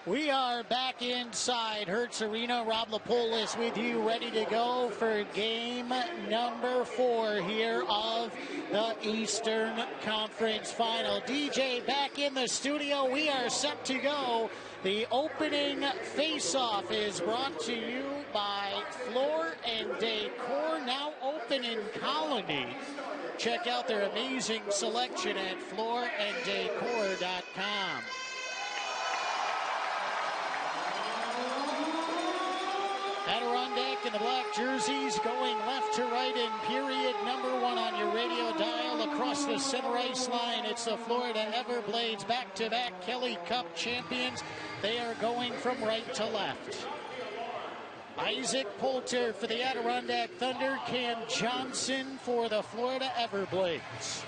We are back inside Hertz Arena. Rob Lapolis with you, ready to go for game number 4 here of the Eastern Conference Final. DJ back in the studio. We are set to go. The opening face-off is brought to you by Floor and Decor, now open in Colony. Check out their amazing selection at flooranddecor.com. Adirondack in the black jerseys going left to right in period number 1 on your radio dial. Across the center ice line, it's the Florida Everblades, back-to-back Kelly Cup champions. They are going from right to left. Isaac Poulter for the Adirondack Thunder, Cam Johnson for the Florida Everblades.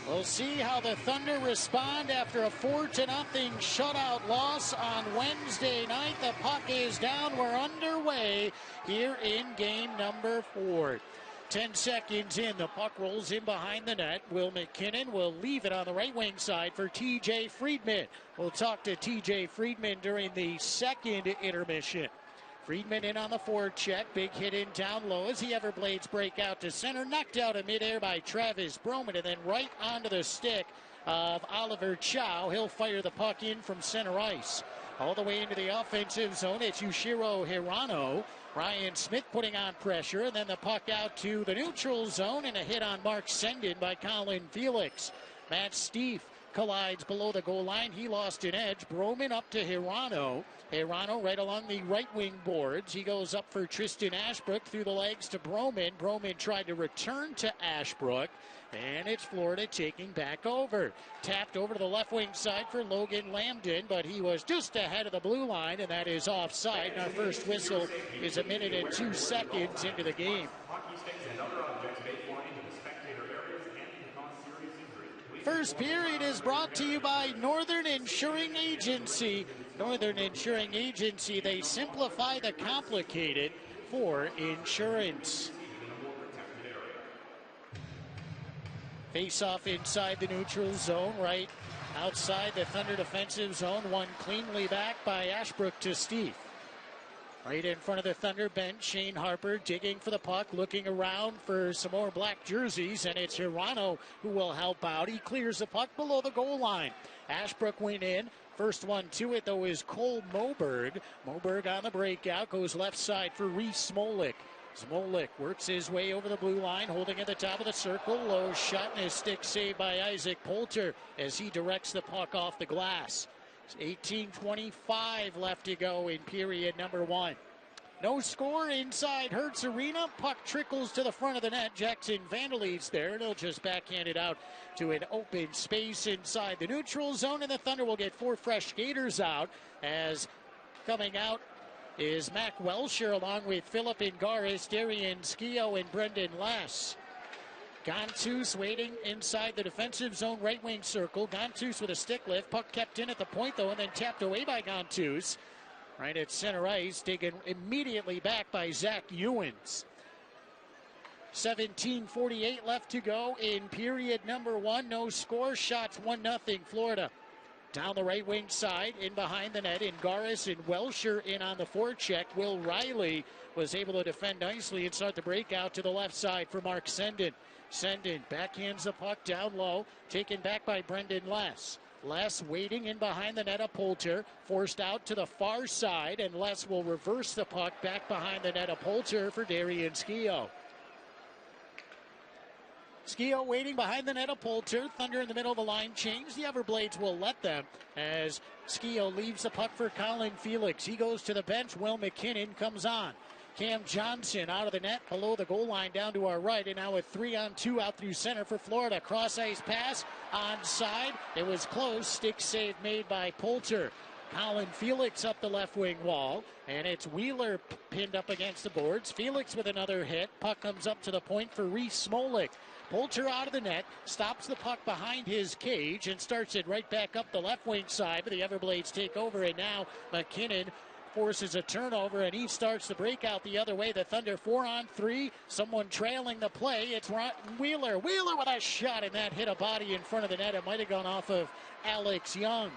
We'll see how the Thunder respond after a 4-0 shutout loss on Wednesday night. The puck is down. We're underway here in game number 4. 10 seconds in, the puck rolls in behind the net. Will McKinnon will leave it on the right wing side for TJ Friedman. We'll talk to TJ Friedman during the second intermission. Friedman in on the forecheck. Big hit in down low as the Everblades break out to center. Knocked out in midair by Travis Broman, and then right onto the stick of Oliver Chow. He'll fire the puck in from center ice. All the way into the offensive zone, it's Yushiro Hirano. Ryan Smith putting on pressure, and then the puck out to the neutral zone, and a hit on Mark Sendin by Colin Felix. Matt Steve collides below the goal line. He lost an edge. Broman up to Hirano. Hirano right along the right wing boards. He goes up for Tristan Ashbrook through the legs to Broman. Broman tried to return to Ashbrook, and it's Florida taking back over. Tapped over to the left wing side for Logan Lambden, but he was just ahead of the blue line, and that is offside. And our first whistle is 1 minute and 2 seconds into the game. First period is brought to you by Northern Insuring Agency. Northern Insuring Agency, they simplify the complicated for insurance. Face-off inside the neutral zone, right outside the Thunder defensive zone. One cleanly back by Ashbrook to Steve. Right in front of the Thunder bench, Shane Harper digging for the puck, looking around for some more black jerseys, and it's Hirano who will help out. He clears the puck below the goal line. Ashbrook went in. First one to it, though, is Cole Moberg. Moberg on the breakout, goes left side for Reese Smolik. Smolik works his way over the blue line, holding at the top of the circle. Low shot and his stick saved by Isaac Poulter as he directs the puck off the glass. 18:25 left to go in period number 1. No score inside Hertz Arena. Puck trickles to the front of the net. Jackson Vandalee's there, and he'll just backhand it out to an open space inside the neutral zone, and the Thunder will get 4 fresh skaters out, as coming out is Mac Welcher along with Philip Ingaris, Darian Skio, and Brendan Lass. Gontus waiting inside the defensive zone right wing circle. Gontus with a stick lift. Puck kept in at the point, though, and then tapped away by Gontus. Right at center ice, taken immediately back by Zach Ewens. 17:48 left to go in period number 1. No score. Shots 1-0 Florida. Down the right wing side, in behind the net, Ingaris and Welcher in on the forecheck. Will Riley was able to defend nicely and start the breakout to the left side for Mark Sendin. Sendin backhands the puck down low, taken back by Brendan Less. Less waiting in behind the net of Poulter, forced out to the far side, and Less will reverse the puck back behind the net of Poulter for Darian Skio. Skio waiting behind the net of Poulter. Thunder in the middle of the line change. The Everblades will let them as Skio leaves the puck for Colin Felix. He goes to the bench. Will McKinnon comes on. Cam Johnson out of the net below the goal line down to our right, and now a 3-on-2 out through center for Florida. Cross ice pass onside. It was close. Stick save made by Poulter. Colin Felix up the left wing wall, and it's Wheeler pinned up against the boards. Felix with another hit. Puck comes up to the point for Reese Smolik. Poulter out of the net, stops the puck behind his cage and starts it right back up the left wing side, but the Everblades take over, and now McKinnon forces a turnover, and he starts the breakout the other way. The Thunder 4-on-3. Someone trailing the play. It's Wheeler. Wheeler with a shot, and that hit a body in front of the net. It might have gone off of Alex Young.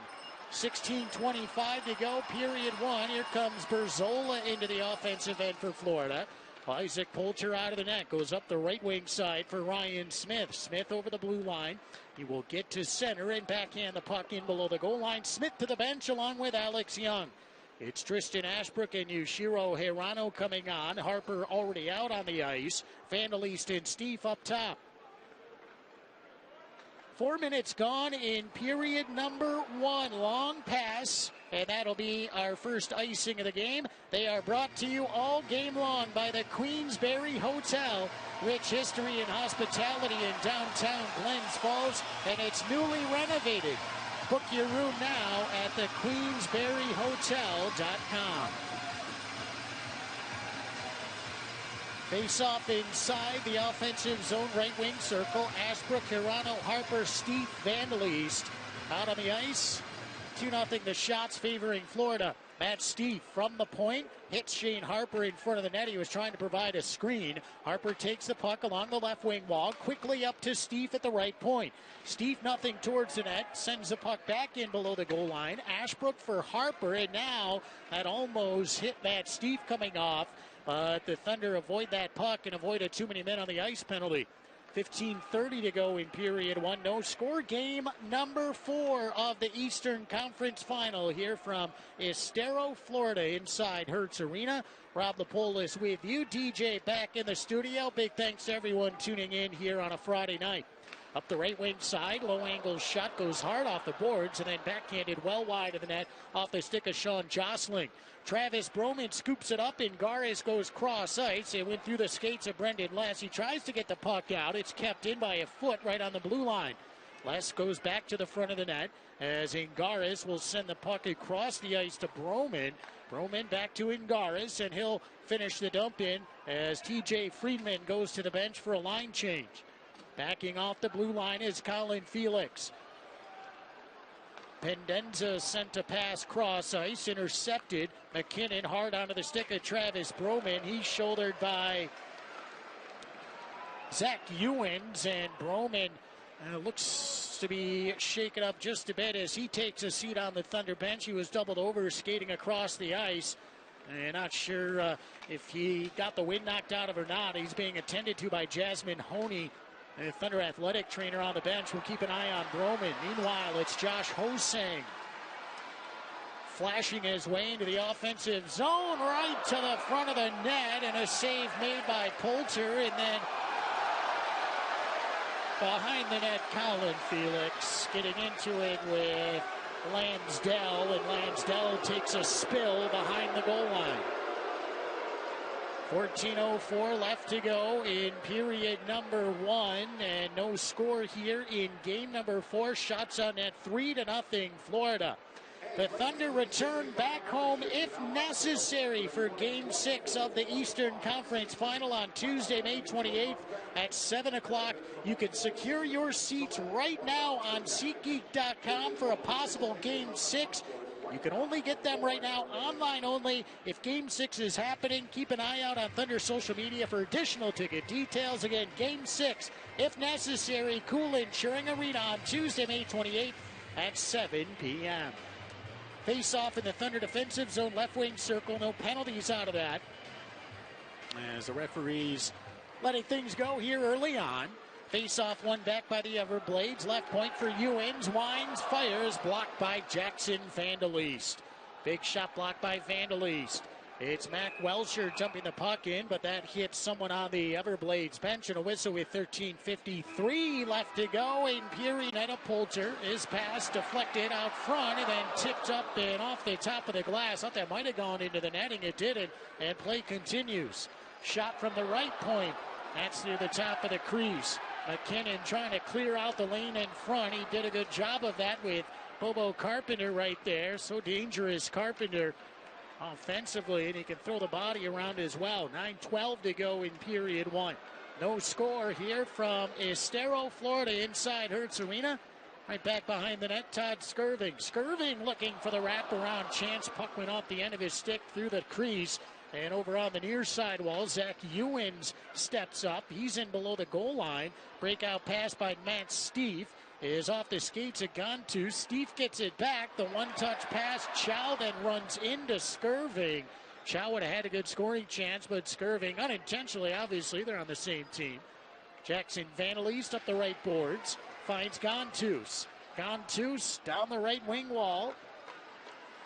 16:25 to go, period 1. Here comes Berzola into the offensive end for Florida. Isaac Poulter out of the net, goes up the right wing side for Ryan Smith. Smith over the blue line. He will get to center and backhand the puck in below the goal line. Smith to the bench along with Alex Young. It's Tristan Ashbrook and Yushiro Hirano coming on. Harper already out on the ice. Vandal East and Steve up top. 4 minutes gone in period number 1. Long pass, and that'll be our first icing of the game. They are brought to you all game long by the Queensberry Hotel. Rich history and hospitality in downtown Glens Falls, and it's newly renovated. Book your room now at the QueensberryHotel.com. Face-off inside the offensive zone, right wing circle. Ashbrook, Hirano, Harper, Steve, Vandal East out on the ice. 2-0 the shots favoring Florida. Matt Steve from the point hits Shane Harper in front of the net. He was trying to provide a screen. Harper takes the puck along the left wing wall, quickly up to Steve at the right point. Steve nothing towards the net, sends the puck back in below the goal line. Ashbrook for Harper, and now that almost hit Matt Steve coming off. But the Thunder avoid that puck and avoid a too many men on the ice penalty. 15:30 to go in period 1. No score. Game number 4 of the Eastern Conference Final here from Estero, Florida, inside Hertz Arena. Rob Lepolis with you. DJ back in the studio. Big thanks to everyone tuning in here on a Friday night. Up the right wing side, low angle shot goes hard off the boards and then backhanded well wide of the net off the stick of Sean Jostling. Travis Broman scoops it up and Garis goes cross ice. It went through the skates of Brendan Less. He tries to get the puck out. It's kept in by a foot right on the blue line. Less goes back to the front of the net as Ingaris will send the puck across the ice to Broman. Broman back to Ingaris, and he'll finish the dump in as TJ Friedman goes to the bench for a line change. Backing off the blue line is Colin Felix. Pendenza sent a pass cross ice, intercepted. McKinnon hard onto the stick of Travis Broman. He's shouldered by Zach Ewens, and Broman looks to be shaken up just a bit as he takes a seat on the Thunder bench. He was doubled over skating across the ice. And not sure if he got the wind knocked out of or not. He's being attended to by Jasmine Honey, the Thunder athletic trainer on the bench. We'll keep an eye on Broman. Meanwhile, it's Josh Hosang flashing his way into the offensive zone right to the front of the net, and a save made by Poulter, and then behind the net, Colin Felix getting into it with Lansdell, and Lansdell takes a spill behind the goal line. 14:04 left to go in period number 1, and no score here in game number 4. Shots on net 3-0 Florida. The Thunder return back home if necessary for Game 6 of the Eastern Conference Final on Tuesday, May 28th at 7 o'clock. You can secure your seats right now on SeatGeek.com for a possible Game 6. You can only get them right now, online only. If Game 6 is happening, keep an eye out on Thunder social media for additional ticket details. Again, Game 6, if necessary, Cool Insuring Arena on Tuesday, May 28th at 7 p.m. Face-off in the Thunder defensive zone, left wing circle. No penalties out of that, as the referees letting things go here early on. Face-off won back by the Everblades. Left point for Ewens. Wines, fires, blocked by Jackson Vandal East. Big shot blocked by Vandal East. It's Mac Welcher jumping the puck in, but that hits someone on the Everblades bench, and a whistle with 13:53 left to go in period. Netta Poulter is pass deflected out front and then tipped up and off the top of the glass. Thought that might have gone into the netting. It didn't, and play continues. Shot from the right point. That's near the top of the crease. McKinnon trying to clear out the lane in front. He did a good job of that with Bobo Carpenter right there. So dangerous, Carpenter, offensively, and he can throw the body around as well. 9:12 to go in period 1. No score here from Estero, Florida, inside Hertz Arena. Right back behind the net, Todd Skirving. Skirving looking for the wraparound chance. Puck went off the end of his stick through the crease. And over on the near side wall, Zach Ewens steps up. He's in below the goal line. Breakout pass by Matt Steve is off the skates of Gontu. Steve gets it back. The one-touch pass. Chow then runs into Skirving. Chow would have had a good scoring chance, but Skirving, unintentionally, obviously, they're on the same team. Jackson Vanderleest up the right boards. Finds Gontus. Gontus down the right wing wall.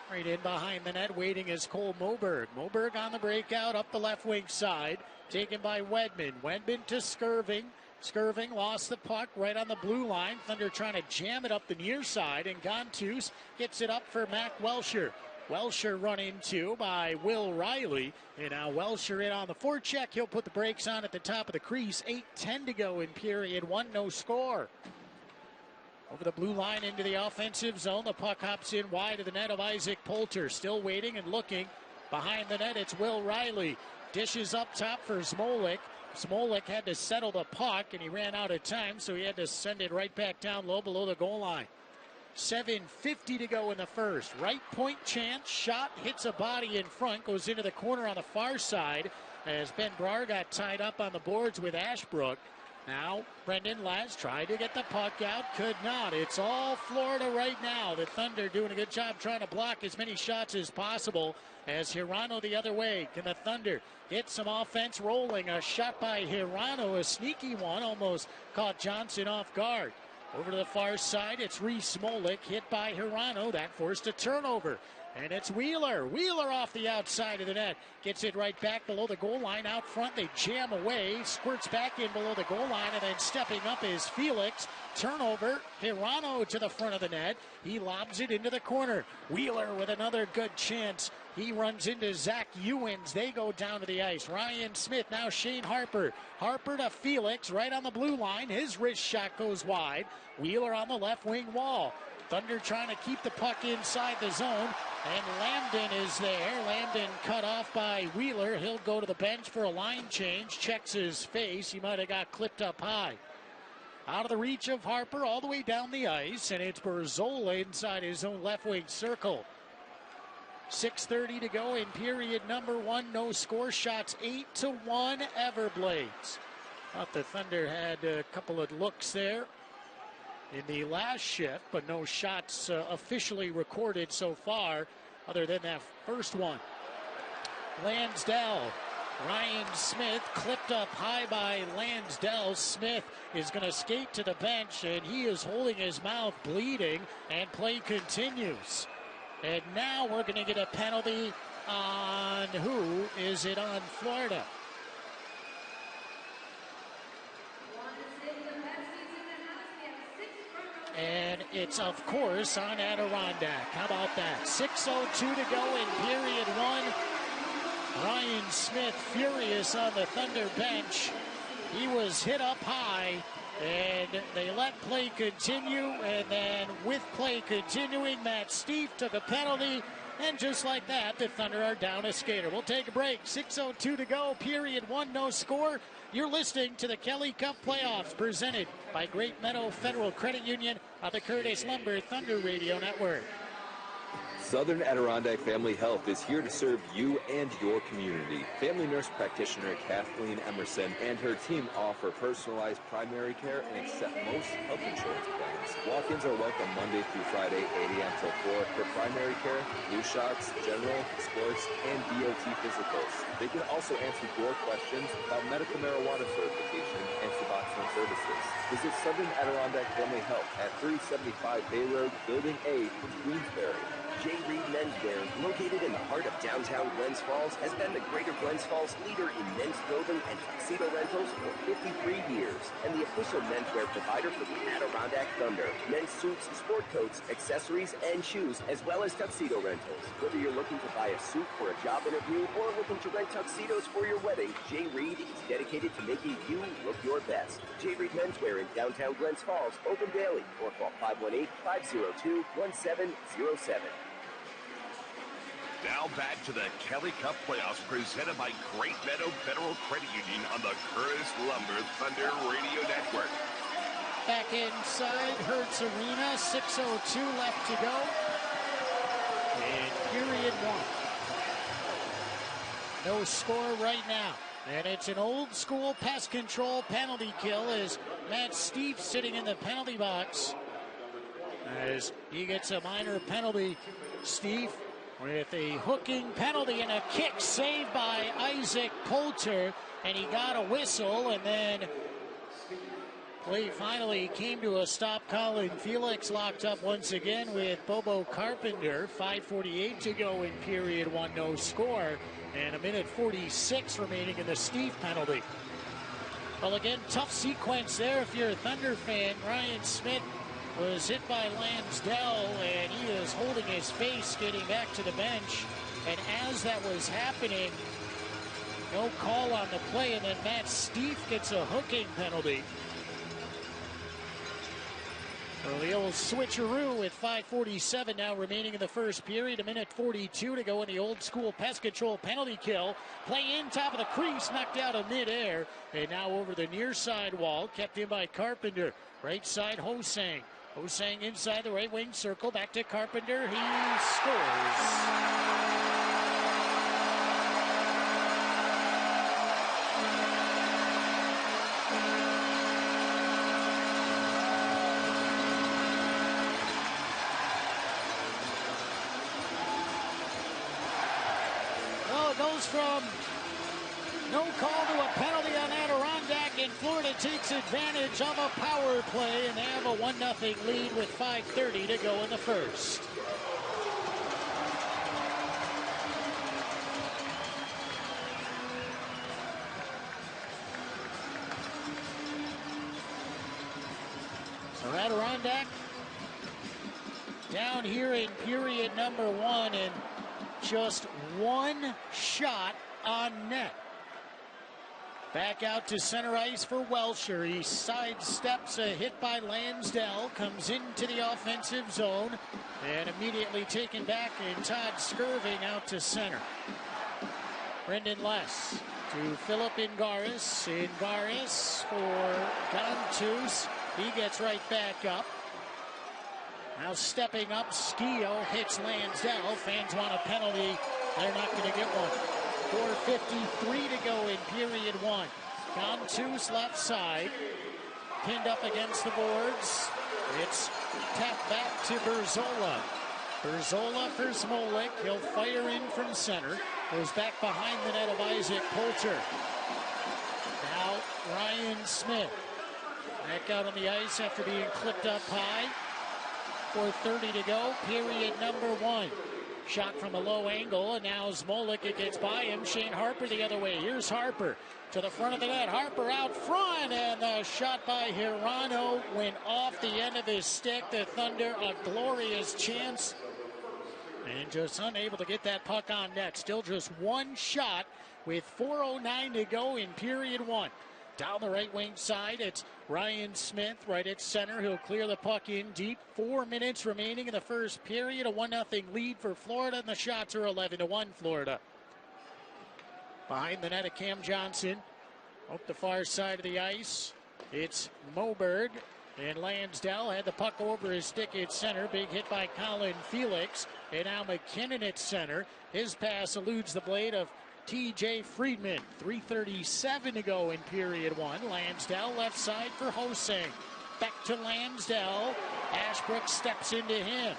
Right in behind the net, waiting is Cole Moberg. Moberg on the breakout, up the left wing side. Taken by Wedman. Wedman to Skirving. Skirving lost the puck right on the blue line. Thunder trying to jam it up the near side, and Gontus gets it up for Mac Welsher. Welsher run into by Will Riley. And now Welsher in on the forecheck. He'll put the brakes on at the top of the crease. 8:10 to go in period one, no score. Over the blue line into the offensive zone. The puck hops in wide of the net of Isaac Poulter. Still waiting and looking. Behind the net, it's Will Riley. Dishes up top for Smolik. Smolik had to settle the puck, and he ran out of time, so he had to send it right back down low below the goal line. 7:50 to go in the first. Right point chance. Shot hits a body in front. Goes into the corner on the far side as Ben Brar got tied up on the boards with Ashbrook. Now, Brendan Laz tried to get the puck out, could not. It's all Florida right now. The Thunder doing a good job trying to block as many shots as possible as Hirano the other way. Can the Thunder get some offense rolling? A shot by Hirano, a sneaky one, almost caught Johnson off guard. Over to the far side, it's Reese Smolik, hit by Hirano. That forced a turnover. And it's Wheeler. Wheeler off the outside of the net. Gets it right back below the goal line. Out front, they jam away. Squirts back in below the goal line. And then stepping up is Felix. Turnover. Hirano to the front of the net. He lobs it into the corner. Wheeler with another good chance. He runs into Zach Ewens. They go down to the ice. Ryan Smith, now Shane Harper. Harper to Felix, right on the blue line. His wrist shot goes wide. Wheeler on the left wing wall. Thunder trying to keep the puck inside the zone. And Lambden is there. Lambden cut off by Wheeler. He'll go to the bench for a line change. Checks his face. He might have got clipped up high. Out of the reach of Harper all the way down the ice. And it's Berzola inside his own left wing circle. 6:30 to go in period number one. No score. Shots 8-1 Everblades. Thought the Thunder had a couple of looks there in the last shift, but no shots officially recorded so far other than that first one. Lansdell. Ryan Smith clipped up high by Lansdell. Smith is going to skate to the bench, and he is holding his mouth, bleeding, and play continues. And now we're going to get a penalty on who? Is it on Florida? And it's, of course, on Adirondack. How about that? 6:02 to go in period one. Ryan Smith furious on the Thunder bench. He was hit up high, and they let play continue. And then with play continuing, Matt Steve took a penalty. And just like that, the Thunder are down a skater. We'll take a break. 6:02 to go. Period one, no score. You're listening to the Kelly Cup Playoffs presented by Great Meadow Federal Credit Union on the Curtis Lumber Thunder Radio Network. Southern Adirondack Family Health is here to serve you and your community. Family nurse practitioner Kathleen Emerson and her team offer personalized primary care and accept most health insurance plans. Walk-ins are welcome Monday through Friday, 8 a.m. till 4 for primary care, flu shots, general, sports, and DOT physicals. They can also answer your questions about medical marijuana certification and Suboxone services. Visit Southern Adirondack Family Health at 375 Bay Road, Building A in Queensbury. J. Reed Menswear, located in the heart of downtown Glens Falls, has been the Greater Glens Falls leader in men's clothing and tuxedo rentals for 53 years, and the official menswear provider for the Adirondack Thunder. Men's suits, sport coats, accessories, and shoes, as well as tuxedo rentals. Whether you're looking to buy a suit for a job interview or looking to rent tuxedos for your wedding, J. Reed is dedicated to making you look your best. J. Reed Menswear in downtown Glens Falls, open daily, or call 518-502-1707. Now back to the Kelly Cup Playoffs presented by Great Meadow Federal Credit Union on the Curtis Lumber Thunder Radio Network. Back inside Hertz Arena, 6:02 left to go in period one. No score right now. And it's an old school pest control penalty kill as Matt Steef sitting in the penalty box as he gets a minor penalty. Steef with a hooking penalty and a kick saved by Isaac Poulter, and he got a whistle, and then play finally came to a stop. Colin Felix locked up once again with Bobo Carpenter. 5:48 to go in period one, no score, and a minute 46 remaining in the Steef penalty. Well, again, tough sequence there if you're a Thunder fan. Ryan Smith was hit by Lansdell, and he is holding his face getting back to the bench. And as that was happening, no call on the play, and then Matt Steef gets a hooking penalty. Well, the old switcheroo with 5:47 now remaining in the first period. A minute 42 to go in the old school pest control penalty kill. Play in top of the crease, knocked out of midair. And now over the near side wall, kept in by Carpenter. Right side, Hosang. Hosang inside the right wing circle, back to Carpenter. He scores. Goes from no call to a penalty on Adirondack, and Florida takes advantage of a power play, and they have a 1-0 lead with 5:30 to go in the first. So Adirondack down here in period number one, and just one shot on net. Back out to center ice for Welcher. He sidesteps a hit by Lansdell, comes into the offensive zone, and immediately taken back, and Todd Skirving out to center. Brendan Less to Philip Ingaris. Ingaris for Gantus. He gets right back up. Now stepping up, Skio hits Lansdell. Fans want a penalty. They're not going to get one. 4:53 to go in period one. Gantus left side. Pinned up against the boards. It's tapped back to Berzola. Berzola for Smolik. He'll fire in from center. Goes back behind the net of Isaac Poulter. Now Ryan Smith. Back out on the ice after being clipped up high. 4:30 to go, period number one. Shot from a low angle, and now Smolik, it gets by him. Shane Harper the other way. Here's Harper to the front of the net. Harper out front, and the shot by Hirano went off the end of his stick. The Thunder, a glorious chance, and just unable to get that puck on net. Still just one shot with 4:09 to go in period one. Down the right wing side, it's Ryan Smith right at center. He'll clear the puck in deep. 4 minutes remaining in the first period. A 1-0 lead for Florida, and the shots are 11-1 Florida. Behind the net of Cam Johnson. Up the far side of the ice, it's Moberg. And Lansdell had the puck over his stick at center. Big hit by Colin Felix. And now McKinnon at center. His pass eludes the blade of TJ Friedman. 3:37 to go in period one. Lansdell left side for Hosang. Back to Lansdell. Ashbrook steps into him.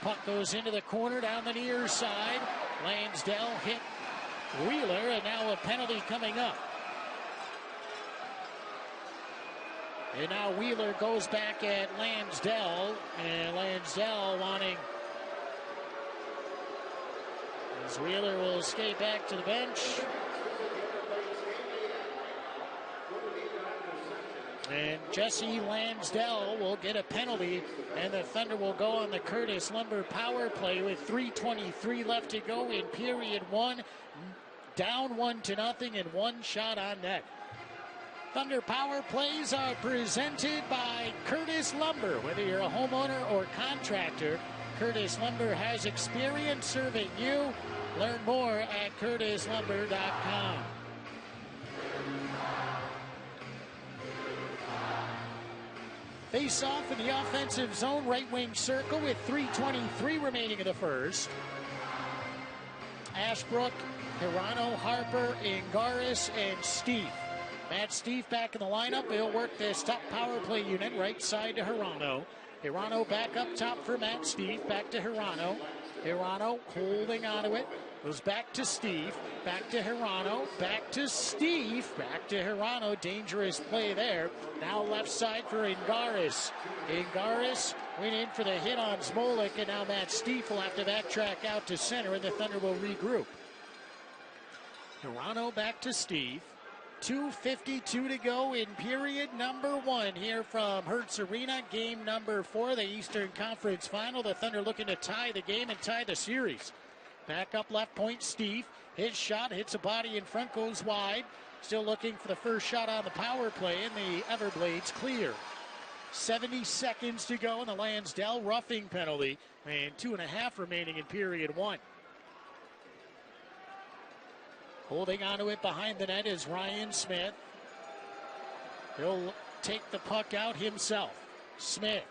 Puck goes into the corner down the near side. Lansdell hit Wheeler, and now a penalty coming up. And now Wheeler goes back at Lansdell, and Lansdell wanting, as Wheeler will skate back to the bench. And Jesse Lansdell will get a penalty, and the Thunder will go on the Curtis Lumber power play with 3:23 left to go in period one. Down 1-0 and one shot on net. Thunder power plays are presented by Curtis Lumber. Whether you're a homeowner or contractor, Curtis Lumber has experience serving you. Learn more at curtislumber.com. Face-off in the offensive zone, right wing circle with 3:23 remaining in the first. Ashbrook, Hirano, Harper, Ingaris, and Steve. Matt Steve back in the lineup. He'll work this top power play unit right side to Hirano. Hirano back up top for Matt Steve. Back to Hirano. Hirano holding onto it. Goes back to Steve. Back to Hirano. Back to Steve. Back to Hirano. Dangerous play there. Now left side for Ingaris. Ingaris went in for the hit on Smolik, and now Matt Steve will have to backtrack out to center, and the Thunder will regroup. Hirano back to Steve. 2:52 to go in period number 1 here from Hertz Arena. Game number 4, the Eastern Conference Final. The Thunder looking to tie the game and tie the series. Back up left point, Steve. His shot hits a body in front, goes wide. Still looking for the first shot on the power play, and the Everblades clear. 70 seconds to go in the Lansdale roughing penalty, and 2.5 remaining in period 1. Holding onto it behind the net is Ryan Smith. He'll take the puck out himself. Smith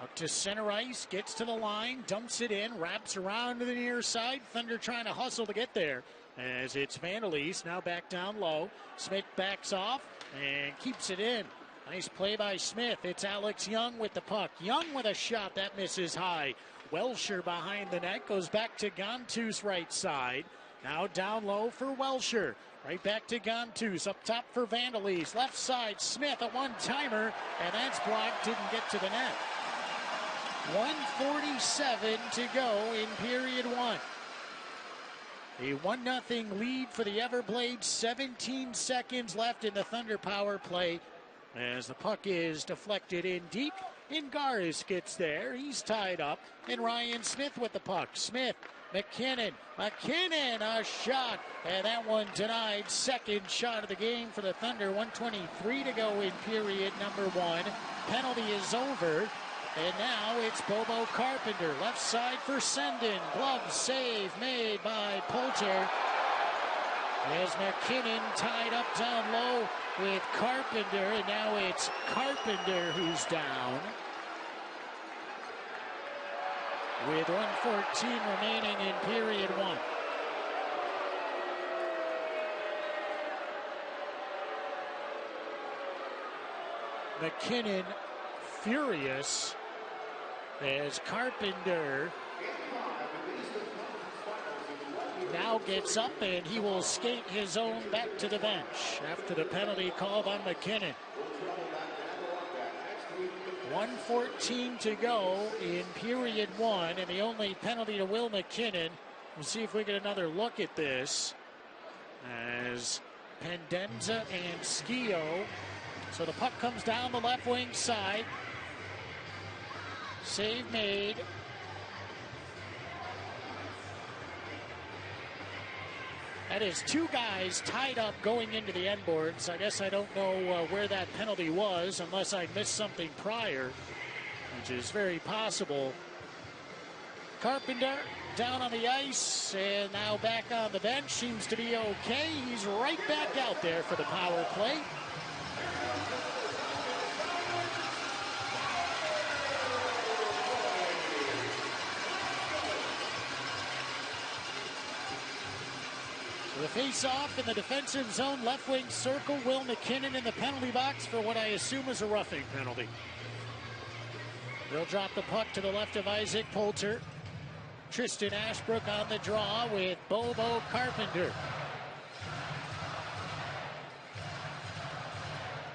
up to center ice, gets to the line, dumps it in, wraps around to the near side. Thunder trying to hustle to get there as it's Vandalese now back down low. Smith backs off and keeps it in. Nice play by Smith. It's Alex Young with the puck. Young with a shot that misses high. Welsher behind the net, goes back to Gontus right side. Now down low for Welsher. Right back to Gontus. Up top for Vandalese. Left side, Smith, a one-timer, and that's blocked. Didn't get to the net. 1:47 to go in period 1. A 1-0 lead for the Everblades. 17 seconds left in the Thunder power play as the puck is deflected in deep. Ingaris gets there. He's tied up. And Ryan Smith with the puck. Smith, McKinnon, a shot, and that one denied. Second shot of the game for the Thunder. 1:23 to go in period number 1. Penalty is over, and now it's Bobo Carpenter. Left side for Sendin. Glove save made by Poulter. As McKinnon tied up down low with Carpenter, and now it's Carpenter who's down. With 1:14 remaining in period 1. McKinnon furious as Carpenter now gets up, and he will skate his own back to the bench after the penalty called on McKinnon. 1:14 to go in period 1, and the only penalty to Will McKinnon. We'll see if we get another look at this as Pendenza and Skio. So the puck comes down the left wing side. Save made. That is two guys tied up going into the end boards. I guess I don't know where that penalty was unless I missed something prior, which is very possible. Carpenter down on the ice and now back on the bench. Seems to be okay. He's right back out there for the power play. The face-off in the defensive zone, left wing circle. Will McKinnon in the penalty box for what I assume is a roughing penalty. They'll drop the puck to the left of Isaac Poulter. Tristan Ashbrook on the draw with Bobo Carpenter.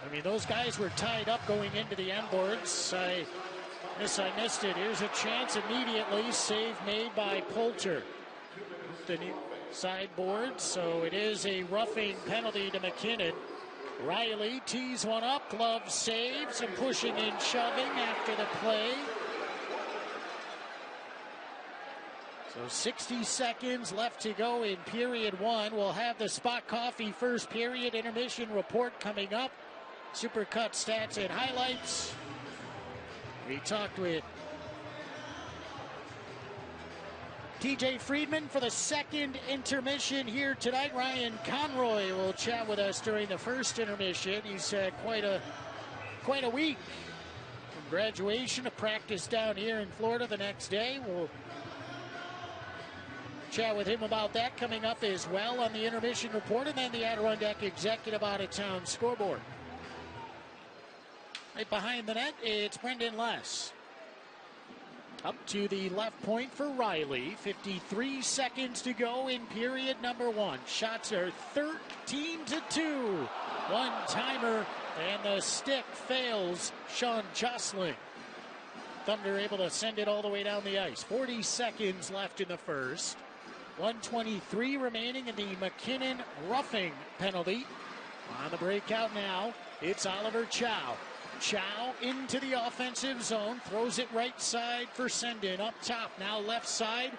I mean, those guys were tied up going into the end boards. I missed it. Here's a chance immediately. Save made by Poulter. The sideboard, so it is a roughing penalty to McKinnon. Riley tees one up, glove saves, and pushing and shoving after the play. So 60 seconds left to go in period 1. We'll have the Spot Coffee first period intermission report coming up. Supercut stats and highlights. We talked with TJ Friedman for the second intermission here tonight. Ryan Conroy will chat with us during the first intermission. He's had quite a week graduation, a practice down here in Florida the next day. We'll chat with him about that coming up as well on the Intermission Report, and then the Adirondack Executive Out-of-Town Scoreboard. Right behind the net, it's Brendan Less. Up to the left point for Riley. 53 seconds to go in period number 1. Shots are 13-2. One-timer, and the stick fails Sean Jostling. Thunder able to send it all the way down the ice. 40 seconds left in the first. 1:23 remaining in the McKinnon roughing penalty. On the breakout now, it's Oliver Chow. Chow into the offensive zone, throws it right side for Sendin. Up top, now left side,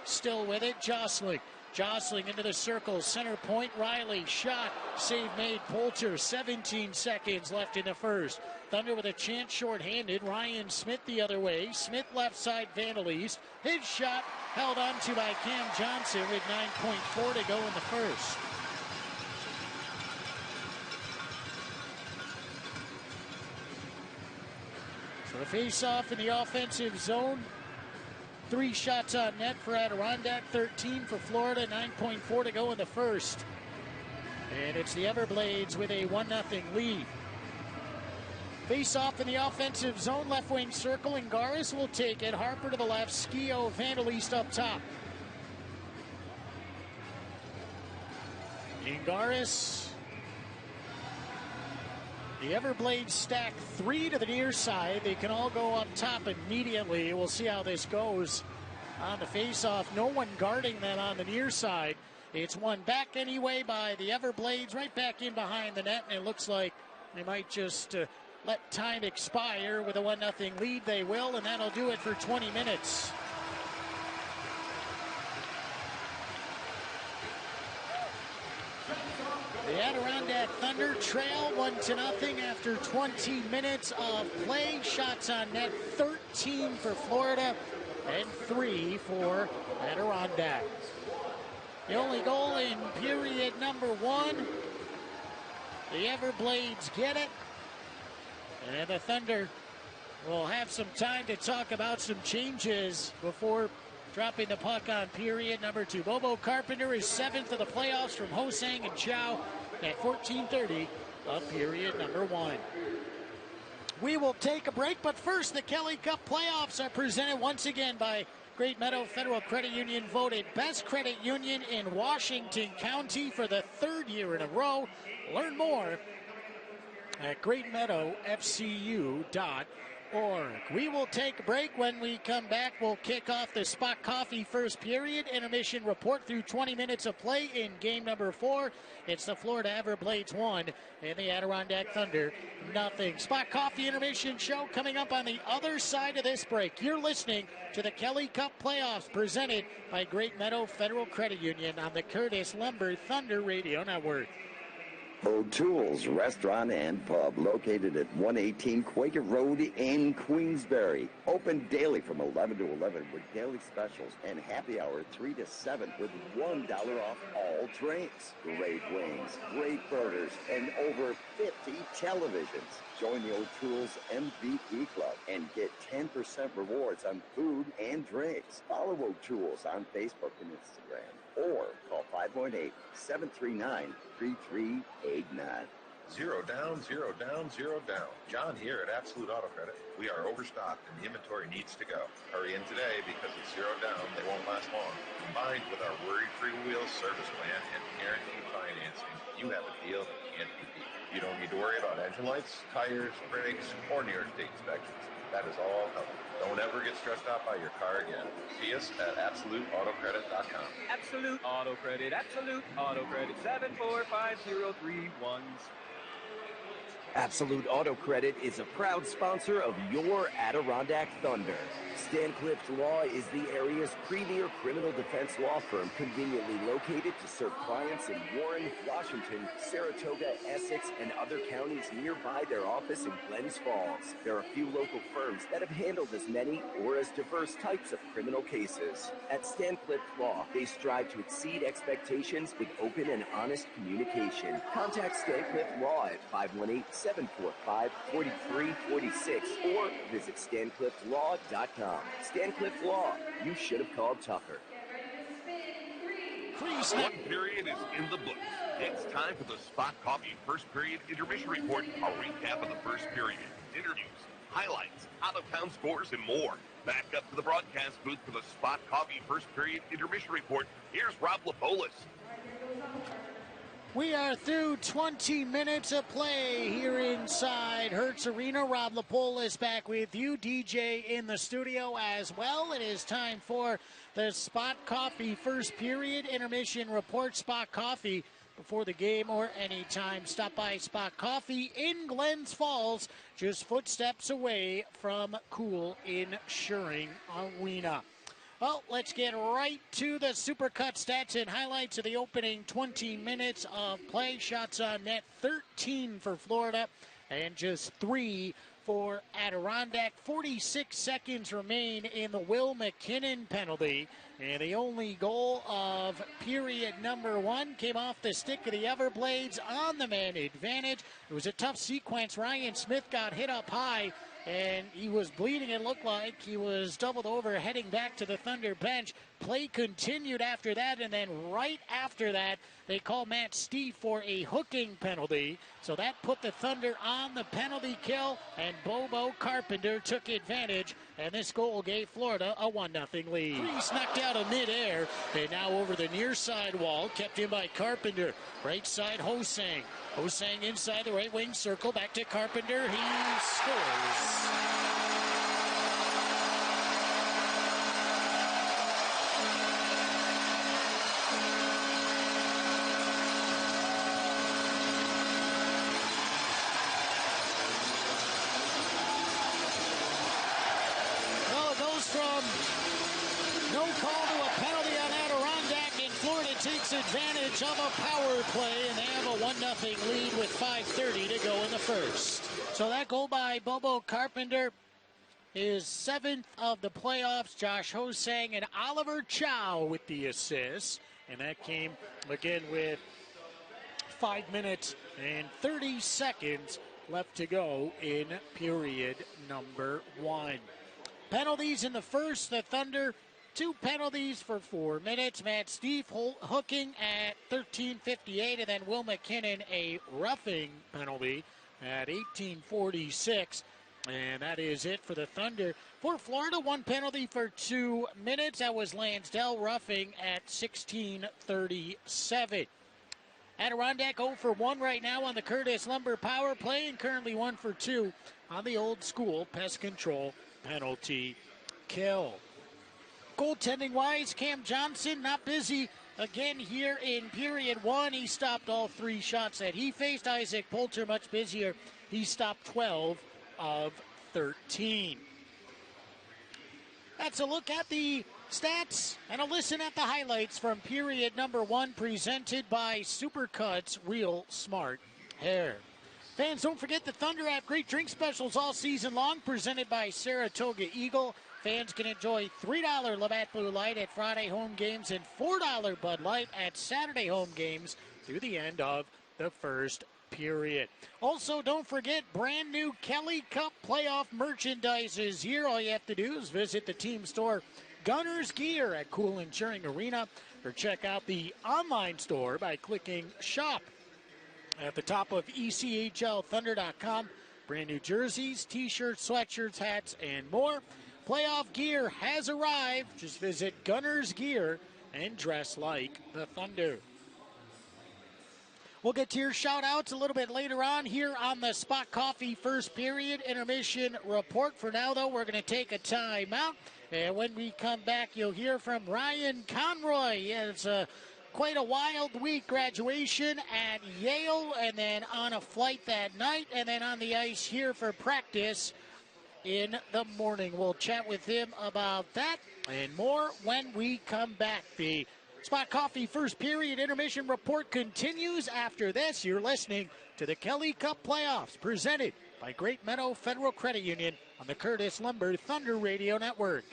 still with it, Jostling. Jostling into the circle, center point, Riley, shot, save made, Poulter. 17 seconds left in the first. Thunder with a chance shorthanded, Ryan Smith the other way, Smith left side, Vandalese. His shot held on to by Cam Johnson with 9.4 to go in the first. So the face-off in the offensive zone. 3 shots on net for Adirondack, 13 for Florida, 9.4 to go in the first. And it's the Everblades with a 1-0 lead. Face-off in the offensive zone, left wing circle, and Garis will take it. Harper to the left, Skio, Vandalese up top. Ingaris. The Everblades stack 3 to the near side. They can all go up top immediately. We'll see how this goes on the face-off. No one guarding that on the near side. It's won back anyway by the Everblades, right back in behind the net, and it looks like they might just let time expire with a 1-0 lead. They will, and that'll do it for 20 minutes. The Adirondack Thunder trail 1-0 after 20 minutes of play. Shots on net, 13 for Florida and 3 for Adirondack. The only goal in period number 1. The Everblades get it. And the Thunder will have some time to talk about some changes before dropping the puck on period number 2. Bobo Carpenter is 7th of the playoffs from Hosang and Chow at 14:30 of period number 1. We will take a break, but first, the Kelly Cup playoffs are presented once again by Great Meadow Federal Credit Union, voted best credit union in Washington County for the 3rd year in a row. Learn more at greatmeadowfcu.org. We will take a break. When we come back, we'll kick off the Spot Coffee first period intermission report through 20 minutes of play in game number 4. It's the Florida Everblades 1 and the Adirondack Thunder 0. Spot Coffee intermission show coming up on the other side of this break. You're listening to the Kelly Cup playoffs presented by Great Meadow Federal Credit Union on the Curtis Lumber Thunder Radio Network. O'Toole's Restaurant and Pub, located at 118 Quaker Road in Queensbury. Open daily from 11 to 11 with daily specials, and happy hour 3 to 7 with $1 off all drinks. Great wings, great burgers, and over 50 televisions. Join the O'Toole's MVP Club and get 10% rewards on food and drinks. Follow O'Toole's on Facebook and Instagram, or call 518-739-3389. Zero down, zero down, zero down. John here at Absolute Auto Credit. We are overstocked and the inventory needs to go. Hurry in today because it's zero down. They won't last long. Combined with our worry-free wheel service plan and guaranteed financing, you have a deal that can't be beat. You don't need to worry about engine lights, tires, brakes, or New York State inspections. That is all covered. Don't ever get stressed out by your car again. See us at AbsoluteAutoCredit.com. Absolute Auto Credit, Absolute Auto Credit, 7450316. Absolute Auto Credit is a proud sponsor of your Adirondack Thunder. Stancliff's Law is the area's premier criminal defense law firm, conveniently located to serve clients in Warren, Washington, Saratoga, Essex, and other counties nearby their office in Glens Falls. There are a few local firms that have handled as many or as diverse types of criminal cases. At Stancliff's Law, they strive to exceed expectations with open and honest communication. Contact Stancliff Law at 745-4346 or visit StancliffLaw.com. Stancliff Law. You should have called tougher. One period is in the books. It's time for the Spot Coffee First Period Intermission Report, a recap of the first period, interviews, highlights, out-of-town scores, and more. Back up to the broadcast booth for the Spot Coffee First Period Intermission Report. Here's Rob Lapolis. We are through 20 minutes of play here inside Hertz Arena. Rob Lapolis back with you, DJ in the studio as well. It is time for the Spot Coffee First Period Intermission Report. Spot Coffee before the game or anytime. Stop by Spot Coffee in Glens Falls, just footsteps away from Cool Insuring Arena. Well, let's get right to the Supercut stats and highlights of the opening 20 minutes of play. Shots on net, 13 for Florida and just 3 for Adirondack. 46 seconds remain in the Will McKinnon penalty. And the only goal of period number 1 came off the stick of the Everblades on the man advantage. It was a tough sequence. Ryan Smith got hit up high, and he was bleeding. It looked like he was doubled over heading back to the Thunder bench. Play continued after that, and then right after that, they called Matt Steve for a hooking penalty. So that put the Thunder on the penalty kill, and Bobo Carpenter took advantage, and this goal gave Florida a 1-0 lead. He's knocked out of midair, and now over the near side wall, kept in by Carpenter. Right side, Hosang. Hosang inside the right wing circle, back to Carpenter. He scores. Advantage of a power play, and they have a 1-0 lead with 5:30 to go in the first. So that goal by Bobo Carpenter is 7th of the playoffs. Josh Hosang and Oliver Chow with the assists, and that came again with 5 minutes and 30 seconds left to go in period number 1. Penalties in the first. The Thunder 2 penalties for 4 minutes. Matt Steve hooking at 13:58, and then Will McKinnon a roughing penalty at 18:46. And that is it for the Thunder. For Florida, 1 penalty for 2 minutes. That was Lansdell roughing at 16:37. Adirondack 0 for 1 right now on the Curtis Lumber power play, and currently 1 for 2 on the old school pest control penalty kill. Goaltending-wise, Cam Johnson not busy again here in period 1. He stopped all 3 shots that he faced. Isaac Poulter much busier. He stopped 12 of 13. That's a look at the stats and a listen at the highlights from period number 1, presented by Supercuts Real Smart Hair. Fans, don't forget the Thunder have great drink specials all season long, presented by Saratoga Eagle. Fans can enjoy $3 Labatt Blue Light at Friday home games and $4 Bud Light at Saturday home games through the end of the first period. Also, don't forget, brand new Kelly Cup playoff merchandise is here. All you have to do is visit the team store, Gunner's Gear, at Cool Insuring Arena, or check out the online store by clicking Shop at the top of ECHLthunder.com. Brand new jerseys, t-shirts, sweatshirts, hats, and more. Playoff gear has arrived. Just visit Gunner's Gear and dress like the Thunder. We'll get to your shout-outs a little bit later on here on the Spot Coffee First Period Intermission Report. For now, though, we're going to take a timeout. And when we come back, you'll hear from Ryan Conroy. Yeah, it's quite a wild week. Graduation at Yale, and then on a flight that night, and then on the ice here for practice in the morning. We'll chat with him about that and more when we come back. The Spot Coffee First Period Intermission Report continues after this. You're listening to the Kelly Cup Playoffs, presented by Great Meadow Federal Credit Union on the Curtis Lumber Thunder Radio Network.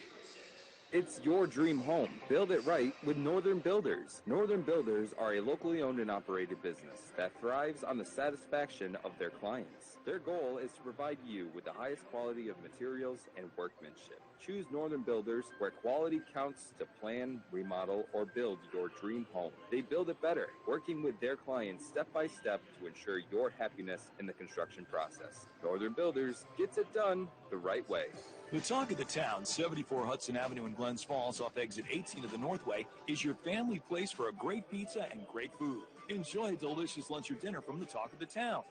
It's your dream home. Build it right with Northern Builders. Northern Builders are a locally owned and operated business that thrives on the satisfaction of their clients. Their goal is to provide you with the highest quality of materials and workmanship. Choose Northern Builders, where quality counts to plan, remodel, or build your dream home. They build it better, working with their clients step by step to ensure your happiness in the construction process. Northern Builders gets it done the right way. The talk of the town, 74 Hudson Avenue in Glens Falls off exit 18 of the Northway, is your family place for a great pizza and great food. Enjoy a delicious lunch or dinner from the talk of the town.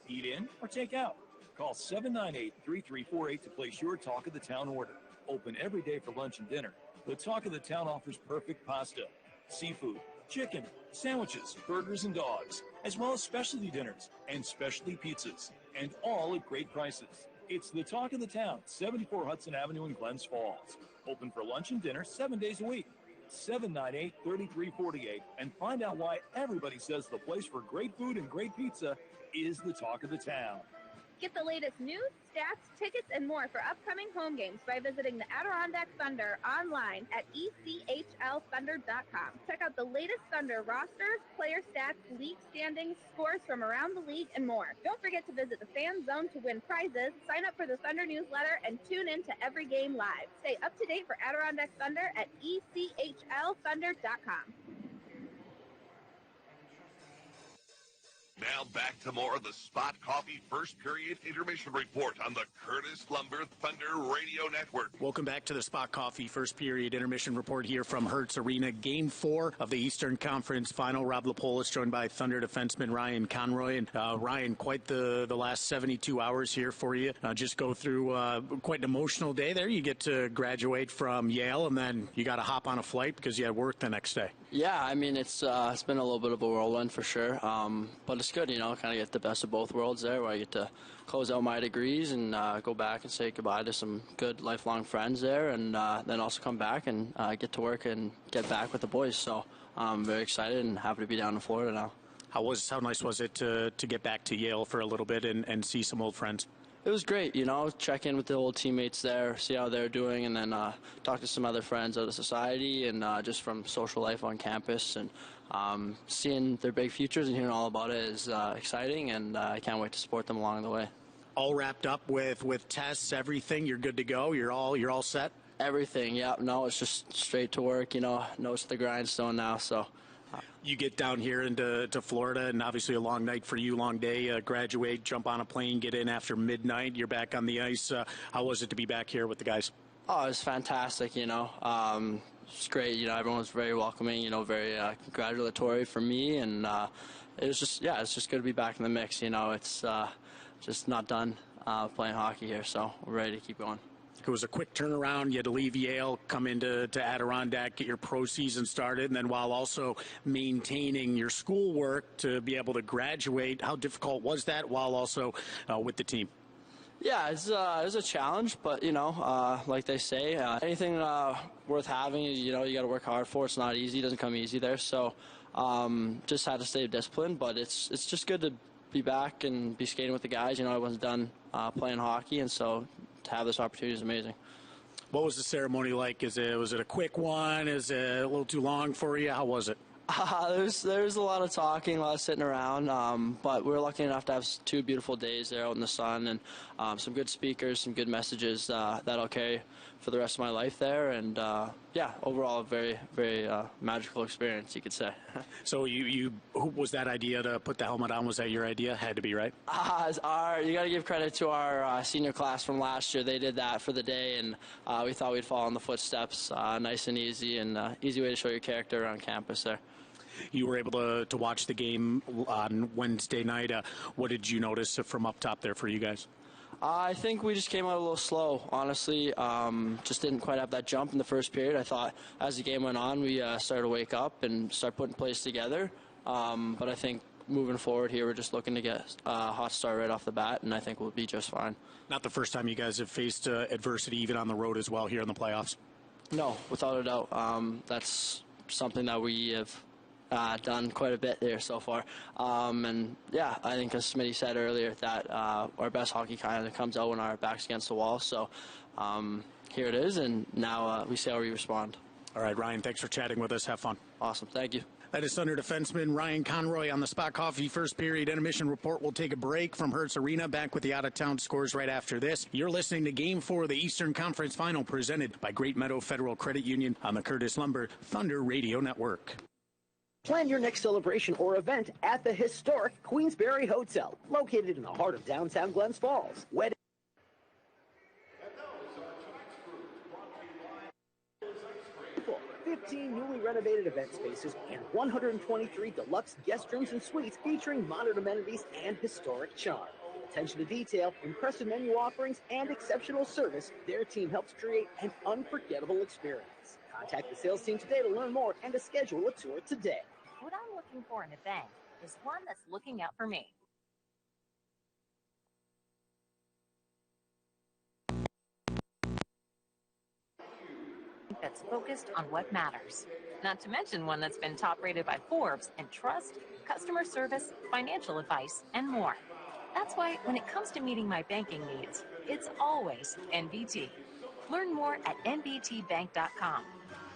Eat in or take out. Call 798-3348 to place your talk of the town order. Open every day for lunch and dinner. The talk of the town offers perfect pasta, seafood, chicken, sandwiches, burgers, and dogs, as well as specialty dinners and specialty pizzas, and all at great prices. It's the talk of the town, 74 Hudson Avenue in Glens Falls. Open for lunch and dinner 7 days a week. 798-3348, and find out why everybody says the place for great food and great pizza is the talk of the town. Get the latest news, stats, tickets, and more for upcoming home games by visiting the Adirondack Thunder online at ECHLthunder.com. Check out the latest Thunder rosters, player stats, league standings, scores from around the league, and more. Don't forget to visit the Fan Zone to win prizes, sign up for the Thunder newsletter, and tune in to every game live. Stay up to date for Adirondack Thunder at ECHLthunder.com. Now back to more of the Spot Coffee First Period Intermission Report on the Curtis Lumber Thunder Radio Network. Welcome back to the Spot Coffee First Period Intermission Report here from Hertz Arena. Game 4 of the Eastern Conference Final. Rob Lapolis joined by Thunder defenseman Ryan Conroy. And Ryan, quite the last 72 hours here for you. Just go through quite an emotional day there. You get to graduate from Yale, and then you got to hop on a flight because you had work the next day. Yeah, I mean, it's been a little bit of a whirlwind for sure, but it's good, kind of get the best of both worlds there, where I get to close out my degrees and go back and say goodbye to some good lifelong friends there, and then also come back and get to work and get back with the boys. So I'm very excited and happy to be down in Florida now. How nice was it to get back to Yale for a little bit and see some old friends? It was great, check in with the old teammates there, see how they're doing, and then talk to some other friends of the society and just from social life on campus. And seeing their big futures and hearing all about it is exciting, and I can't wait to support them along the way. All wrapped up with tests, everything, you're good to go? You're all set? Everything, yeah. No, it's just straight to work, nose to the grindstone now, so... You get down here into Florida, and obviously a long night for you, long day. Graduate, jump on a plane, get in after midnight. You're back on the ice. How was it to be back here with the guys? Oh, it was fantastic, It's great, everyone was very welcoming, very congratulatory for me. And it was just, it's just good to be back in the mix. It's just not done playing hockey here, so we're ready to keep going. It was a quick turnaround. You had to leave Yale, come into Adirondack, get your pro season started, and then while also maintaining your schoolwork to be able to graduate. How difficult was that while also with the team? Yeah, it was a challenge, but, like they say, anything worth having, you got to work hard for. It's not easy. It doesn't come easy there. So just had to stay disciplined, but it's just good to be back and be skating with the guys. I wasn't done playing hockey, and so to have this opportunity is amazing. What was the ceremony like? Was it a quick one? Is it a little too long for you? How was it? There's a lot of talking, a lot of sitting around, but we're lucky enough to have 2 beautiful days there out in the sun, and some good speakers, some good messages that I'll carry for the rest of my life there. And overall a very, very magical experience, you could say. So who was that idea to put the helmet on? Was that your idea? Had to be, right? You got to give credit to our senior class from last year. They did that for the day, and we thought we'd follow in the footsteps, nice and easy, and easy way to show your character around campus there. You were able to watch the game on Wednesday night. What did you notice from up top there for you guys? I think we just came out a little slow, honestly. Just didn't quite have that jump in the first period. I thought as the game went on, we started to wake up and start putting plays together. But I think moving forward here, we're just looking to get a hot start right off the bat, and I think we'll be just fine. Not the first time you guys have faced adversity, even on the road as well, here in the playoffs? No, without a doubt. That's something that we have done quite a bit there so far. And yeah, I think as Smitty said earlier that our best hockey kind of comes out when our back's against the wall. So here it is, and now we see how we respond. All right, Ryan, thanks for chatting with us. Have fun. Awesome. Thank you. That is Thunder defenseman Ryan Conroy on the Spot Coffee first period intermission report. We'll take a break from Hertz Arena, back with the out-of-town scores right after this. You're listening to Game 4 of the Eastern Conference Final, presented by Great Meadow Federal Credit Union on the Curtis Lumber Thunder Radio Network. Plan your next celebration or event at the historic Queensberry Hotel, located in the heart of downtown Glens Falls. 15 newly renovated event spaces and 123 deluxe guest rooms and suites featuring modern amenities and historic charm. Attention to detail, impressive menu offerings, and exceptional service, their team helps create an unforgettable experience. Contact the sales team today to learn more and to schedule a tour today. What I'm looking for in an event is one that's looking out for me. That's focused on what matters. Not to mention one that's been top rated by Forbes in trust, customer service, financial advice, and more. That's why when it comes to meeting my banking needs, it's always NBT. Learn more at nbtbank.com.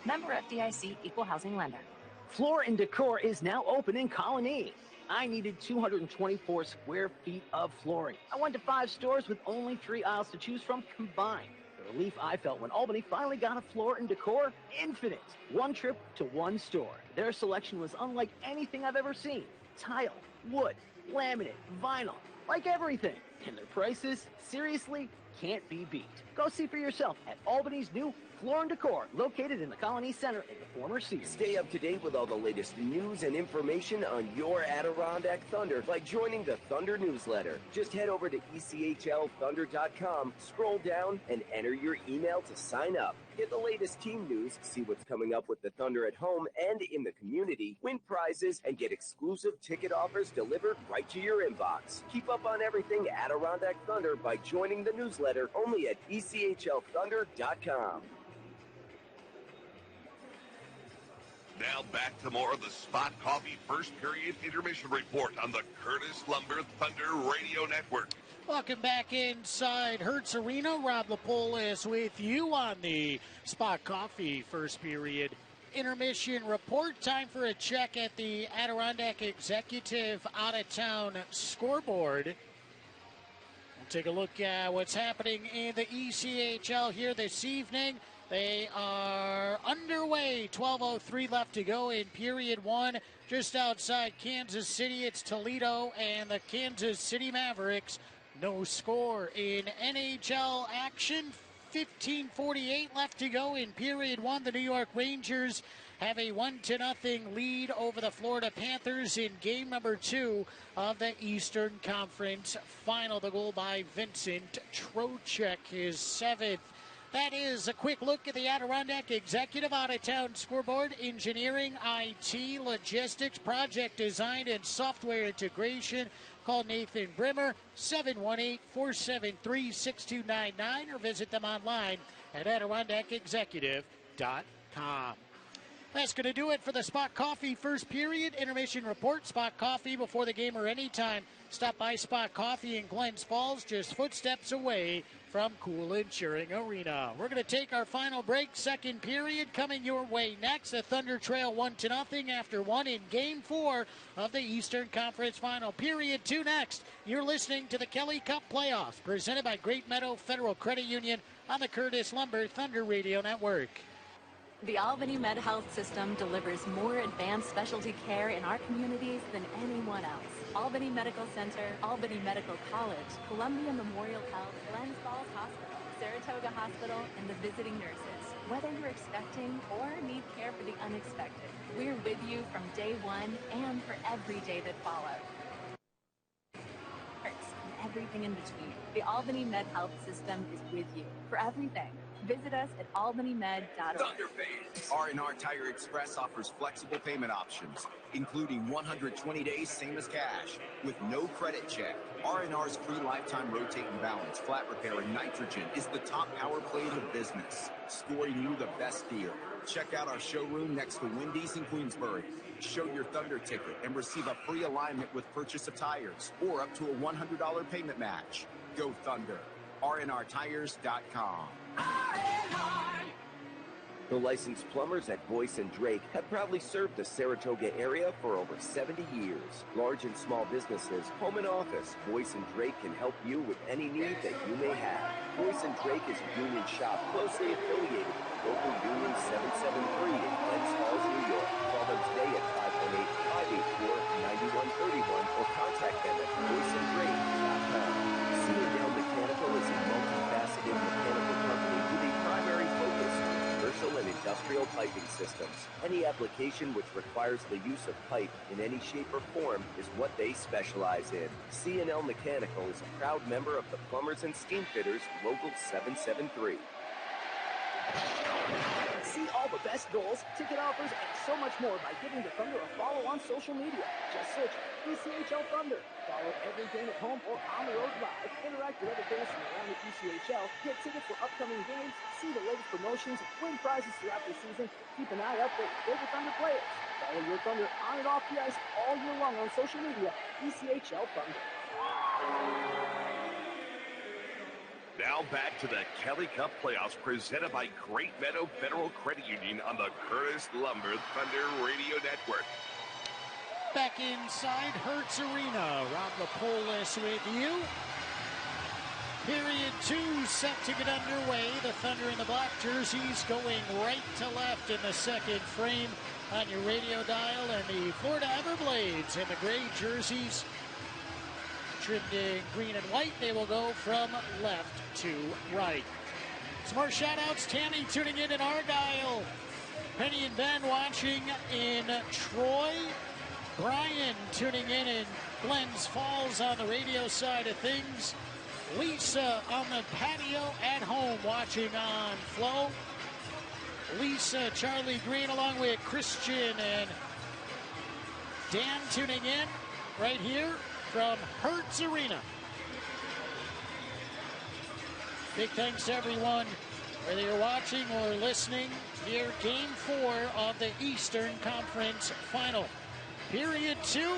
Member FDIC, Equal Housing Lender. Floor & Decor is now open in Colony. I needed 224 square feet of flooring. I went to 5 stores with only 3 aisles to choose from combined. The relief I felt when Albany finally got a Floor & Decor, infinite. One trip to one store. Their selection was unlike anything I've ever seen. Tile, wood, laminate, vinyl, like everything. And their prices, seriously, can't be beat. Go see for yourself at Albany's new Floor & Decor, located in the Colony Center in the former Sears. Stay up to date with all the latest news and information on your Adirondack Thunder by joining the Thunder newsletter. Just head over to ECHLThunder.com, scroll down, and enter your email to sign up. Get the latest team news, see what's coming up with the Thunder at home and in the community, win prizes, and get exclusive ticket offers delivered right to your inbox. Keep up on everything Adirondack Thunder by joining the newsletter only at ECHLThunder.com. Now back to more of the Spot Coffee first period intermission report on the Curtis Lumber Thunder Radio Network. Welcome back inside Hertz Arena. Rob Lapolis with you on the Spot Coffee first period intermission report. Time for a check at the Adirondack Executive out-of-town scoreboard. We'll take a look at what's happening in the ECHL here this evening. They are underway. 12:03 left to go in period 1. Just outside Kansas City, it's Toledo and the Kansas City Mavericks. No score in NHL action. 15:48 left to go in period 1. The New York Rangers have a 1-0 lead over the Florida Panthers in game number 2 of the Eastern Conference Final. The goal by Vincent Trocheck, his 7th. That is a quick look at the Adirondack Executive out-of-town scoreboard. Engineering, IT, logistics, project design, and software integration. Call Nathan Brimmer, 718-473-6299, or visit them online at AdirondackExecutive.com. That's going to do it for the Spot Coffee first period intermission report. Spot Coffee before the game or anytime. Stop by Spot Coffee in Glens Falls, just footsteps away from Cool Insuring Arena. We're going to take our final break. Second period coming your way next. The Thunder trail 1-0 after 1 in Game 4 of the Eastern Conference Final. Period 2 next. You're listening to the Kelly Cup Playoffs, presented by Great Meadow Federal Credit Union on the Curtis Lumber Thunder Radio Network. The Albany Med Health System delivers more advanced specialty care in our communities than anyone else. Albany Medical Center, Albany Medical College, Columbia Memorial Health, Glens Falls Hospital, Saratoga Hospital, and the visiting nurses. Whether you're expecting or need care for the unexpected, we're with you from day one and for every day that follows. And everything in between. The Albany Med Health System is with you for everything. Visit us at albanymed.org. Thunder fans, R&R Tire Express offers flexible payment options, including 120 days same as cash, with no credit check. R&R's free lifetime rotate and balance, flat repair, and nitrogen is the top power play in the business, scoring you the best deal. Check out our showroom next to Wendy's in Queensbury. Show your Thunder ticket and receive a free alignment with purchase of tires or up to a $100 payment match. Go Thunder. RNRTires.com. The licensed plumbers at Boyce & Drake have proudly served the Saratoga area for over 70 years. Large and small businesses, home and office, Boyce & Drake can help you with any need that you may have. Boyce & Drake is a union shop closely affiliated with local Union 773 in Glens Falls, New York. Call them today at 518-584-9131 or contact them at boyceanddrake.com. C&L Mechanical is a multifaceted mechanical company with a primary focus on commercial and industrial piping systems. Any application which requires the use of pipe in any shape or form is what they specialize in. C&L Mechanical is a proud member of the Plumbers and Steamfitters Local 773. See all the best goals, ticket offers, and so much more by giving the Thunder a follow on social media. Just search ECHL Thunder. Follow every game at home or on the road live. Interact with other fans from around the ECHL. Get tickets for upcoming games. See the latest promotions. Win prizes throughout the season. Keep an eye out for your favorite Thunder players. Follow your Thunder on and off the ice all year long on social media. ECHL Thunder. Now back to the Kelly Cup playoffs presented by Great Meadow Federal Credit Union on the Curtis Lumber Thunder Radio Network. Back inside Hertz Arena, Rob Lapolis with you. Period 2 set to get underway. The Thunder in the black jerseys going right to left in the second frame on your radio dial, and the Florida Everblades in the gray jerseys trimmed in green and white. They will go from left to right. Some more shout-outs. Tammy tuning in Argyle. Penny and Ben watching in Troy. Brian tuning in Glens Falls on the radio side of things. Lisa on the patio at home watching on Flo. Lisa, Charlie Green along with Christian and Dan tuning in right here from Hertz Arena. Big thanks to everyone, whether you're watching or listening, here Game 4 of the Eastern Conference Final. Period 2,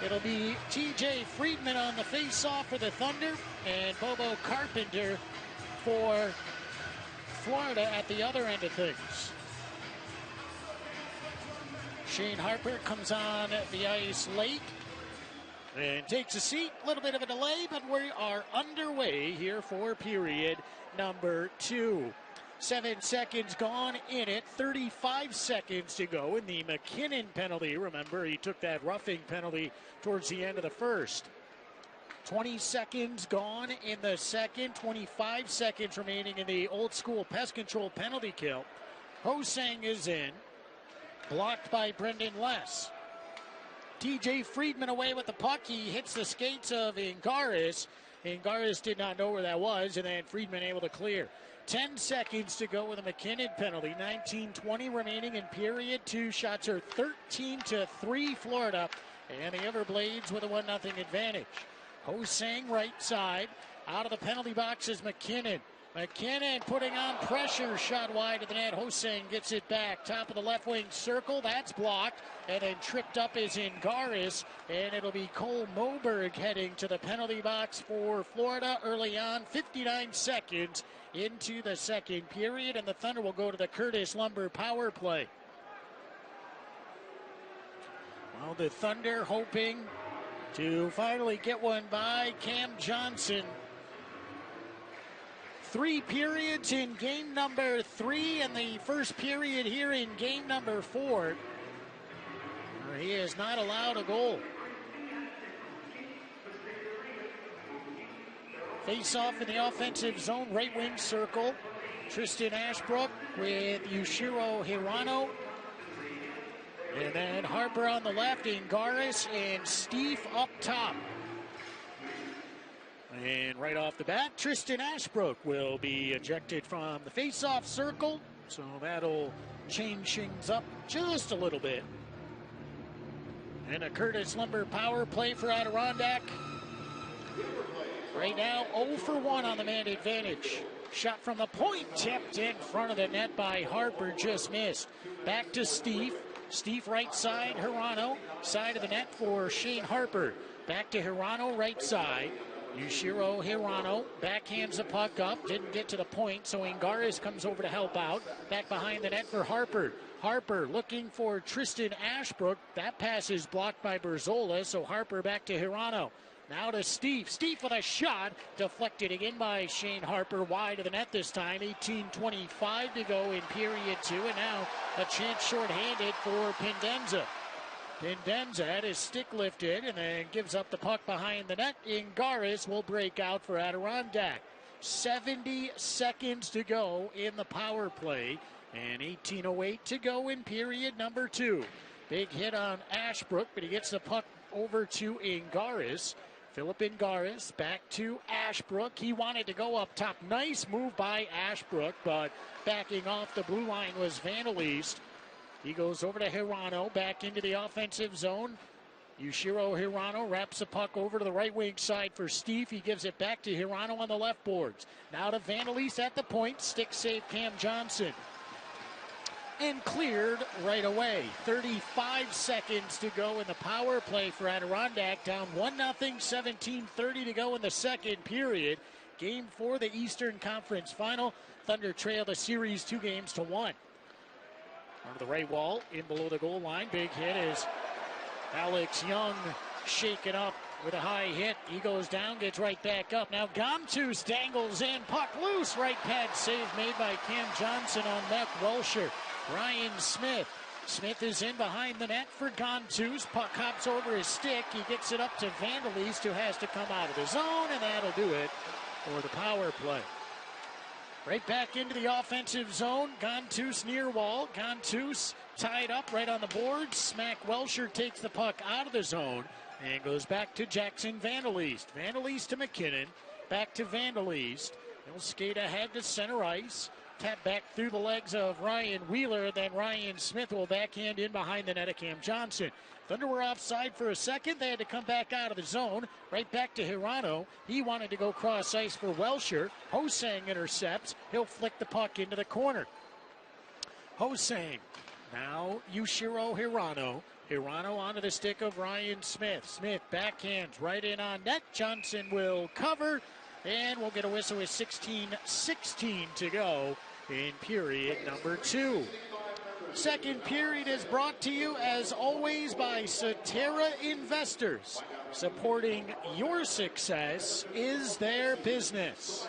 it'll be TJ Friedman on the faceoff for the Thunder and Bobo Carpenter for Florida at the other end of things. Shane Harper comes on the ice late and takes a seat. A little bit of a delay, but we are underway here for period number 2. 7 seconds gone in it, 35 seconds to go in the McKinnon penalty. Remember, he took that roughing penalty towards the end of the first. 20 seconds gone in the second, 25 seconds remaining in the old school pest control penalty kill. Hosang is in, blocked by Brendan Less. TJ Friedman away with the puck. He hits the skates of Ingaris. Ingaris did not know where that was, and then Friedman able to clear. 10 seconds to go with a McKinnon penalty. 19:20 remaining in period 2. Shots are 13-3 Florida, and the Everblades with a 1-0 advantage. Hosang right side. Out of the penalty box is McKinnon. McKinnon putting on pressure. Shot wide of the net. Hosang gets it back. Top of the left wing circle. That's blocked. And then tripped up is Ingaris. And it'll be Cole Moberg heading to the penalty box for Florida early on. 59 seconds into the second period. And the Thunder will go to the Curtis Lumber power play. Well, the Thunder hoping to finally get one by Cam Johnson. 3 periods in game number 3 and the first period here in game number 4. He has not allowed a goal. Face off in the offensive zone, right wing circle. Tristan Ashbrook with Yushiro Hirano. And then Harper on the left, Ingaris and Steve up top. And right off the bat, Tristan Ashbrook will be ejected from the face-off circle. So that'll change things up just a little bit. And a Curtis Lumber power play for Adirondack. Right now, 0 for 1 on the man advantage. Shot from the point, tipped in front of the net by Harper, just missed. Back to Steve. Steve right side, Hirano. Side of the net for Shane Harper. Back to Hirano, right side. Yushiro Hirano backhands the puck up, didn't get to the point, so Ingaris comes over to help out. Back behind the net for Harper. Harper looking for Tristan Ashbrook. That pass is blocked by Berzola, so Harper back to Hirano. Now to Steve. Steve with a shot. Deflected again by Shane Harper. Wide of the net this time. 18:25 to go in period 2. And now a chance shorthanded for Pendenza. Pendenza had his stick lifted and then gives up the puck behind the net. Ingaris will break out for Adirondack. 70 seconds to go in the power play. And 18:08 to go in period number 2. Big hit on Ashbrook, but he gets the puck over to Ingaris. Philip Ingaris back to Ashbrook. He wanted to go up top. Nice move by Ashbrook, but backing off the blue line was Vandalist. He goes over to Hirano, back into the offensive zone. Yushiro Hirano wraps the puck over to the right wing side for Steve. He gives it back to Hirano on the left boards. Now to Vandalist at the point. Stick save Cam Johnson. And cleared right away. 35 seconds to go in the power play for Adirondack. Down 1-0, 17:30 to go in the second period. Game 4, the Eastern Conference Final. Thunder trail the series 2-1. Onto the right wall, in below the goal line. Big hit is Alex Young shaken up with a high hit. He goes down, gets right back up. Now Gontus dangles in, puck loose. Right pad save made by Cam Johnson on Mac Welcher. Ryan Smith. Smith is in behind the net for Gontus. Puck hops over his stick. He gets it up to Vandalist, who has to come out of the zone, and that'll do it for the power play. Right back into the offensive zone. Gontus near wall. Gontus tied up right on the boards. Mac Welcher takes the puck out of the zone and goes back to Jackson Vandalist. Vandalist to McKinnon. Back to Vandalist. He'll skate ahead to center ice. Tap back through the legs of Ryan Wheeler. Then Ryan Smith will backhand in behind the net of Cam Johnson. Thunder were offside for a second. They had to come back out of the zone. Right back to Hirano. He wanted to go cross ice for Welcher. Hosang intercepts. He'll flick the puck into the corner. Hosang. Now Yushiro Hirano. Hirano onto the stick of Ryan Smith. Smith backhands right in on net. Johnson will cover. And we'll get a whistle with 16:16 to go in period number 2. Second period is brought to you, as always, by Cetera Investors. Supporting your success is their business.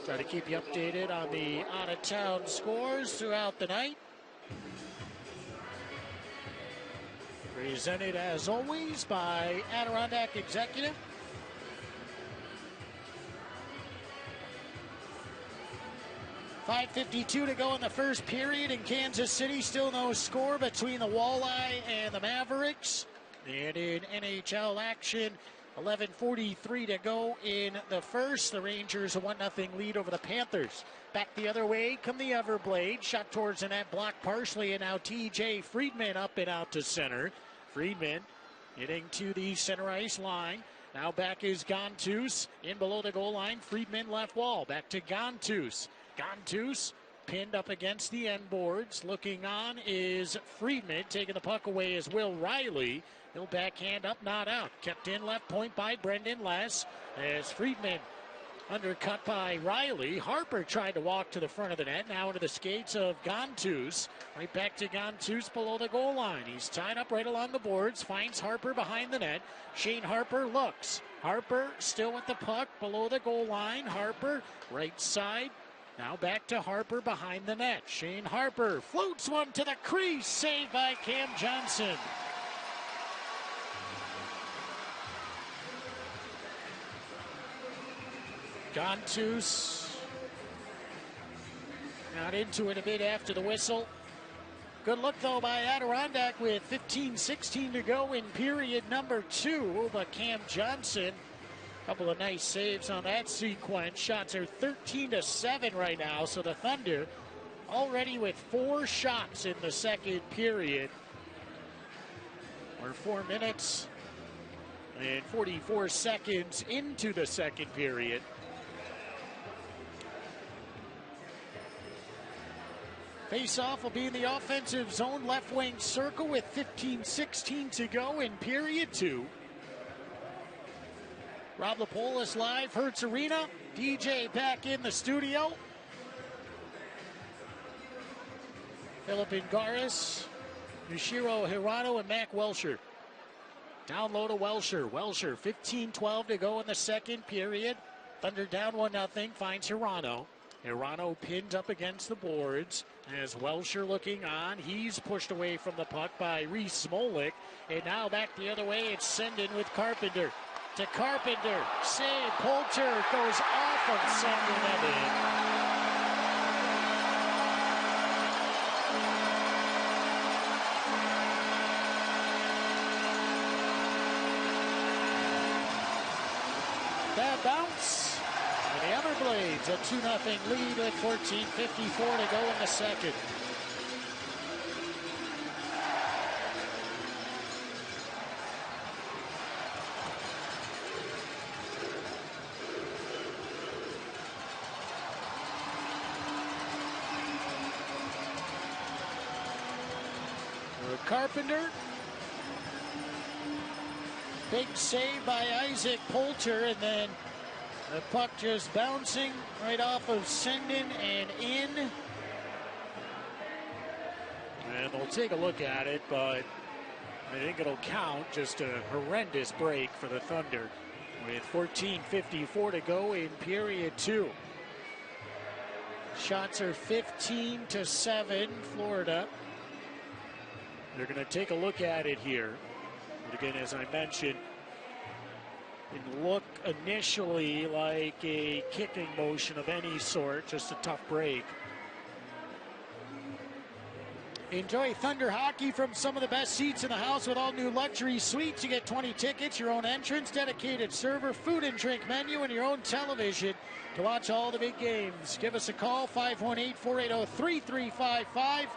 Try to keep you updated on the out-of-town scores throughout the night. Presented, as always, by Adirondack Executive. .552 to go in the first period in Kansas City. Still no score between the Walleye and the Mavericks. And in NHL action, 11:43 to go in the first. The Rangers a 1-0 lead over the Panthers. Back the other way come the Everblades. Shot towards the net, blocked partially, and now TJ Friedman up and out to center. Friedman getting to the center ice line. Now back is Gontus in below the goal line. Friedman left wall. Back to Gontus. Gontus pinned up against the end boards. Looking on is Friedman. Taking the puck away is Will Riley. He'll backhand up, not out. Kept in left point by Brendan Less as Friedman undercut by Riley. Harper tried to walk to the front of the net. Now into the skates of Gontus. Right back to Gontus below the goal line. He's tied up right along the boards. Finds Harper behind the net. Shane Harper looks. Harper still with the puck below the goal line. Harper right side. Now back to Harper behind the net. Shane Harper floats one to the crease. Saved by Cam Johnson. Gontus got into it a bit after the whistle. Good look, though, by Adirondack with 15:16 to go in period number 2. But Cam Johnson, a couple of nice saves on that sequence. Shots are 13-7 right now. So the Thunder already with 4 shots in the second period. We're 4 minutes and 44 seconds into the second period. Faceoff will be in the offensive zone, left wing circle with 15:16 to go in period 2. Rob Lapolis live, Hertz Arena. DJ back in the studio. Philip Ingaris, Yushiro Hirano, and Mac Welsher. Down low to Welsher. Welsher, 15-12 to go in the second period. Thunder down 1-0, finds Hirano. Hirano pinned up against the boards as Welsher looking on. He's pushed away from the puck by Reese Smolik. And now back the other way, it's Sendin with Carpenter. To Carpenter, save, Poulter goes off of Sendin and in. Bad bounce. And the Everblades a 2-0 lead with 14:54 to go in the second. Carpenter. Big save by Isaac Poulter, and then the puck just bouncing right off of Sendin and in. And they'll take a look at it, but I think it'll count. Just a horrendous break for the Thunder with 14:54 to go in period 2. Shots are 15-7, Florida. They're going to take a look at it here. But again, as I mentioned, it looked initially like a kicking motion of any sort, just a tough break. Enjoy Thunder hockey from some of the best seats in the house with all new luxury suites. You get 20 tickets, your own entrance, dedicated server, food and drink menu, and your own television to watch all the big games. Give us a call, 518-480-3355.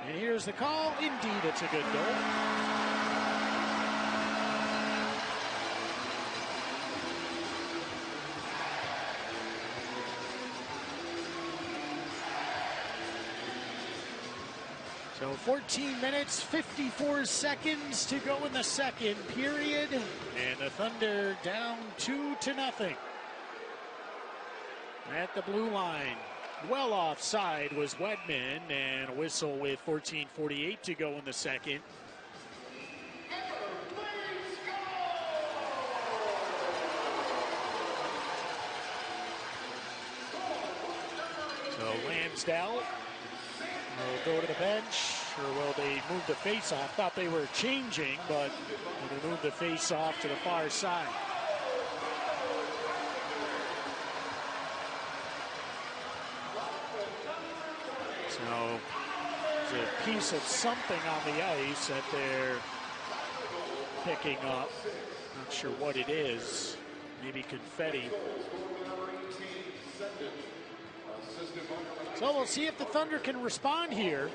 And here's the call. Indeed, it's a good goal. So 14 minutes, 54 seconds to go in the second period. And the Thunder down 2-0. At the blue line. Well offside was Wedman, and a whistle with 14:48 to go in the second. So Lansdale will go to the bench, or will they move the face-off? Thought they were changing, but they moved the face-off to the far side. So there's a piece of something on the ice that they're picking up. Not sure what it is. Maybe confetti. So we'll see if the Thunder can respond here.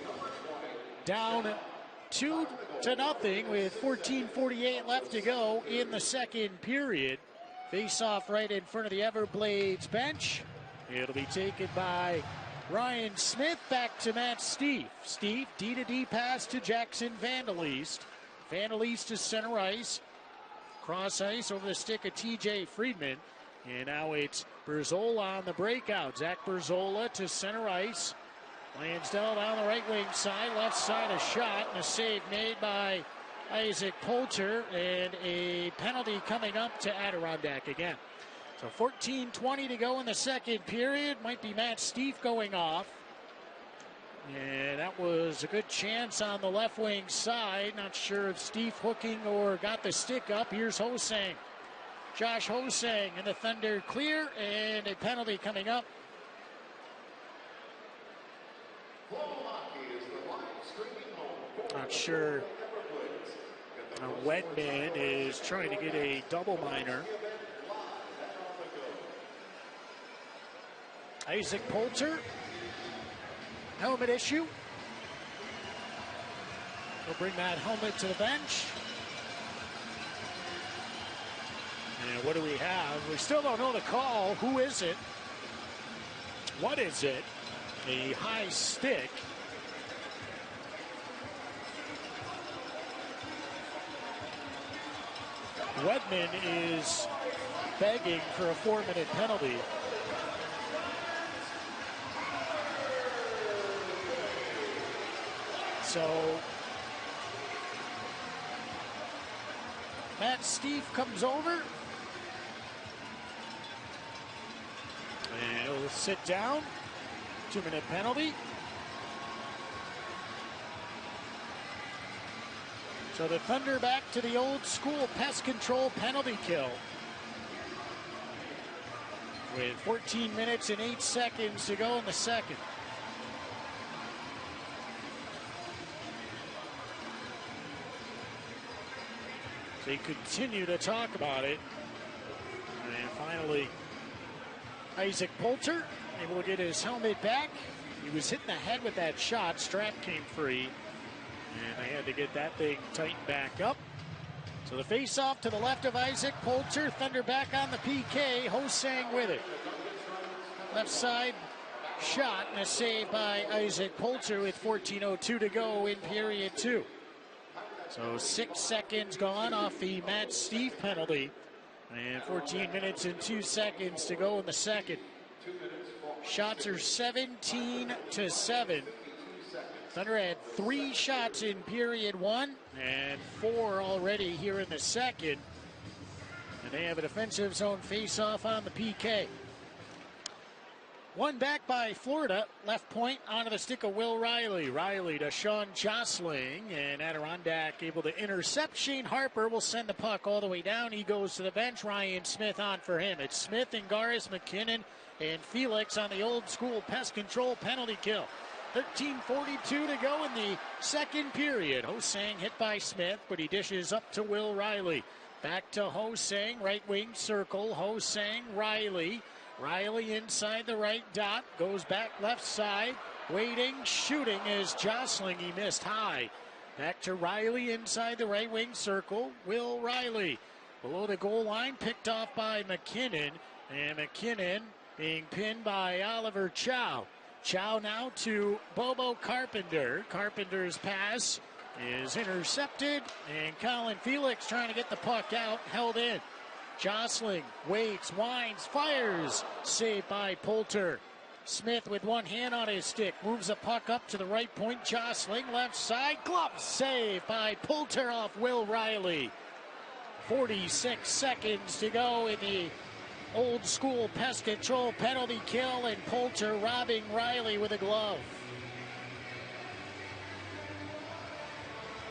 Down 2-0 with 14:48 left to go in the second period. Face-off right in front of the Everblades bench. It'll be taken by Ryan Smith. Back to Matt Steve. Steve, D-to-D pass to Jackson Vandalist. Vandalist to center ice. Cross ice over the stick of TJ Friedman. And now it's Berzola on the breakout. Zach Berzola to center ice. Lansdale down the right wing side. Left side a shot. And a save made by Isaac Poulter. And a penalty coming up to Adirondack again. So 14:20 to go in the second period. Might be Matt Steve going off. And that was a good chance on the left wing side. Not sure if Steve hooking or got the stick up. Here's Hosang. Josh Hosang and the Thunder clear, and a penalty coming up. Not sure. Wedman is trying to get a double minor. Isaac Poulter. Helmet issue. We'll bring that helmet to the bench. And what do we have? We still don't know the call. Who is it? What is it? A high stick. Wedman is begging for a 4-minute penalty. So Matt Steve comes over. And he'll sit down. 2-minute penalty. So the Thunder back to the old school pest control penalty kill. With 14 minutes and 8 seconds to go in the second. They continue to talk about it. And finally, Isaac Poulter able to get his helmet back. He was hitting the head with that shot. Strap came free. And they had to get that thing tightened back up. So the face-off to the left of Isaac Poulter. Thunder back on the PK. Hosang with it. Left side shot and a save by Isaac Poulter with 14:02 to go in period 2. So 6 seconds gone off the Matt Steve penalty. And 14 minutes and 2 seconds to go in the second. Shots are 17-7. Thunder had 3 shots in period 1 and 4 already here in the second. And they have a defensive zone face-off on the PK. One back by Florida. Left point onto the stick of Will Riley. Riley to Sean Jostling. And Adirondack able to intercept. Shane Harper will send the puck all the way down. He goes to the bench. Ryan Smith on for him. It's Smith, Angaris, McKinnon, and Felix on the old school pest control penalty kill. 13:42 to go in the second period. Hosang hit by Smith, but he dishes up to Will Riley. Back to Hosang, right wing circle. Hosang, Riley. Riley inside the right dot, goes back left side, waiting, shooting is Jostling. He missed high. Back to Riley inside the right wing circle. Will Riley below the goal line, picked off by McKinnon, and McKinnon being pinned by Oliver Chow. Chow now to Bobo Carpenter. Carpenter's pass is intercepted, and Colin Felix trying to get the puck out, held in. Jostling waits, winds, fires. Saved by Poulter. Smith with one hand on his stick. Moves the puck up to the right point. Jostling left side. Glove save by Poulter off Will Riley. 46 seconds to go in the old school pest control penalty kill. And Poulter robbing Riley with a glove.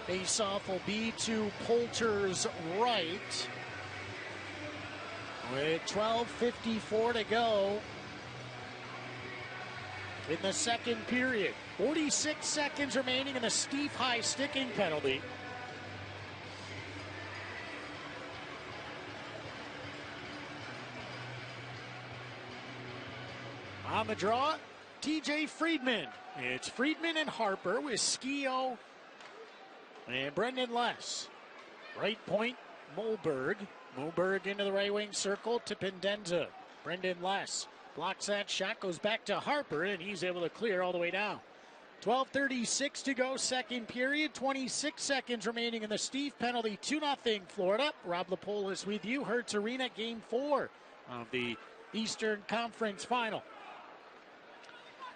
Face-off will be to Poulter's right. With 12:54 to go in the second period. 46 seconds remaining in the Steve High sticking penalty. On the draw, TJ Friedman. It's Friedman and Harper with Skio and Brendan Less. Right point, Moberg. Moberg into the right wing circle to Pendenza. Brendan Less blocks that shot, goes back to Harper, and he's able to clear all the way down. 12:36 to go, second period. 26 seconds remaining in the Steve penalty. 2-0 Florida. Rob Lapolis with you. Hertz Arena, game 4 of the Eastern Conference Final.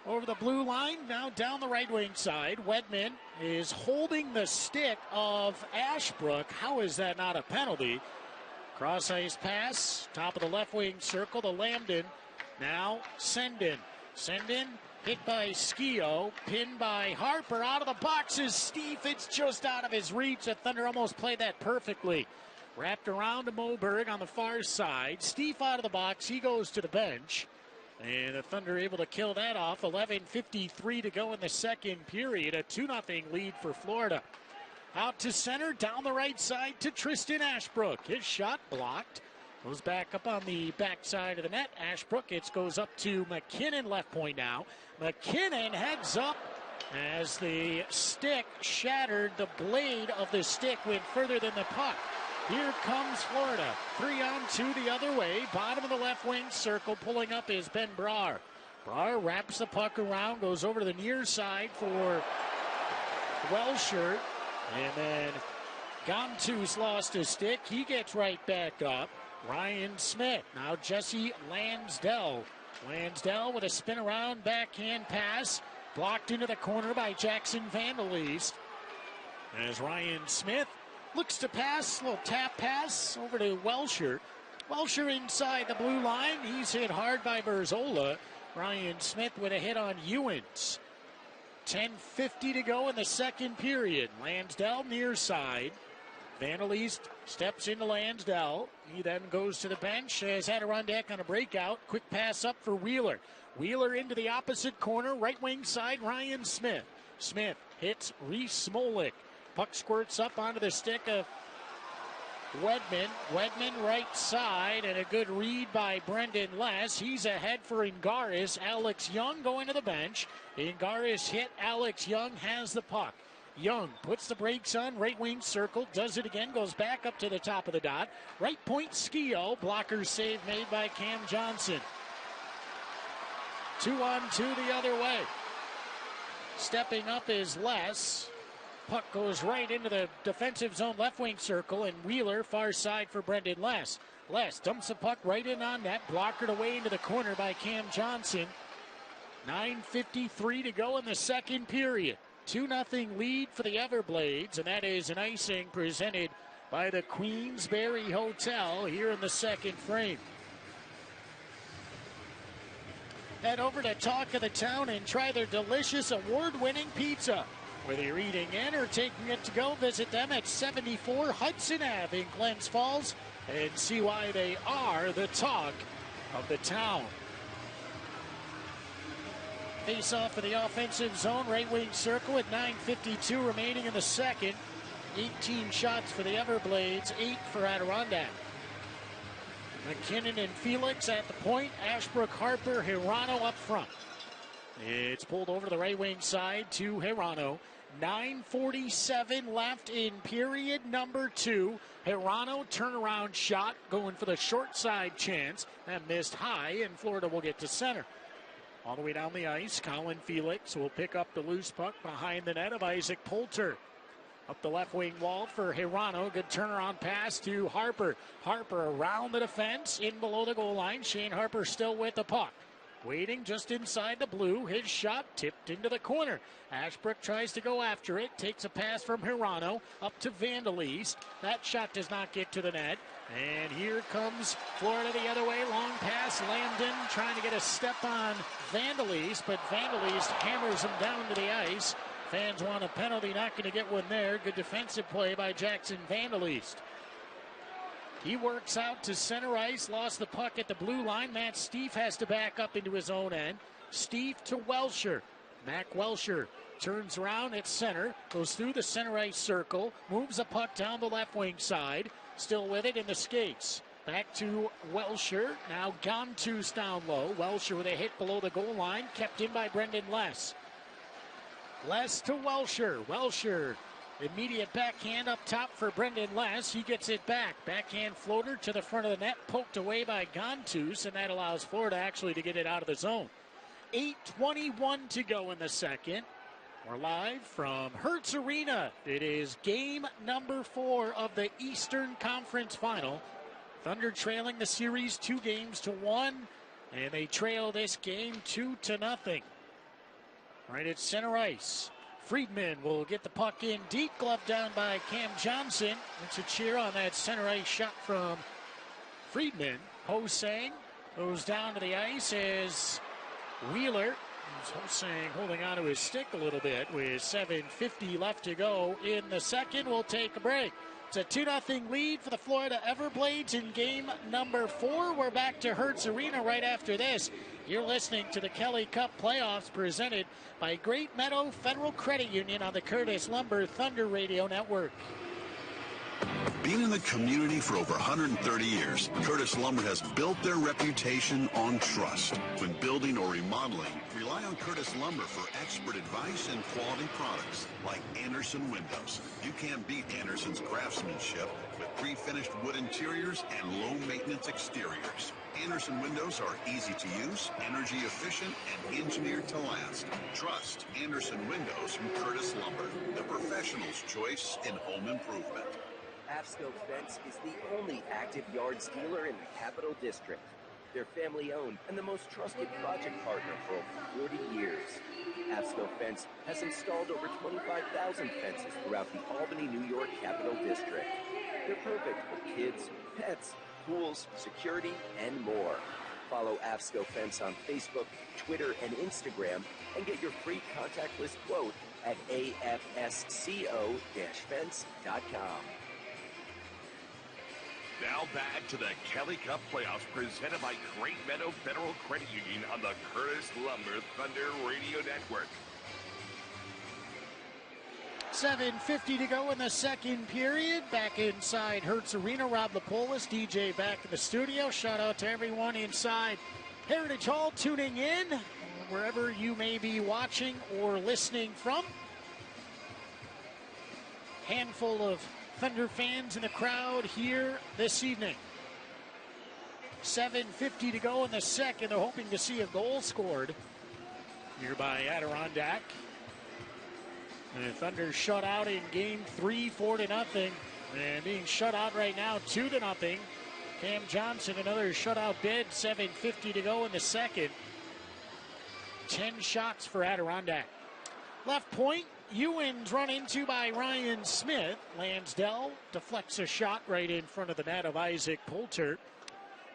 Over the blue line, now down the right wing side. Wedman is holding the stick of Ashbrook. How is that not a penalty? Cross ice pass, top of the left wing circle to Lambden. Now Sendin. Sendin hit by Skio, pinned by Harper. Out of the boxes, Steve. It's just out of his reach. The Thunder almost played that perfectly. Wrapped around to Moberg on the far side. Steve out of the box. He goes to the bench. And the Thunder able to kill that off. 11:53 to go in the second period. A 2-0 lead for Florida. Out to center, down the right side to Tristan Ashbrook. His shot blocked. Goes back up on the backside of the net. Ashbrook, it goes up to McKinnon, left point now. McKinnon heads up as the stick shattered. The blade of the stick went further than the puck. Here comes Florida. 3-on-2 the other way. Bottom of the left wing circle. Pulling up is Ben Brar. Brar wraps the puck around, goes over to the near side for Welshirt. And then Gomtu's lost his stick. He gets right back up. Ryan Smith. Now Jesse Lansdell. Lansdell with a spin around backhand pass. Blocked into the corner by Jackson Vandalese. As Ryan Smith looks to pass, little tap pass over to Welsher. Welsher inside the blue line. He's hit hard by Berzola. Ryan Smith with a hit on Ewens. 10:50 to go in the second period. Lansdell near side. Vandalese steps into Lansdell. He then goes to the bench as Adirondack on a breakout. Quick pass up for Wheeler. Wheeler into the opposite corner. Right wing side, Ryan Smith. Smith hits Reese Smolik. Puck squirts up onto the stick of Wedman. Wedman right side, and a good read by Brendan Less. He's ahead for Ingaris. Alex Young going to the bench. Ingaris hit. Alex Young has the puck. Young puts the brakes on, right wing circle, does it again, goes back up to the top of the dot. Right point Skio, blocker save made by Cam Johnson. 2-on-2 the other way. Stepping up is Less. Puck goes right into the defensive zone left wing circle, and Wheeler far side for Brendan Less. Less dumps the puck right in on net, blockered away into the corner by Cam Johnson. 9:53 to go in the second period. 2-0 lead for the Everblades, and that is an icing presented by the Queensberry Hotel here in the second frame. Head over to Talk of the Town and try their delicious award-winning pizza. Whether you're eating in or taking it to go, visit them at 74 Hudson Ave in Glens Falls and see why they are the talk of the town. Face off for the offensive zone, right wing circle with 9:52 remaining in the second. 18 shots for the Everblades, 8 for Adirondack. McKinnon and Felix at the point. Ashbrook, Harper, Hirano up front. It's pulled over to the right wing side to Hirano. 9:47 left in period number 2. Hirano turnaround shot going for the short side chance. That missed high, and Florida will get to center. All the way down the ice, Colin Felix will pick up the loose puck behind the net of Isaac Poulter. Up the left wing wall for Hirano. Good turnaround pass to Harper. Harper around the defense, in below the goal line. Shane Harper still with the puck. Waiting just inside the blue. His shot tipped into the corner. Ashbrook tries to go after it. Takes a pass from Hirano up to Vandalese. That shot does not get to the net. And here comes Florida the other way. Long pass. Lambden trying to get a step on Vandalese, but Vandalese hammers him down to the ice. Fans want a penalty. Not going to get one there. Good defensive play by Jackson Vandalese. He works out to center ice. Lost the puck at the blue line. Matt Steve has to back up into his own end. Steve to Welsher. Mac Welsher turns around at center. Goes through the center ice circle. Moves the puck down the left wing side. Still with it in the skates. Back to Welsher. Now Gontus down low. Welsher with a hit below the goal line. Kept in by Brendan Less. Less to Welsher. Welsher. Immediate backhand up top for Brendan Less. He gets it back. Backhand floater to the front of the net. Poked away by Gontus, and that allows Florida actually to get it out of the zone. 8:21 to go in the second. We're live from Hertz Arena. It is game number 4 of the Eastern Conference Final. Thunder trailing the series 2-1, and they trail this game 2-0. Right at center ice. Friedman will get the puck in deep, glove down by Cam Johnson. It's a cheer on that center ice shot from Friedman. Hosang goes down to the ice as Wheeler. Hosang holding onto his stick a little bit with 7:50 left to go in the second. We'll take a break. It's a 2-0 lead for the Florida Everblades in game number 4. We're back to Hertz Arena right after this. You're listening to the Kelly Cup playoffs presented by Great Meadow Federal Credit Union on the Curtis Lumber Thunder Radio Network. Being in the community for over 130 years, Curtis Lumber has built their reputation on trust. When building or remodeling, rely on Curtis Lumber for expert advice and quality products like Anderson Windows. You can't beat Anderson's craftsmanship with pre-finished wood interiors and low-maintenance exteriors. Anderson windows are easy to use, energy efficient, and engineered to last. Trust Anderson Windows from Curtis Lumber, the professional's choice in home improvement. AFSCO Fence is the only active yards dealer in the Capital District. They're family-owned and the most trusted project partner for over 40 years. AFSCO Fence has installed over 25,000 fences throughout the Albany, New York Capital District. They're perfect for kids, pets, pools, security, and more. Follow AFSCO Fence on Facebook, Twitter, and Instagram, and get your free contactless quote at afsco-fence.com. Now back to the Kelly Cup playoffs presented by Great Meadow Federal Credit Union on the Curtis Lumber Thunder Radio Network. 7:50 to go in the second period. Back inside Hertz Arena. Rob Lapolis, DJ back in the studio. Shout out to everyone inside Heritage Hall tuning in, wherever you may be watching or listening from. Handful of Thunder fans in the crowd here this evening. 7:50 to go in the second. They're hoping to see a goal scored here by Adirondack. The Thunder shut out in game 3, 4-0. And being shut out right now, 2-0. Cam Johnson, another shutout bid. 7:50 to go in the second. 10 shots for Adirondack. Left point. Ewan's run into by Ryan Smith. Lansdell deflects a shot right in front of the net of Isaac Poulter.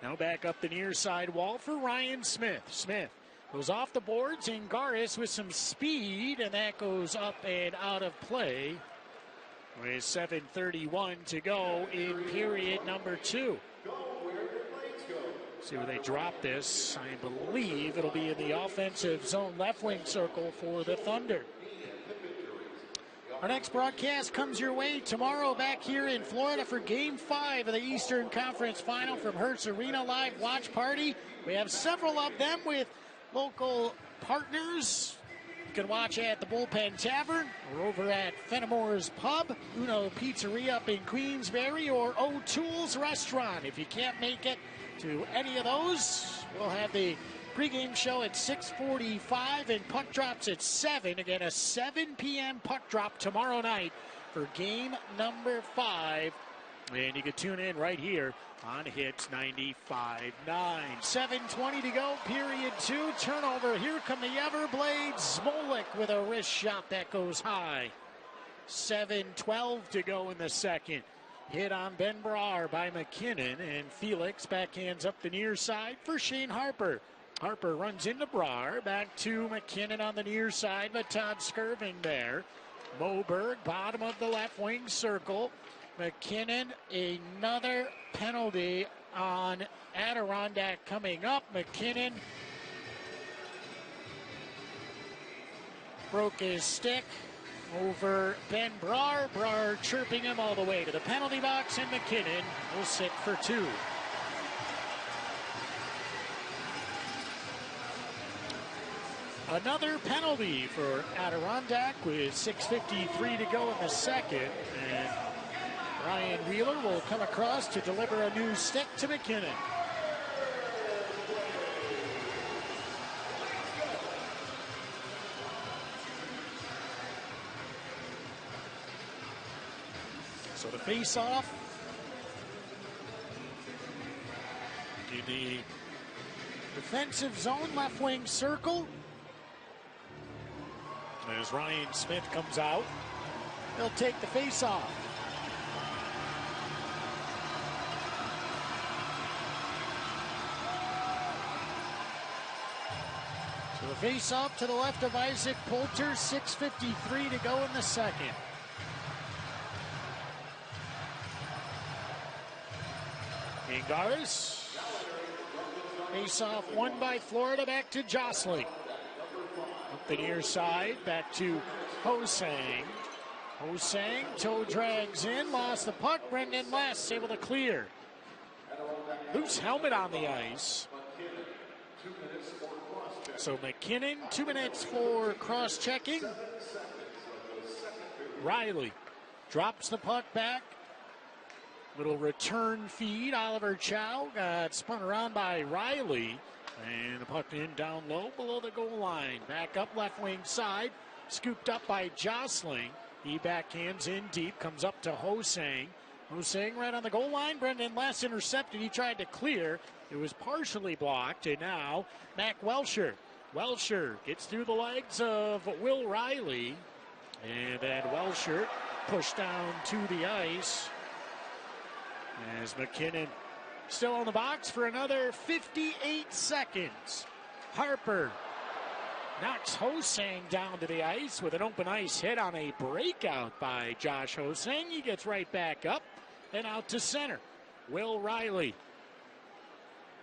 Now back up the near side wall for Ryan Smith. Smith goes off the boards, and Garis with some speed, and that goes up and out of play with 7:31 to go in period number 2. See where they drop this. I believe it'll be in the offensive zone left wing circle for the Thunder. Our next broadcast comes your way tomorrow back here in Florida for Game 5 of the Eastern Conference Final from Hertz Arena Live Watch Party. We have several of them with local partners. You can watch at the Bullpen Tavern or over at Fenimore's Pub, Uno Pizzeria up in Queensbury, or O'Toole's Restaurant. If you can't make it to any of those, we'll have the pregame show at 6:45 and puck drops at 7. Again, a 7 p.m. puck drop tomorrow night for game number 5. And you can tune in right here on Hits 95.9. 7:20 to go, period 2. Turnover. Here come the Everblades. Smolik with a wrist shot that goes high. 7:12 to go in the second. Hit on Ben Brar by McKinnon, and Felix backhands up the near side for Shane Harper. Harper runs into Brar, back to McKinnon on the near side, but Todd Skirving there. Moberg, bottom of the left wing circle. McKinnon, another penalty on Adirondack coming up. McKinnon broke his stick over Ben Brar. Brar chirping him all the way to the penalty box, and McKinnon will sit for 2. Another penalty for Adirondack with 6:53 to go in the second. And Ryan Wheeler will come across to deliver a new stick to McKinnon. So the face-off in the defensive zone, left wing circle. As Ryan Smith comes out, he'll take the face-off. So the face-off to the left of Isaac Poulter, 6:53 to go in the second. Ingaris. Face-off won by Florida, back to Jostling. Up the near side, back to Hosang. Hosang, toe drags in, lost the puck. Brendan Less able to clear. Loose helmet on the ice. So McKinnon, 2 minutes for cross-checking. Riley drops the puck back. Little return feed. Oliver Chow got spun around by Riley. And the puck in down low below the goal line. Back up left wing side. Scooped up by Jostling. He backhands in deep. Comes up to Hosang. Hosang right on the goal line. Brendan Less intercepted. He tried to clear. It was partially blocked. And now Mac Welsher. Welsher gets through the legs of Will Riley. And then Welsher pushed down to the ice. As McKinnon still on the box for another 58 seconds. Harper knocks Hosang down to the ice with an open ice hit on a breakout by Josh Hosang. He gets right back up and out to center. Will Riley.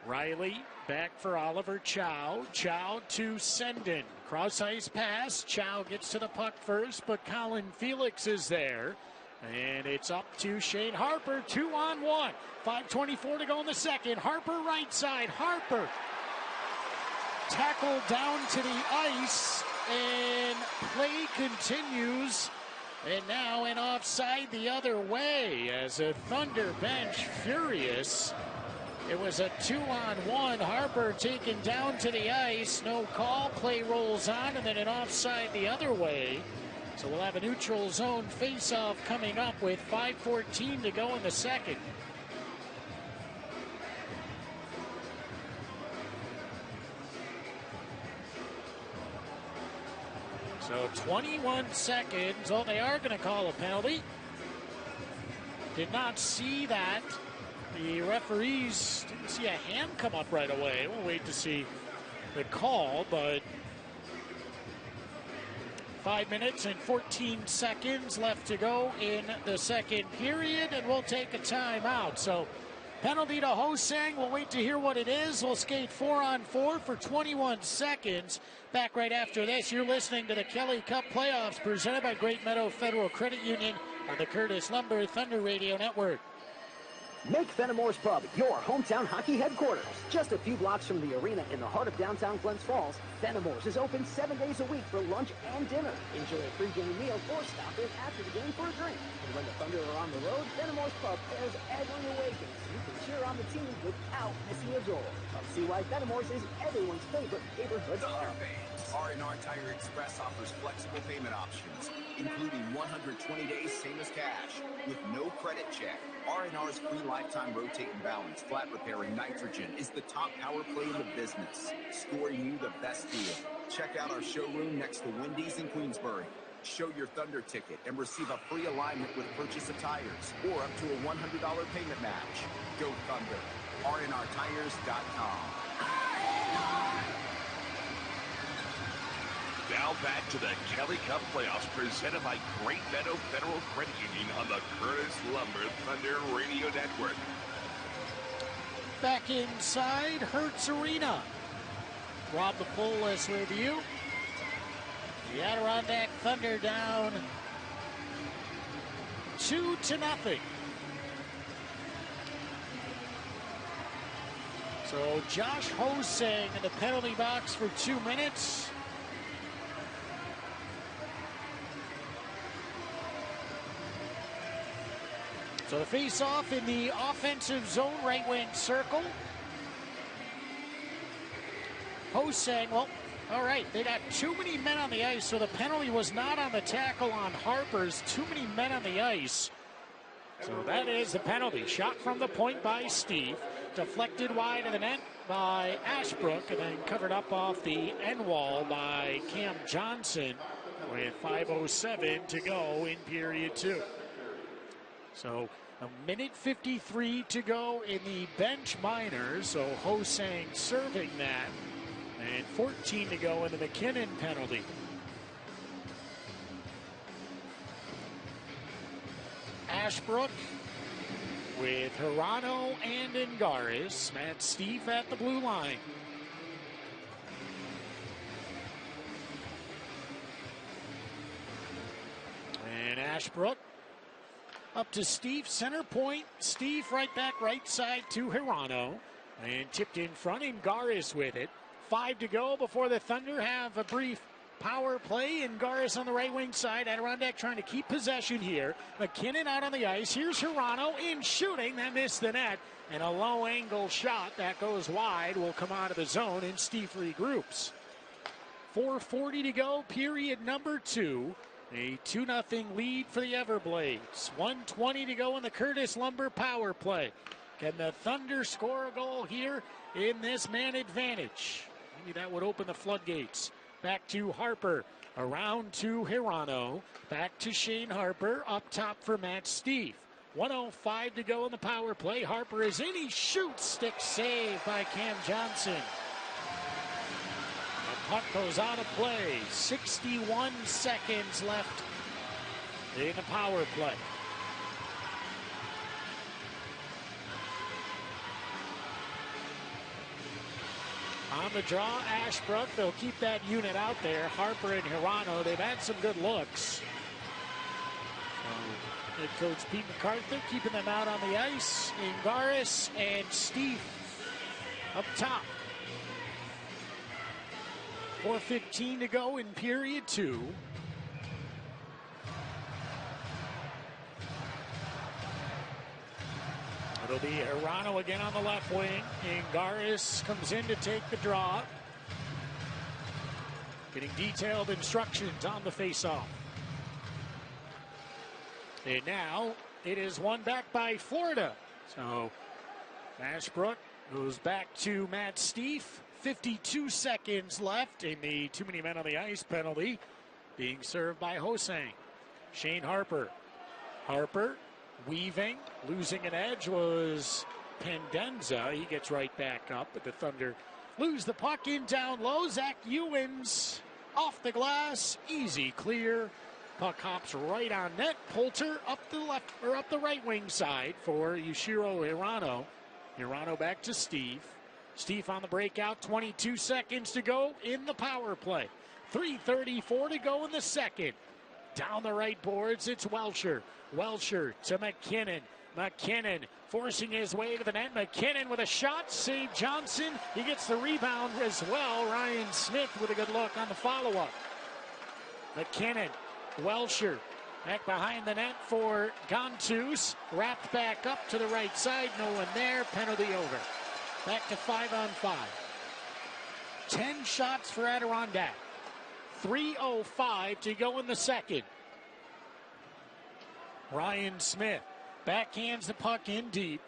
Riley back for Oliver Chow. Chow to Sendon. Cross ice pass. Chow gets to the puck first, but Colin Felix is there. And it's up to Shane Harper. 2-on-1. 5:24 to go in the second. Harper right side. Harper tackled down to the ice, and play continues. And now an offside the other way as a Thunder bench furious. It was a 2-on-1. Harper taken down to the ice. No call. Play rolls on, and then an offside the other way. So we'll have a neutral zone faceoff coming up with 5:14 to go in the second. So 21 seconds. Oh, they are going to call a penalty. Did not see that. The referees didn't see a hand come up right away. We'll wait to see the call, but 5 minutes and 14 seconds left to go in the second period, and we'll take a timeout. So penalty to Hosang. We'll wait to hear what it is. We'll skate 4-on-4 for 21 seconds. Back right after this. You're listening to the Kelly Cup Playoffs presented by Great Meadow Federal Credit Union on the Curtis Lumber Thunder Radio Network. Make Fenimore's Pub your hometown hockey headquarters. Just a few blocks from the arena in the heart of downtown Glens Falls, Fenimore's is open 7 days a week for lunch and dinner. Enjoy a pre-game meal or stop in after the game for a drink. And when the Thunder are on the road, Fenimore's Pub airs every away game so you can cheer on the team without missing a goal. Come see why Fenimore's is everyone's favorite neighborhood pub. R&R Tire Express offers flexible payment options, including 120 days same as cash, with no credit check. R&R's free lifetime rotate and balance, flat repair, and nitrogen is the top power play in the business, scoring you the best deal. Check out our showroom next to Wendy's in Queensbury. Show your Thunder ticket and receive a free alignment with purchase of tires or up to a $100 payment match. Go Thunder. RNRTires.com. Now back to the Kelly Cup Playoffs presented by Great Meadow Federal Credit Union on the Curtis Lumber Thunder Radio Network. Back inside Hertz Arena. Rob the Polis with you. The Adirondack Thunder down 2-0. So Josh Hosang in the penalty box for 2 minutes. So the face-off in the offensive zone, right wing circle. Hosang, well, all right, they got too many men on the ice, so the penalty was not on the tackle on Harper's. Too many men on the ice. So that is the penalty. Shot from the point by Steve. Deflected wide of the net by Ashbrook, and then covered up off the end wall by Cam Johnson with 5:07 to go in period 2. So a minute 53 to go in the bench minors. So Hosang serving that. And 14 to go in the McKinnon penalty. Ashbrook with Hirano and Angaris. Matt Steve at the blue line. And Ashbrook up to Steve, center point. Steve right back right side to Hirano. And tipped in front, Angaris with it. 5 to go before the Thunder have a brief power play. Angaris on the right wing side. Adirondack trying to keep possession here. McKinnon out on the ice. Here's Hirano in shooting. That missed the net. And a low angle shot that goes wide will come out of the zone, and Steve regroups. 4:40 to go, period number 2. A 2-0 lead for the Everblades. 1:20 to go in the Curtis Lumber power play. Can the Thunder score a goal here in this man advantage? Maybe that would open the floodgates. Back to Harper. Around to Hirano. Back to Shane Harper. Up top for Matt Steve. 1:05 to go in the power play. Harper is in. He shoots. Stick save by Cam Johnson. The puck goes out of play. 61 seconds left in the power play. On the draw, Ashbrook. They'll keep that unit out there. Harper and Hirano, they've had some good looks. Head coach Pete MacArthur keeping them out on the ice. Ingaris and Steve up top. 4:15 to go in period 2. It'll be Hirano again on the left wing. Ingaris comes in to take the draw. Getting detailed instructions on the faceoff. And now it is won back by Florida. So Ashbrook goes back to Matt Steve. 52 seconds left in the too many men on the ice penalty being served by Hosang. Shane Harper. Harper weaving, losing an edge was Pendenza. He gets right back up, but the Thunder lose the puck in down low. Zach Ewens off the glass, easy clear. Puck hops right on net. Poulter up the left or up the right wing side for Yushiro Hirano. Hirano back to Steve. Steve on the breakout. 22 seconds to go in the power play. 3:34 to go in the second. Down the right boards, it's Welcher. Welcher to McKinnon. McKinnon forcing his way to the net. McKinnon with a shot. Save Johnson. He gets the rebound as well. Ryan Smith with a good look on the follow-up. McKinnon. Welcher back behind the net for Gontus. Wrapped back up to the right side. No one there. Penalty over. Back to 5-on-5. 10 shots for Adirondack. 3:05 to go in the second. Ryan Smith backhands the puck in deep.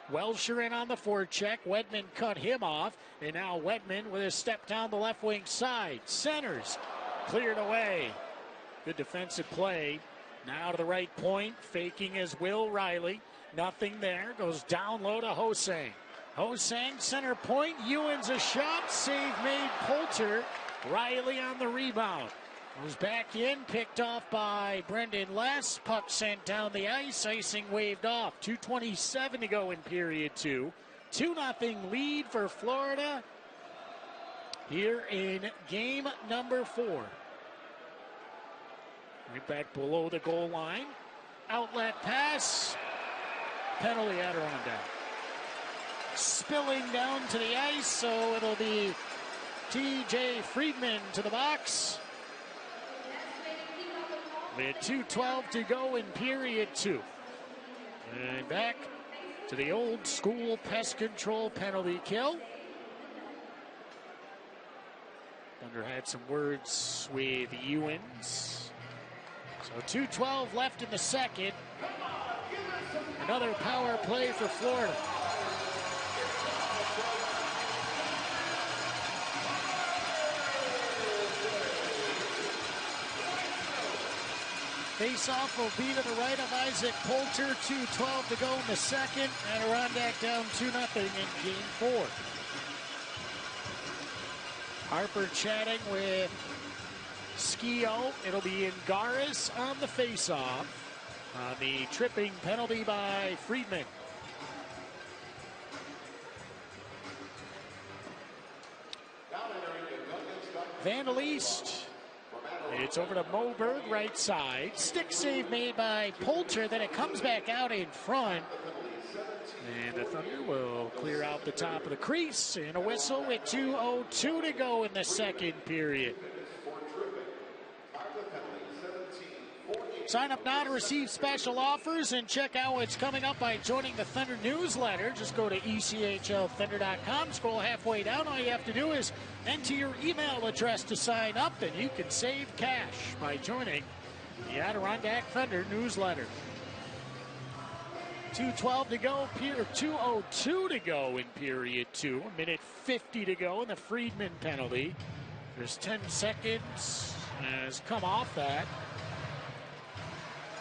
Welcher in on the forecheck. Wedman cut him off. And now Wedman with a step down the left wing side. Centers. Cleared away. Good defensive play. Now to the right point. Faking is Will Riley. Nothing there. Goes down low to Hosang. Hosang center point. Ewens a shot. Save made Poulter. Riley on the rebound. Goes back in. Picked off by Brendan Less. Puck sent down the ice. Icing waved off. 2:27 to go in period 2. 2-0 lead for Florida here in game number 4. Right back below the goal line. Outlet pass. Penalty Adirondack. Spilling down to the ice, so it'll be TJ Friedman to the box. With 2:12 to go in period 2. And back to the old school pest control penalty kill. Thunder had some words with Ewens. So 2:12 left in the second. Another power play for Florida. Face-off will be to the right of Isaac Poulter. 2:12 to go in the second. Adirondack down 2-0 in game 4. Harper chatting with Skio. It'll be Ingaris on the face-off. On the tripping penalty by Friedman. Vandal East. It's over to Moberg, right side. Stick save made by Poulter. Then it comes back out in front. And the Thunder will clear out the top of the crease. And a whistle with 2:02 to go in the second period. Sign up now to receive special offers and check out what's coming up by joining the Thunder newsletter. Just go to ECHLThunder.com, scroll halfway down. All you have to do is enter your email address to sign up, and you can save cash by joining The Adirondack Thunder newsletter. 2:12 to go, 2:02 to go in period 2. A minute 50 to go in the Friedman penalty. There's 10 seconds has come off that.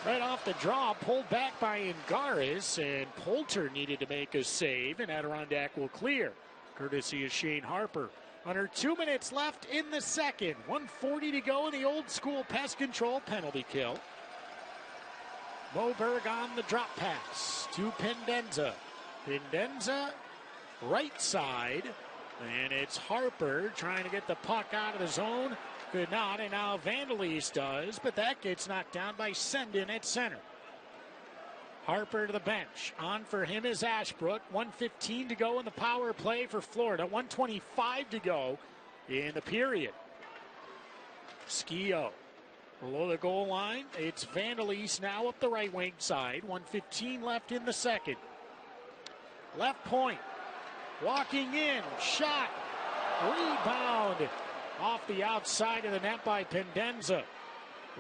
Right off the draw, pulled back by Angaris, and Poulter needed to make a save, and Adirondack will clear, courtesy of Shane Harper. Under 2 minutes left in the second. 1:40 to go in the old school pest control penalty kill. Moberg on the drop pass to Pendenza. Pendenza right side, and it's Harper trying to get the puck out of the zone. Could not, and now Vandelis does, but that gets knocked down by Sendin at center. Harper to the bench. On for him is Ashbrook. 1:15 to go in the power play for Florida. 1:25 to go in the period. Skio below the goal line. It's Vandelis now up the right wing side. 1:15 left in the second. Left point. Walking in. Shot. Rebound. Off the outside of the net by Pendenza.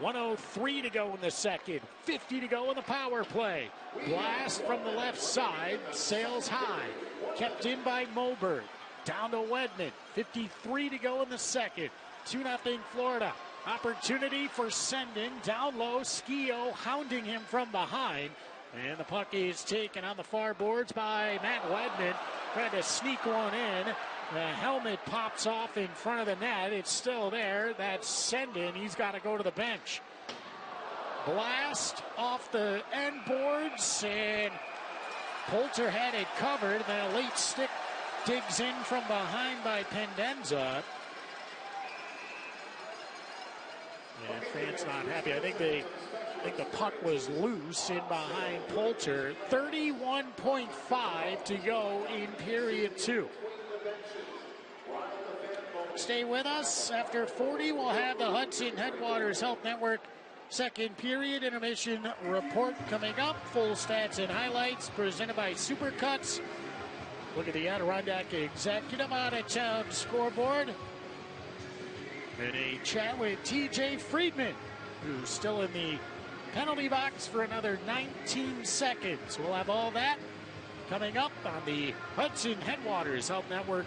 1:03 to go in the second. 50 to go in the power play. Blast from the left side. Sails high. Kept in by Moberg. Down to Wedman. 53 to go in the second. 2-0 Florida. Opportunity for Sendin. Down low. Skio hounding him from behind. And the puck is taken on the far boards by Matt Wedman. Tried to sneak one in. The helmet pops off in front of the net. It's still there. That's Sendin. He's got to go to the bench. Blast off the end boards, and Poulter had it covered. Then a late stick digs in from behind by Pendenza. And fans not happy. I think the puck was loose in behind Poulter. 31.5 to go in period 2. Stay with us. After 40, we'll have the Hudson Headwaters Health Network second period intermission report coming up. Full stats and highlights presented by Supercuts. Look at the Adirondack Executive Out of Town scoreboard. And a chat with TJ Friedman, who's still in the penalty box for another 19 seconds. We'll have all that coming up on the Hudson Headwaters Health Network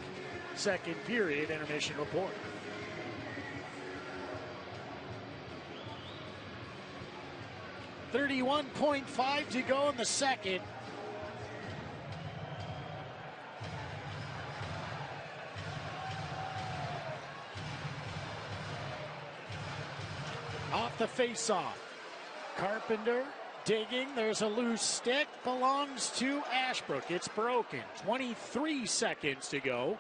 second period intermission report. .5 to go in the second. Off the face-off. Carpenter digging. There's a loose stick. Belongs to Ashbrook. It's broken. 23 seconds to go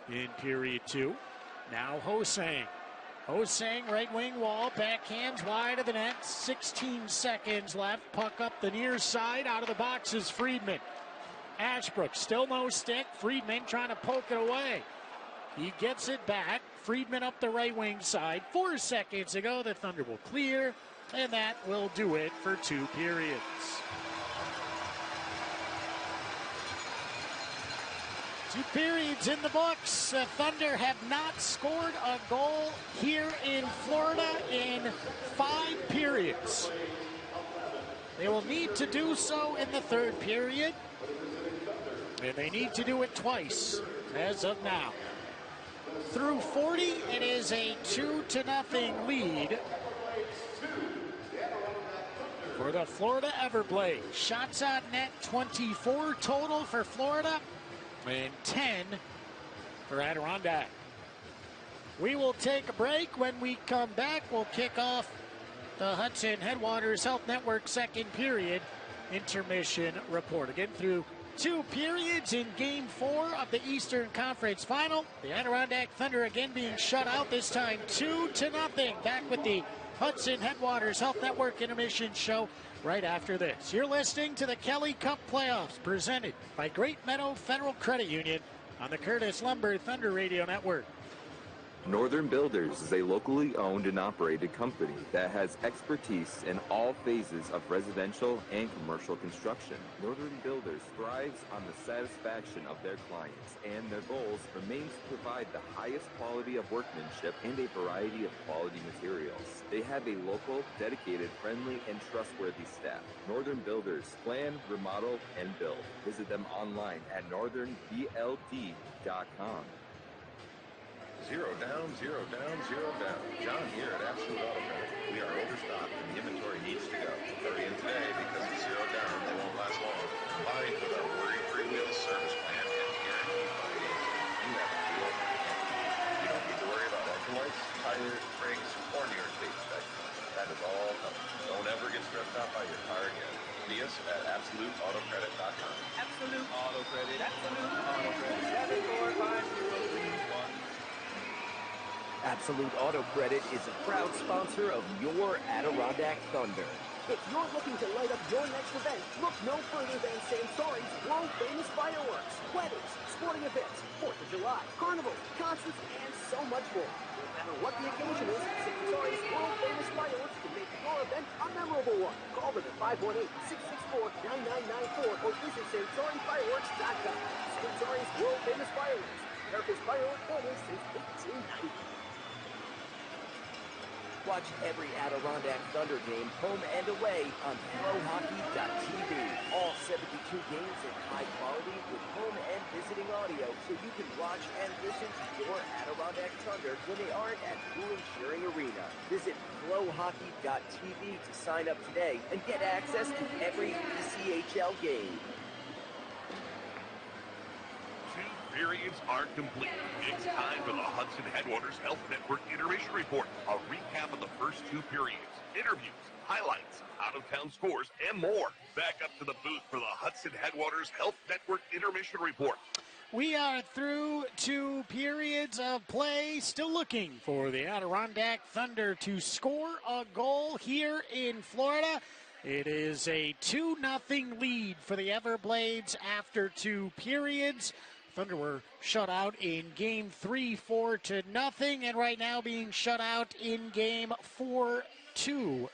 in period 2. Now Hosang. Hosang, right wing wall, backhands wide of the net. 16 seconds left. Puck up the near side. Out of the box is Friedman. Ashbrook, still no stick. Friedman trying to poke it away. He gets it back. Friedman up the right wing side. 4 seconds to go. The Thunder will clear, and that will do it for 2 periods. Two periods in the books. The Thunder have not scored a goal here in Florida in 5 periods. They will need to do so in the 3rd period, and they need to do it twice as of now. Through 40, it is a 2-0 lead for the Florida Everblades. Shots on net, 24 total for Florida, and 10 for Adirondack. We will take a break. When we come back, we'll kick off the Hudson Headwaters Health Network second period intermission report. Again, through 2 periods in Game 4 of the Eastern Conference Final. The Adirondack Thunder again being shut out, this time 2-0. Back with the Hudson Headwaters Health Network intermission show right after this. You're listening to the Kelly Cup Playoffs presented by Great Meadow Federal Credit Union on the Curtis Lumber Thunder Radio Network. Northern Builders is a locally owned and operated company that has expertise in all phases of residential and commercial construction. Northern Builders thrives on the satisfaction of their clients, and their goals remains to provide the highest quality of workmanship and a variety of quality materials. They have a local, dedicated, friendly, and trustworthy staff. Northern Builders plan, remodel, and build. Visit them online at northernbld.com. Zero down, zero down, zero down. John here at Absolute Auto Credit. We are overstocked and the inventory needs to go. Hurry in today because it's zero down. They won't last long. Combined with our worry-free wheel service plan and guaranteed financing, you have a deal for the end. You don't need to worry about engine lights, tires, brakes, or New York State inspections. That is all coming. Don't ever get stressed out by your car again. See us at AbsoluteAutoCredit.com. Absolute Auto Credit. Absolute Auto Credit. 7450311. Absolute Auto Credit is a proud sponsor of your Adirondack Thunder. If you're looking to light up your next event, look no further than Santori's world-famous fireworks, weddings, sporting events, 4th of July, carnivals, concerts, and so much more. No matter what the occasion is, Santori's world-famous fireworks can make your event a memorable one. Call them at 518-664-9994 or visit SantoriFireworks.com. Santori's world-famous fireworks, America's firework family since 1890. Watch every Adirondack Thunder game, home and away, on FloHockey.tv. All 72 games in high quality with home and visiting audio, so you can watch and listen to your Adirondack Thunder when they aren't at Blue and Shearing Arena. Visit FloHockey.tv to sign up today and get access to every ECHL game. Periods are complete. It's time for the Hudson Headwaters Health Network Intermission Report. A recap of the first two periods, interviews, highlights, out-of-town scores, and more. Back up to the booth for the Hudson Headwaters Health Network Intermission Report. We are through 2 periods of play, still looking for the Adirondack Thunder to score a goal here in Florida. It is a 2-0 lead for the Everblades after 2 periods. Thunder were shut out in Game 3, 4-0, and right now being shut out in Game 4, 2-0.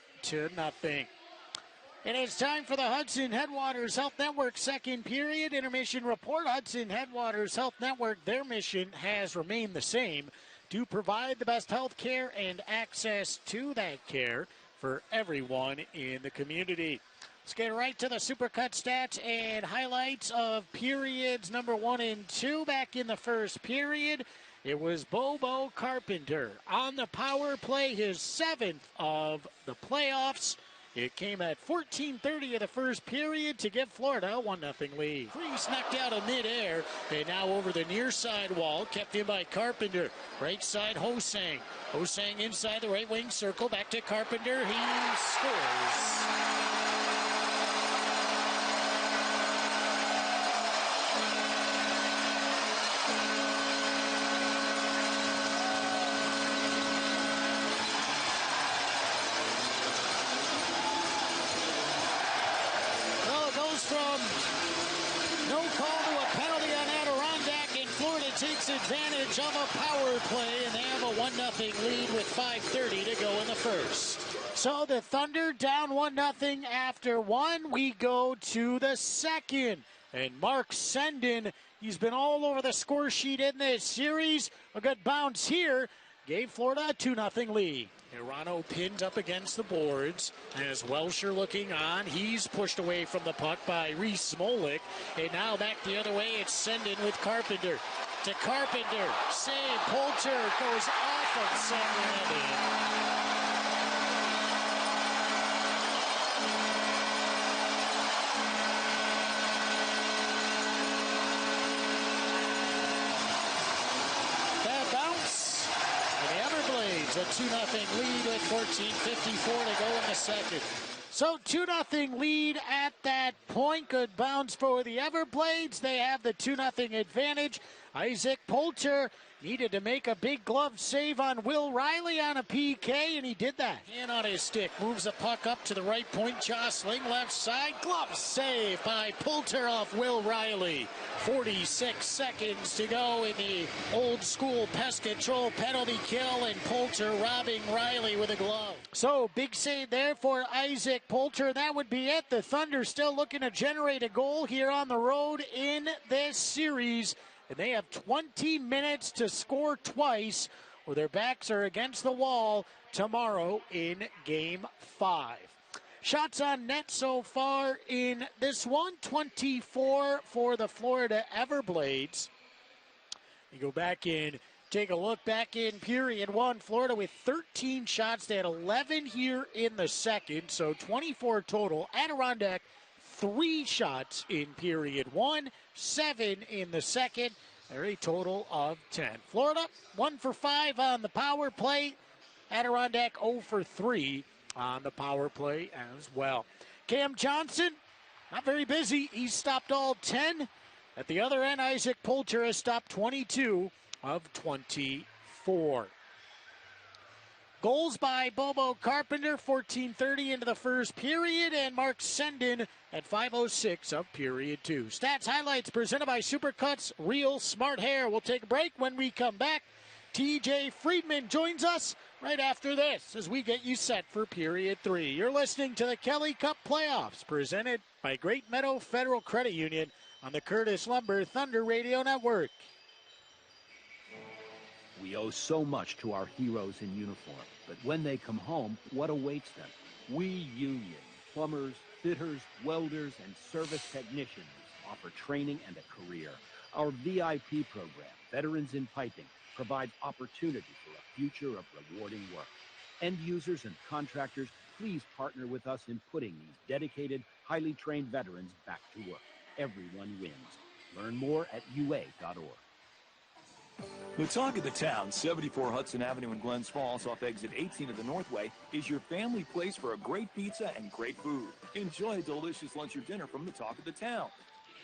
And it's time for the Hudson Headwaters Health Network second period intermission report. Hudson Headwaters Health Network, their mission has remained the same: to provide the best health care and access to that care for everyone in the community. Let's get right to the Supercut stats and highlights of periods number 1 and 2. Back in the first period, it was Bobo Carpenter on the power play, his 7th of the playoffs. It came at 14:30 of the first period to give Florida a 1-0 lead. Freeze knocked out of midair, and now over the near side wall, kept in by Carpenter. Right side, Hosang. Hosang inside the right wing circle, back to Carpenter. He scores. From no call to a penalty on Adirondack, and Florida takes advantage of a power play, and they have a 1-0 lead with 5:30 to go in the first. So the Thunder down 1-0 after 1. We go to the second, and Mark Sendin, he's been all over the score sheet in this series. A good bounce here gave Florida a 2-0 lead. Irano pinned up against the boards as Welsher looking on. He's pushed away from the puck by Reese Smolik. And now back the other way, it's Sendin with Carpenter. To Carpenter. Save. Poulter goes off of Sendin. A 2-0 lead with 14:54 to go in the second. So 2-0 lead at that point. Good bounce for the Everblades. They have the 2-0 advantage. Isaac Poulter Needed to make a big glove save on Will Riley on a PK, and he did that. And on his stick, moves the puck up to the right point, jostling left side. Glove save by Poulter off Will Riley. 46 seconds to go in the old school pest control penalty kill, and Poulter robbing Riley with a glove. So, big save there for Isaac Poulter. That would be it. The Thunder still looking to generate a goal here on the road in this series. And they have 20 minutes to score twice, or their backs are against the wall tomorrow in Game 5. Shots on net so far in this one, 24 for the Florida Everblades. You go back in, take a look back in period one. Florida with 13 shots. They had 11 here in the second, so 24 total. Adirondack, 3 shots in period one, 7 in the second. They're a total of 10. Florida, 1 for 5 on the power play. Adirondack 0 for 3 on the power play as well. Cam Johnson, not very busy. He's stopped all 10. At the other end, Isaac Poulter has stopped 22 of 24. Goals by Bobo Carpenter, 14:30 into the first period, and Mark Sendin at 5:06 of period 2. Stats highlights presented by Supercuts Real Smart Hair. We'll take a break. When we come back, TJ Friedman joins us right after this as we get you set for period 3. You're listening to the Kelly Cup Playoffs presented by Great Meadow Federal Credit Union on the Curtis Lumber Thunder Radio Network. We owe so much to our heroes in uniform, but when they come home, what awaits them? We Union, plumbers, fitters, welders, and service technicians offer training and a career. Our VIP program, Veterans in Piping, provides opportunity for a future of rewarding work. End users and contractors, please partner with us in putting these dedicated, highly trained veterans back to work. Everyone wins. Learn more at UA.org. The talk of the town, 74 Hudson Avenue in Glens Falls off exit 18 of the Northway, is your family place for a great pizza and great food. Enjoy a delicious lunch or dinner from the talk of the town.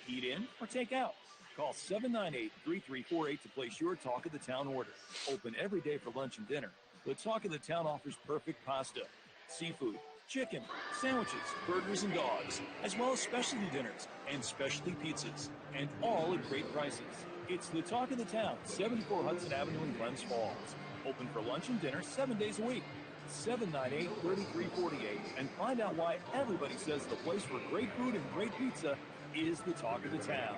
Eat in or take out. Call 798-3348 to place your talk of the town order. Open every day for lunch and dinner. The talk of the town offers perfect pasta, seafood, chicken, sandwiches, burgers, and dogs, as well as specialty dinners and specialty pizzas, and all at great prices. It's the talk of the town, 74 Hudson Avenue in Glens Falls. Open for lunch and dinner 7 days a week. 798-3348, and find out why everybody says the place for great food and great pizza is the talk of the town.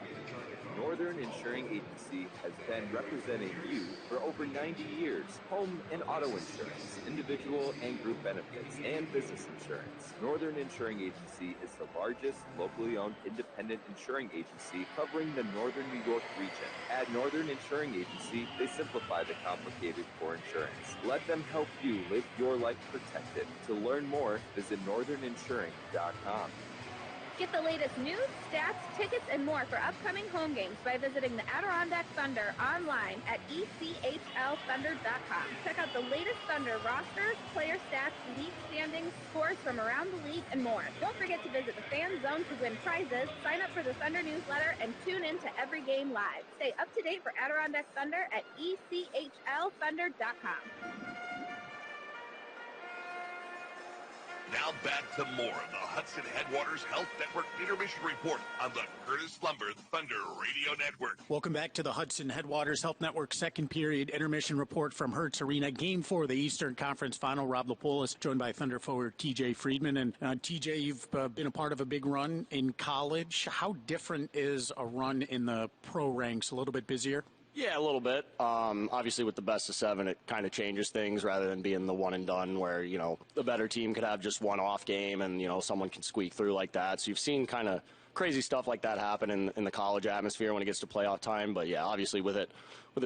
Northern Insuring Agency has been representing you for over 90 years. Home and auto insurance, individual and group benefits, and business insurance. Northern Insuring Agency is the largest locally owned independent insuring agency covering the Northern New York region. At Northern Insuring Agency, they simplify the complicated for insurance. Let them help you live your life protected. To learn more, visit northerninsuring.com. Get the latest news, stats, tickets, and more for upcoming home games by visiting the Adirondack Thunder online at ECHLthunder.com. Check out the latest Thunder rosters, player stats, league standings, scores from around the league, and more. Don't forget to visit the Fan Zone to win prizes, sign up for the Thunder newsletter, and tune in to every game live. Stay up to date for Adirondack Thunder at ECHLthunder.com. Now back to more of the Hudson Headwaters Health Network Intermission Report on the Curtis Lumber Thunder Radio Network. Welcome back to the Hudson Headwaters Health Network second period intermission report from Hertz Arena. Game 4 of the Eastern Conference Final. Rob Lapoulis joined by Thunder forward TJ Friedman. And TJ, you've been a part of a big run in college. How different is a run in the pro ranks? A little bit busier? Yeah, a little bit. Obviously, with the best of 7, it kind of changes things rather than being the one and done where, you know, the better team could have just one off game and, you know, someone can squeak through like that. So you've seen kind of crazy stuff like that happen in the college atmosphere when it gets to playoff time. But, yeah, obviously with it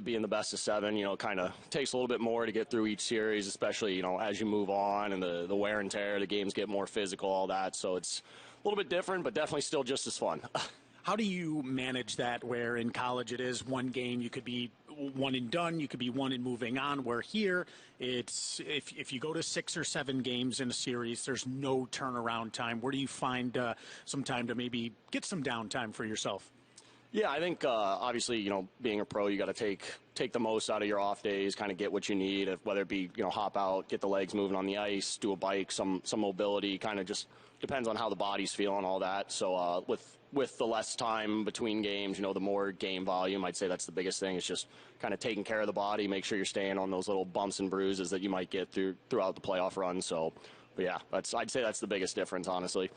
being the best of 7, you know, it kind of takes a little bit more to get through each series, especially, you know, as you move on and the wear and tear, the games get more physical, all that. So it's a little bit different, but definitely still just as fun. How do you manage that where in college it is one game, you could be one and done, you could be one and moving on, where here it's if you go to 6 or 7 games in a series, there's no turnaround time. Where do you find some time to maybe get some downtime for yourself? Yeah, I think obviously, being a pro, you got to take the most out of your off days, kind of get what you need, whether it be, hop out, get the legs moving on the ice, do a bike, some mobility, kind of just depends on how the body's feeling, all that. So with the less time between games, the more game volume, I'd say that's the biggest thing. It's just kind of taking care of the body, make sure you're staying on those little bumps and bruises that you might get throughout the playoff run. So, but yeah, I'd say that's the biggest difference, honestly.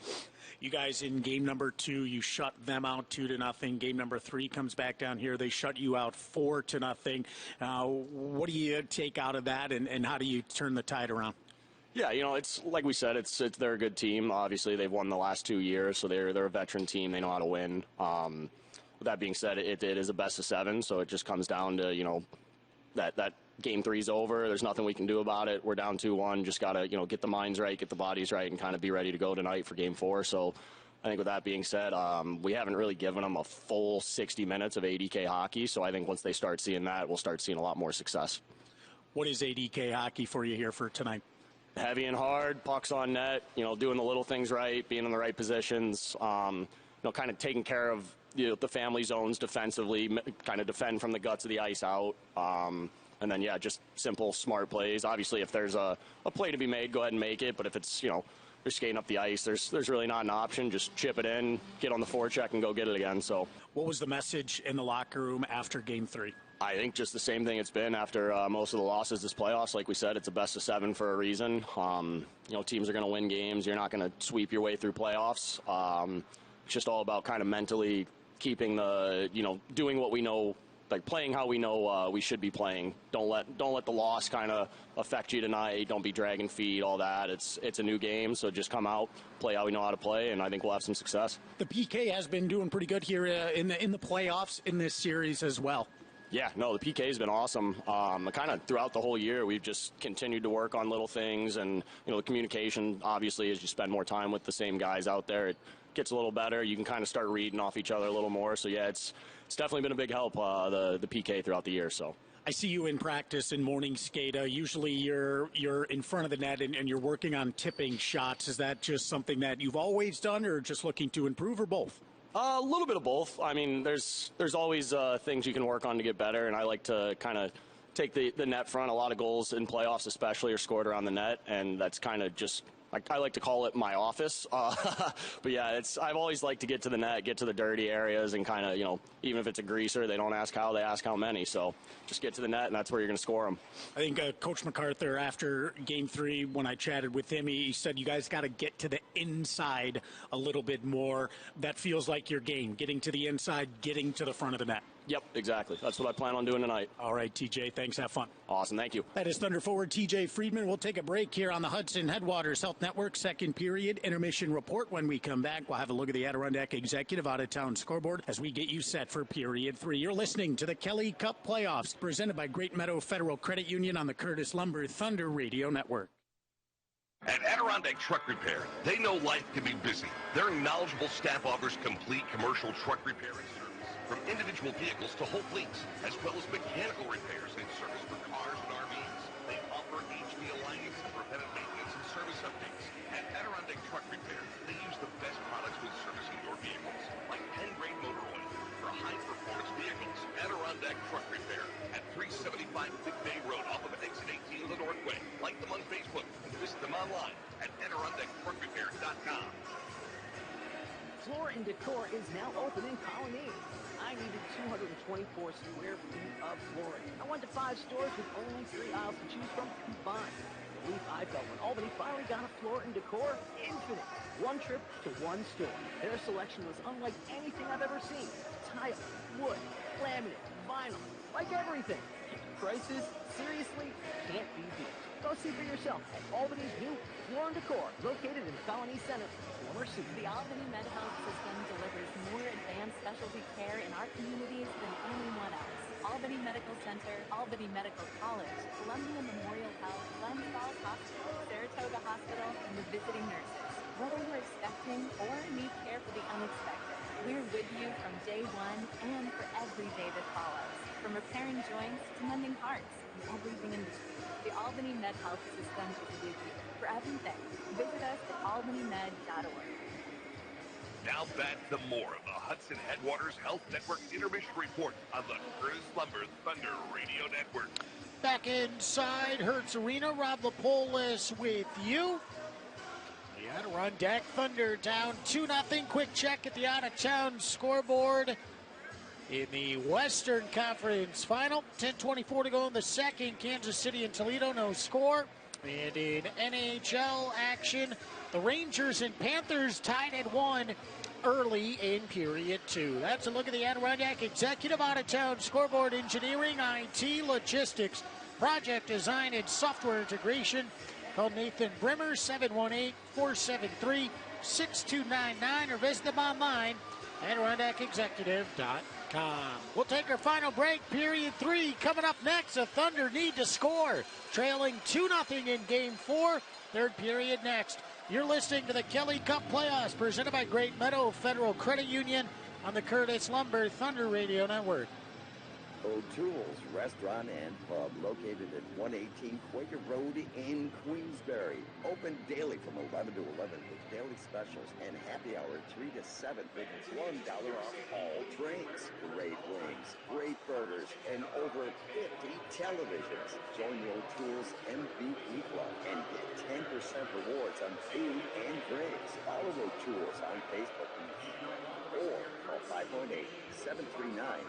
You guys in game number 2, you shut them out 2-0. Game number 3 comes back down here. They shut you out 4-0. What do you take out of that, and how do you turn the tide around? Yeah, it's like we said, they're a good team. Obviously, they've won the last 2 years, so they're a veteran team. They know how to win. With that being said, it is a best of 7, so it just comes down to that game 3's over. There's nothing we can do about it. We're down 2-1. Just got to, get the minds right, get the bodies right, and kind of be ready to go tonight for game 4. So I think with that being said, we haven't really given them a full 60 minutes of ADK hockey. So I think once they start seeing that, we'll start seeing a lot more success. What is ADK hockey for you here for tonight? Heavy and hard, pucks on net, doing the little things right, being in the right positions, kind of taking care of the family zones defensively, kind of defend from the guts of the ice out. And then, yeah, just simple, smart plays. Obviously, if there's a play to be made, go ahead and make it. But if it's, you're skating up the ice, there's really not an option. Just chip it in, get on the forecheck, and go get it again. So, what was the message in the locker room after game 3? I think just the same thing it's been after most of the losses this playoffs. Like we said, it's a best of 7 for a reason. Teams are going to win games. You're not going to sweep your way through playoffs. It's just all about kind of mentally keeping doing what we know, like playing how we know we should be playing. Don't let the loss kind of affect you tonight. Don't be dragging feet, all that. It's a new game, so just come out, play how we know how to play, and I think we'll have some success. The PK has been doing pretty good here in the playoffs in this series as well. Yeah, no, the PK has been awesome. Kind of throughout the whole year, we've just continued to work on little things, and the communication, obviously, as you spend more time with the same guys out there, it gets a little better. You can kind of start reading off each other a little more. So yeah, it's definitely been a big help, the PK throughout the year. So I see you in practice in morning skate. Usually you're in front of the net and you're working on tipping shots. Is that just something that you've always done, or just looking to improve, or both? A little bit of both. I mean, there's always things you can work on to get better, and I like to kind of take the net front. A lot of goals in playoffs especially are scored around the net, and that's kind of just, I like to call it my office. But yeah, I've always liked to get to the net, get to the dirty areas, and kind of, even if it's a greaser, they don't ask how, they ask how many. So just get to the net, and that's where you're going to score them. I think Coach MacArthur, after Game 3, when I chatted with him, he said you guys got to get to the inside a little bit more. That feels like your game, getting to the inside, getting to the front of the net. Yep, exactly. That's what I plan on doing tonight. All right, TJ, thanks. Have fun. Awesome, thank you. That is Thunder forward TJ Friedman. We'll take a break here on the Hudson Headwaters Health Network. Second period intermission report. When we come back, we'll have a look at the Adirondack Executive out-of-town scoreboard as we get you set for period 3. You're listening to the Kelly Cup Playoffs, presented by Great Meadow Federal Credit Union on the Curtis Lumber Thunder Radio Network. At Adirondack Truck Repair, they know life can be busy. Their knowledgeable staff offers complete commercial truck repair and service, from individual vehicles to whole fleets, as well as mechanical repairs and service for cars and RVs. They offer HD alignments and preventive maintenance and service updates. At Adirondack Truck Repair, they use the best products when servicing your vehicles, like Penn-grade motor oil for high-performance vehicles. Adirondack Truck Repair at 375 Big Bay Road off of exit 18 of the Northway. Like them on Facebook and visit them online at AdirondackTruckRepair.com. Floor & Decor is now open in Colony. I needed 224 square feet of flooring. I went to 5 stores with only 3 aisles to choose from combined. The relief I felt when Albany finally got a Floor & Decor, infinite. One trip to one store. Their selection was unlike anything I've ever seen. Tile, wood, laminate, vinyl, like everything. Prices, seriously, can't be beat. Go see for yourself at Albany's new Floor & Decor, located in Colony Center. The Albany Med Health System delivers more advanced specialty care in our communities than anyone else. Albany Medical Center, Albany Medical College, Columbia Memorial Health, Glens Falls Hospital, Saratoga Hospital, and the visiting nurses. Whether you're expecting or need care for the unexpected, we're with you from day one and for every day that follows. From repairing joints to mending hearts and everything in between, the Albany Med Health System is with you for everything. Visit us at albanymed.org. Now back to more of the Hudson Headwaters Health Network Intermission Report on the Curtis Lumber Thunder Radio Network. Back inside Hertz Arena, Rob Lapolis with you. The Adirondack Thunder down 2-0. Quick check at the out-of-town scoreboard in the Western Conference Final. 10:24 to go in the second. Kansas City and Toledo, no score. And in NHL action, the Rangers and Panthers tied at 1 early in period 2. That's a look at the Adirondack Executive out-of-town scoreboard. Engineering, IT, logistics, project design, and software integration. Call Nathan Brimmer, 718-473-6299, or visit them online, AdirondackExecutive.com. We'll take our final break, period 3. Coming up next, the Thunder need to score. Trailing 2-0 in Game 4. Third period next. You're listening to the Kelly Cup Playoffs, presented by Great Meadow Federal Credit Union on the Curtis Lumber Thunder Radio Network. O'Toole's Restaurant and Pub, located at 118 Quaker Road in Queensbury. Open daily from 11 to 11 with daily specials and happy hour 3 to 7 with $1 off all drinks. Great wings, great burgers, and over 50 televisions. Join the O'Toole's MVP Club and get 10% rewards on food and drinks. Follow O'Toole's on Facebook or call 518-739-3389.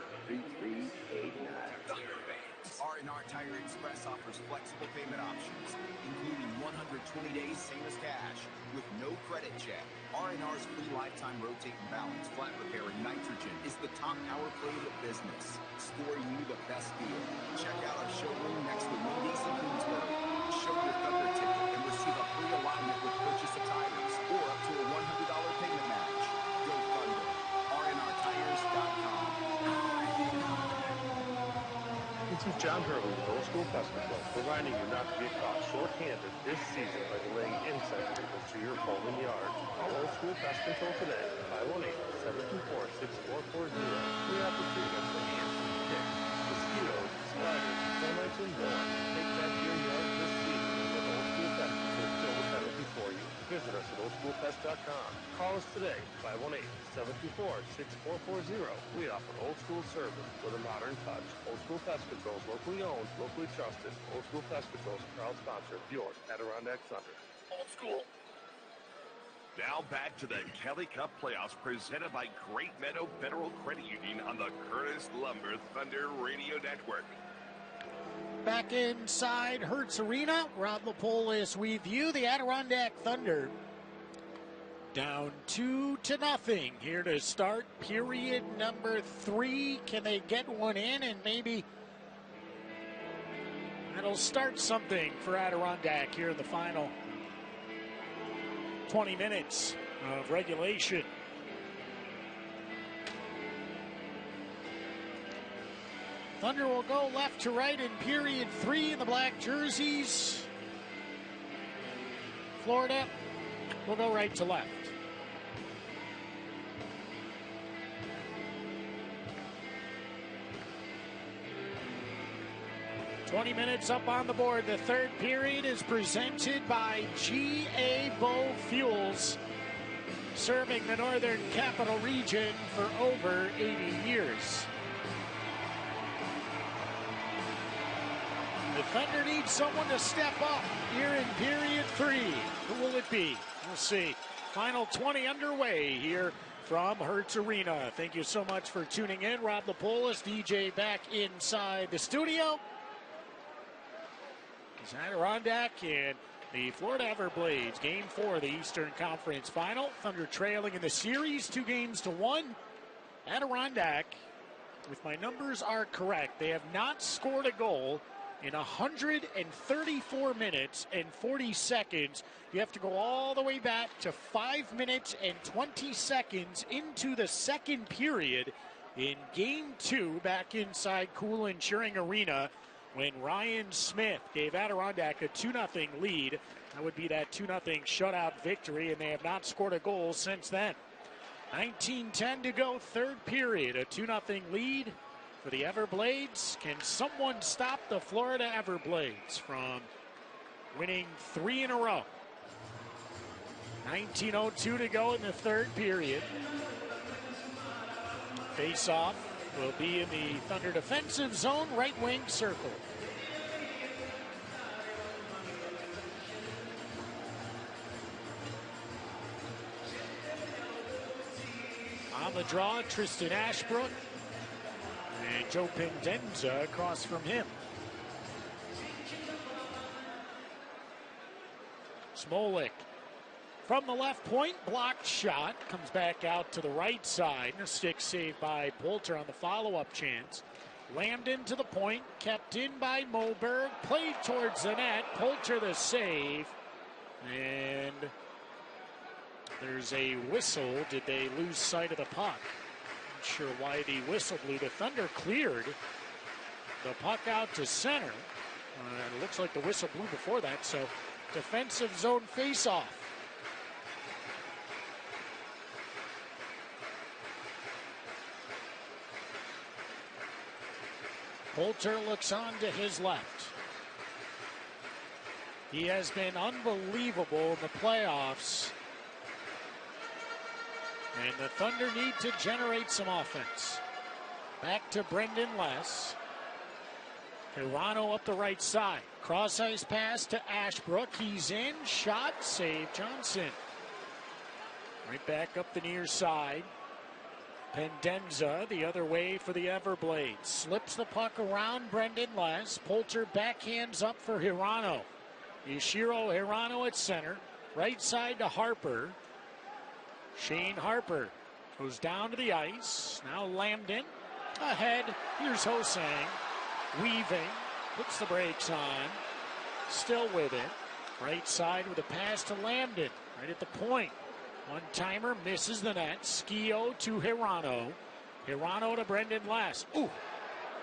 R&R Tire Express offers flexible payment options, including 120 days same as cash, with no credit check. R&R's free lifetime rotate and balance flat repair and nitrogen is the top power play in the business, scoring you the best deal. Check out our showroom next to Wendy's in Queensbury. Show your Thunder ticket and receive a free alignment with purchase of tires, or up to a $100 payment match. Go Thunder. RNRTires.com. This is John Hurley with Old School Pest Control, reminding you not to get caught short-handed this season by delaying insect treatments to your home and yard. Call Old School Pest Control today, 518-724-6440. We offer treatments for ants, ticks, mosquitoes, spiders, termites, and more. Take back to your yard this season and let Old School Pest Control fill the penalty for you. Visit us at oldschoolpest.com. Call us today, 518-724-6440. We offer old school service with a modern touch. Old School Pest Control is locally owned, locally trusted. Old School Pest Control is a proud sponsor of your Adirondack Thunder. Old school. Now back to the Kelly Cup Playoffs, presented by Great Meadow Federal Credit Union on the Curtis Lumber Thunder Radio Network. Back inside Hertz Arena, Rob Lapolis with you. The Adirondack Thunder down 2-0 here to start period number 3. Can they get one in, and maybe that'll start something for Adirondack here in the final 20 minutes of regulation. Thunder will go left to right in period 3 in the black jerseys. Florida will go right to left. $20 minutes up on the board. The third period is presented by GA Bow Fuels, serving the Northern Capital Region for over 80 years. The Thunder need someone to step up here in period 3. Who will it be? We'll see. Final 20 underway here from Hertz Arena. Thank you so much for tuning in. Rob Lapolis, DJ back inside the studio. It's Adirondack and the Florida Everblades. Game 4 of the Eastern Conference Final. Thunder trailing in the series 2-1. Adirondack, if my numbers are correct, they have not scored a goal in 134 minutes and 40 seconds. You have to go all the way back to 5 minutes and 20 seconds into the second period in Game 2 back inside Cool and Cheering Arena when Ryan Smith gave Adirondack a 2-0 lead. That would be that 2-0 shutout victory, and they have not scored a goal since then. 19:10 to go, third period, a 2-0 lead for the Everblades. Can someone stop the Florida Everblades from winning 3 in a row? 19:02 to go in the third period. Face-off will be in the Thunder defensive zone, right wing circle. On the draw, Tristan Ashbrook. And Joe Pendenza across from him. Smolik from the left point, blocked shot. Comes back out to the right side. A stick save by Poulter on the follow-up chance. Lambden to the point, kept in by Moberg. Played towards the net. Poulter the save. And there's a whistle. Did they lose sight of the puck? Not sure why the whistle blew. The Thunder cleared the puck out to center. And it looks like the whistle blew before that. So defensive zone face-off. Poulter looks on to his left. He has been unbelievable in the playoffs. And the Thunder need to generate some offense. Back to Brendan Less. Hirano up the right side. Cross ice pass to Ashbrook. He's in. Shot. Save Johnson. Right back up the near side. Pendenza the other way for the Everblades. Slips the puck around Brendan Less. Poulter backhands up for Hirano. Ishiro Hirano at center. Right side to Harper. Shane Harper goes down to the ice. Now Lambden ahead. Here's Hosang. Weaving. Puts the brakes on. Still with it. Right side with a pass to Lambden. Right at the point. One-timer misses the net. Skio to Hirano. Hirano to Brendan Less. Ooh.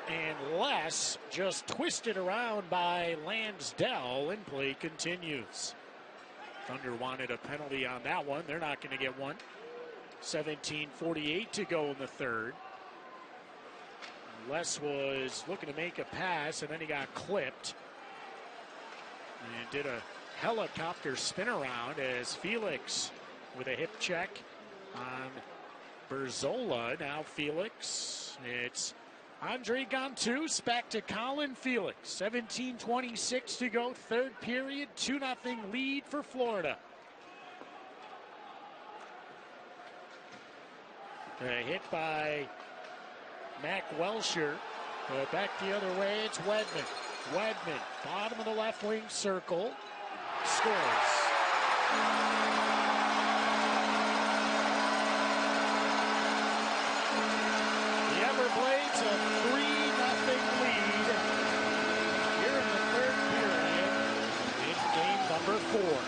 And Less just twisted around by Lansdell, and play continues. Thunder wanted a penalty on that one. They're not going to get one. 17:48 to go in the third. Less was looking to make a pass, and then he got clipped. And did a helicopter spin around as Felix with a hip check on Berzola. Now Felix. It's Andre Gontus back to Colin Felix. 17:26 to go. Third period. 2-0 lead for Florida. A hit by Mac Welsher. But back the other way. It's Wedman. Wedman. Bottom of the left wing circle. Scores. Everblades a 3-0 lead here in the third period in game number 4.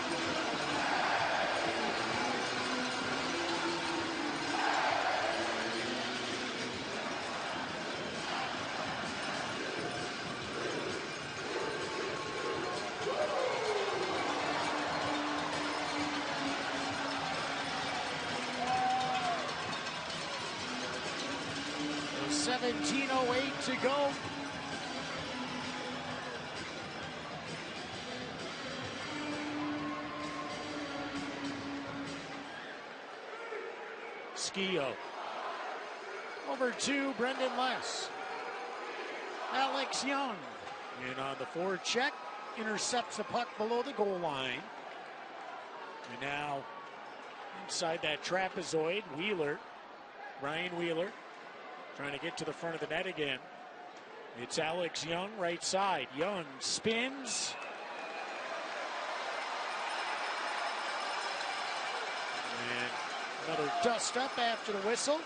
So 17:08 to go. Skio. Over to Brendan Less. Alex Young. And on the forward check, intercepts the puck below the goal line. And now inside that trapezoid, Wheeler. Ryan Wheeler. Trying to get to the front of the net again. It's Alex Young, right side. Young spins. And another dust up after the whistle.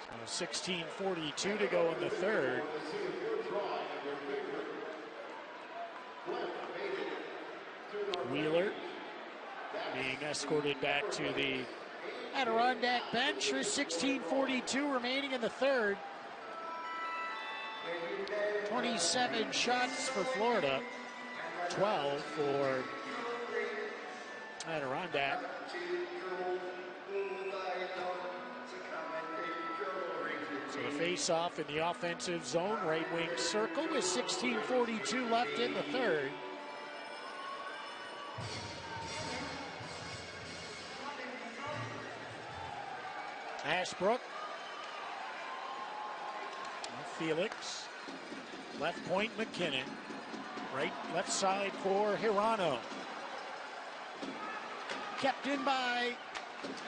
So 16:42 to go in the third. Wheeler being escorted back to the Adirondack bench with 16:42 remaining in the third. 27 shots for Florida, 12 for So the face-off in the offensive zone, right wing circle with 16:42 left in the third. Ashbrook. Felix. Left point McKinnon. Left side for Hirano. Kept in by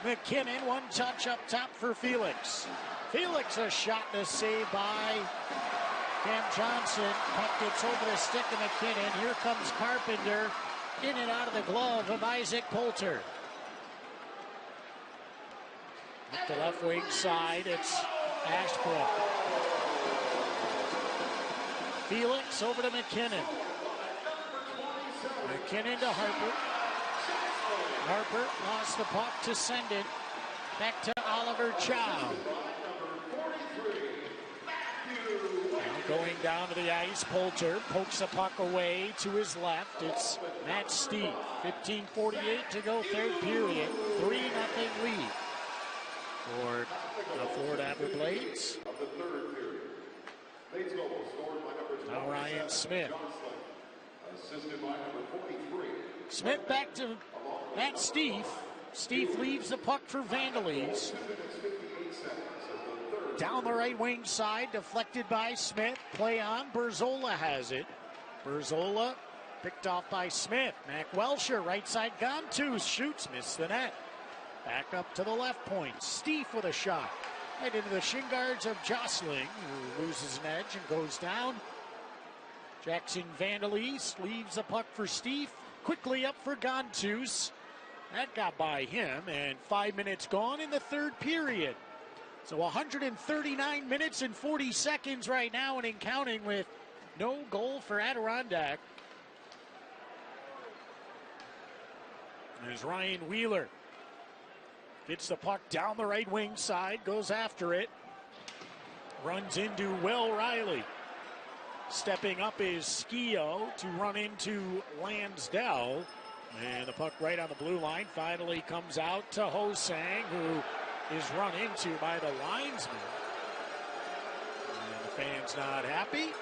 McKinnon. One touch up top for Felix. Felix, a shot and a save by Cam Johnson. Puck gets over the stick of McKinnon. Here comes Carpenter. In and out of the glove of Isaac Poulter. At the left wing side, it's Ashbrook. Felix over to McKinnon. McKinnon to Harper. Harper lost the puck to send it back to Oliver Chow. Now going down to the ice, Poulter pokes the puck away to his left. It's Matt Steve. 15:48 to go, third period. 3-0 lead for the Florida Everblades. Now Ryan Smith. Smith back to Matt Steve. Steve leaves the puck for Vandalese. Down the right wing side, deflected by Smith. Play on, Berzola has it. Berzola picked off by Smith. Mac Welsher, right side, gone two, shoots, missed the net. Back up to the left point. Steve with a shot. Right into the shin guards of Jostling, who loses an edge and goes down. Jackson Vandalese leaves the puck for Steve. Quickly up for Gontus. That got by him, and 5 minutes gone in the third period. So 139 minutes and 40 seconds right now and in counting with no goal for Adirondack. There's Ryan Wheeler. Gets the puck down the right wing side, goes after it. Runs into Will Riley. Stepping up is Skio to run into Lansdell. And the puck right on the blue line finally comes out to Hosang, who is run into by the linesman. And the fan's not happy.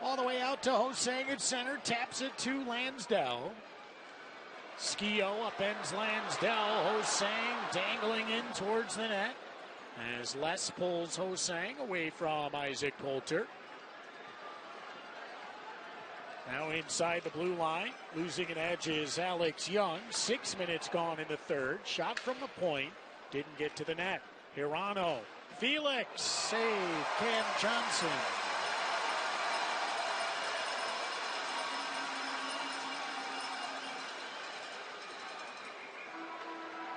All the way out to Hosang at center, taps it to Lansdell. Skio upends Lansdell. Hosang dangling in towards the net as Les pulls Hosang away from Isaac Poulter. Now inside the blue line, losing an edge is Alex Young. 6 minutes gone in the third. Shot from the point, didn't get to the net. Hirano, Felix, save, Cam Johnson.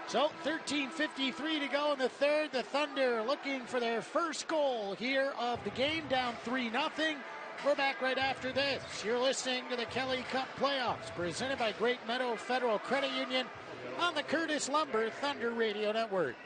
So 13:53 to go in the third. The Thunder looking for their first goal here of the game, down 3-0. We're back right after this. You're listening to the Kelly Cup Playoffs, presented by Great Meadow Federal Credit Union on the Curtis Lumber Thunder Radio Network.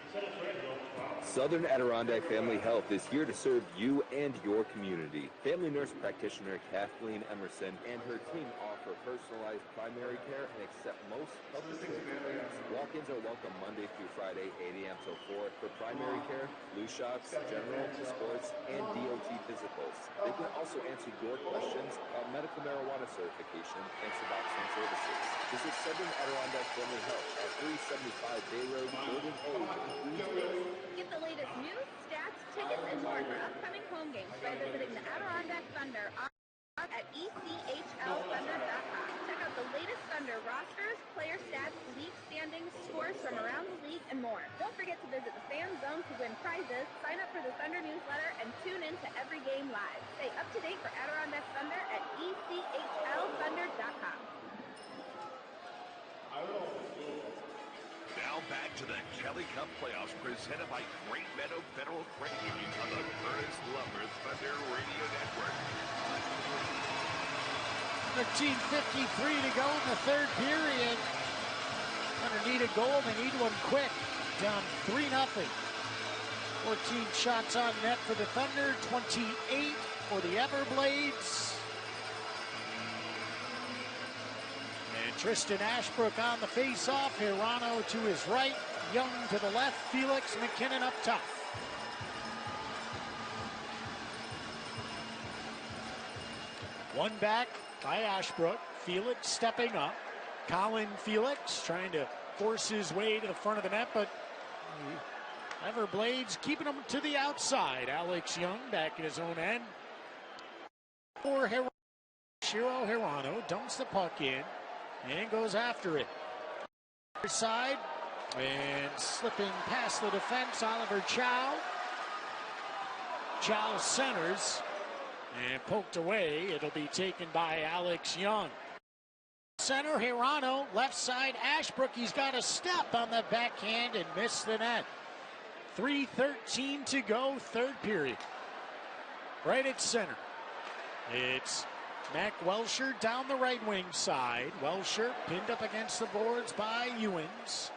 Southern Adirondack Family Health is here to serve you and your community. Family nurse practitioner Kathleen Emerson and her team offer personalized primary care and accept most health insurance. Walk-ins are welcome Monday through Friday, 8 a.m. till 4 for primary care, flu shots, general, sports, and DOT physicals. They can also answer your questions about medical marijuana certification and Suboxone services. Visit Southern Adirondack Family Health at 375 Bay Road, Building A in Queensboro. Get the latest news, stats, tickets, and more for upcoming home games by visiting the Adirondack Thunder at ECHLthunder.com. Check out the latest Thunder rosters, player stats, league standings, scores from around the league, and more. Don't forget to visit the fan zone to win prizes, sign up for the Thunder newsletter, and tune in to every game live. Stay up to date for Adirondack Thunder at ECHLthunder.com. Now back to the Kelly Cup Playoffs, presented by Great Meadow Federal Credit Union on the Curtis Lumber Thunder Radio Network. 13:53 to go in the third period. Thunder need a goal. They need one quick. Down 3-0. 14 shots on net for the Thunder. 28 for the Everblades. And Tristan Ashbrook on the face-off. Hirano to his right. Young to the left, Felix McKinnon up top. One back by Ashbrook. Felix stepping up. Colin Felix trying to force his way to the front of the net, but Everblades keeping him to the outside. Alex Young back at his own end. For Shiro Hirano dumps the puck in and goes after it. Side and slipping past the defense, Oliver Chow. Chow centers and poked away. It'll be taken by Alex Young. Center Hirano, left side Ashbrook. He's got a step on the backhand and missed the net. 3:13 to go, third period. Right at center. It's Mac Welsher down the right wing side. Welsher pinned up against the boards by Ewens.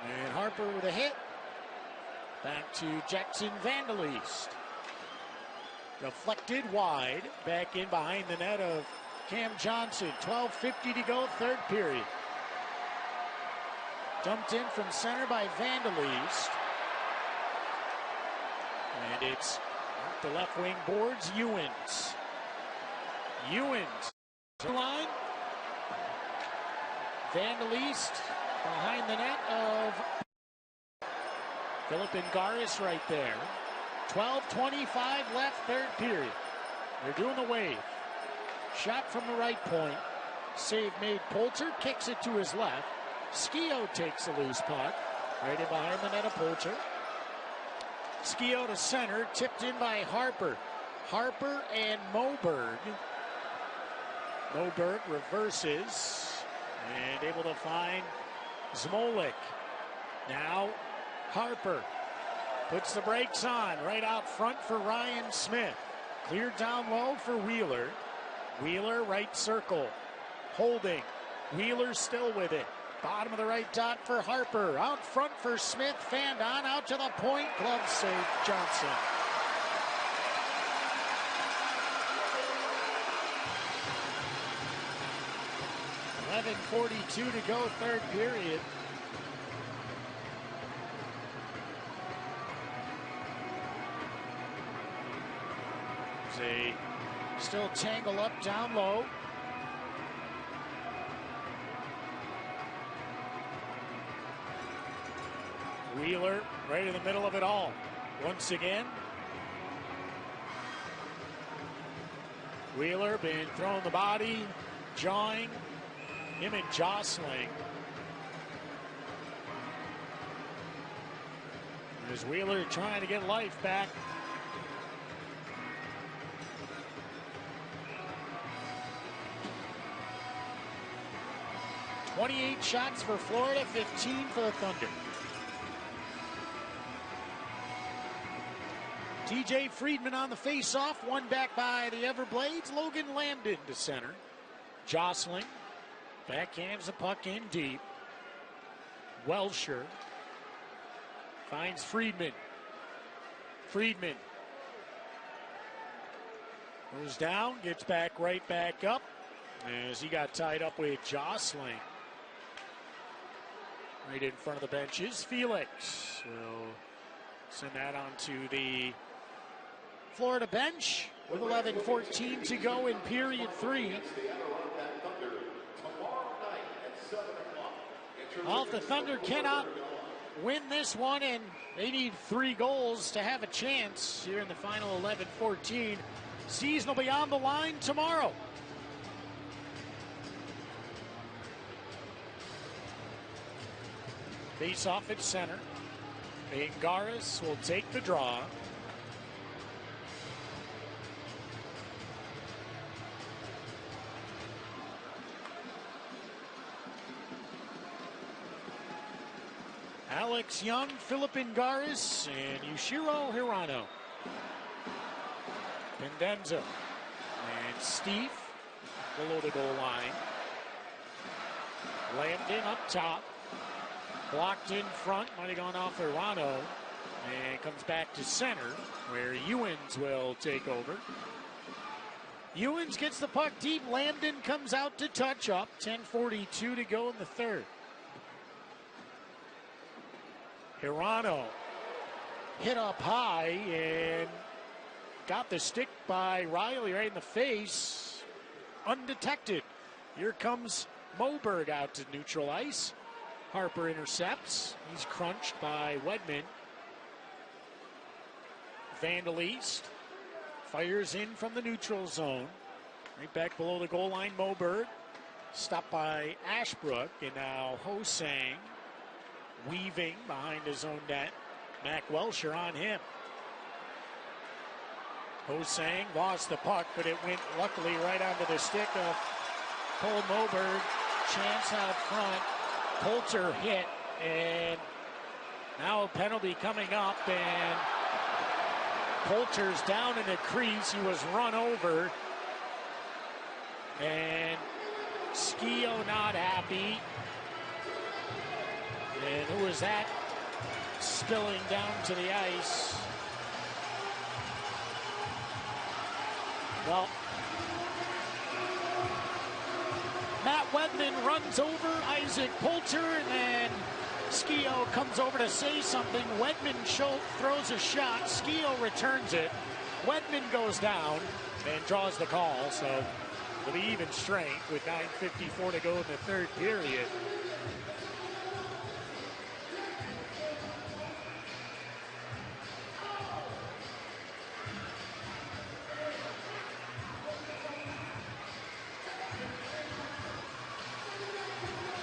And Harper with a hit. Back to Jackson Vandalist. Deflected wide. Back in behind the net of Cam Johnson. 12:50 to go, third period. Dumped in from center by Vandalist. And it's off the left wing boards, Ewens. Ewens. Line. Vandalist behind the net of Philip Ngaris right there. 12:25 left, third period. They're doing the wave. Shot from the right point. Save made. Poulter kicks it to his left. Skio takes the loose puck. Right in behind the net of Poulter. Skio to center. Tipped in by Harper. Harper and Moberg. Moberg reverses. And able to find Zmolik. Now Harper puts the brakes on. Right out front for Ryan Smith. Cleared down low for Wheeler. Wheeler right circle. Holding. Wheeler still with it. Bottom of the right dot for Harper. Out front for Smith. Fanned on. Out to the point. Glove save Johnson. .42 to go, third period. They still tangle up down low. Wheeler right in the middle of it all. Once again. Wheeler been throwing the body, jawing. Him and jostling. There's Wheeler trying to get life back. .28 shots for Florida, 15 for the Thunder. TJ Friedman on the faceoff, one back by the Everblades. Logan Lambden to center. Jostling. Backhands the puck in deep. Welsher finds Friedman. Friedman goes down, gets back right back up as he got tied up with Jostling. Right in front of the benches, Felix will send that on to the Florida bench with 11:14 to go in period 3. Well, if the Thunder cannot win this one, and they need 3 goals to have a chance here in the final 11-14, season will be on the line tomorrow. Face off at center. Ngaris will take the draw. Alex Young, Philip Ngaris, and Yushiro Hirano. Pendenza and Steve below the goal line. Lambden up top. Blocked in front, might have gone off Hirano. And comes back to center, where Ewens will take over. Ewens gets the puck deep. Lambden comes out to touch up. 10:42 to go in the third. Hirano hit up high and got the stick by Riley right in the face, undetected. Here comes Moberg out to neutral ice. Harper intercepts. He's crunched by Wedman. Vandal East fires in from the neutral zone. Right back below the goal line, Moberg. Stopped by Ashbrook, and now Hosang weaving behind his own net. Mac Welcher on him. Hosang lost the puck, but it went luckily right onto the stick of Cole Moberg. Chance out front. Coulter hit, and now a penalty coming up, and Coulter's down in the crease. He was run over, and Skio not happy. And who was that spilling down to the ice? Well, Matt Wedman runs over Isaac Coulter, and then Skio comes over to say something. Wedman throws a shot. Skio returns it. Wedman goes down and draws the call. So it'll be even strength with 9:54 to go in the third period.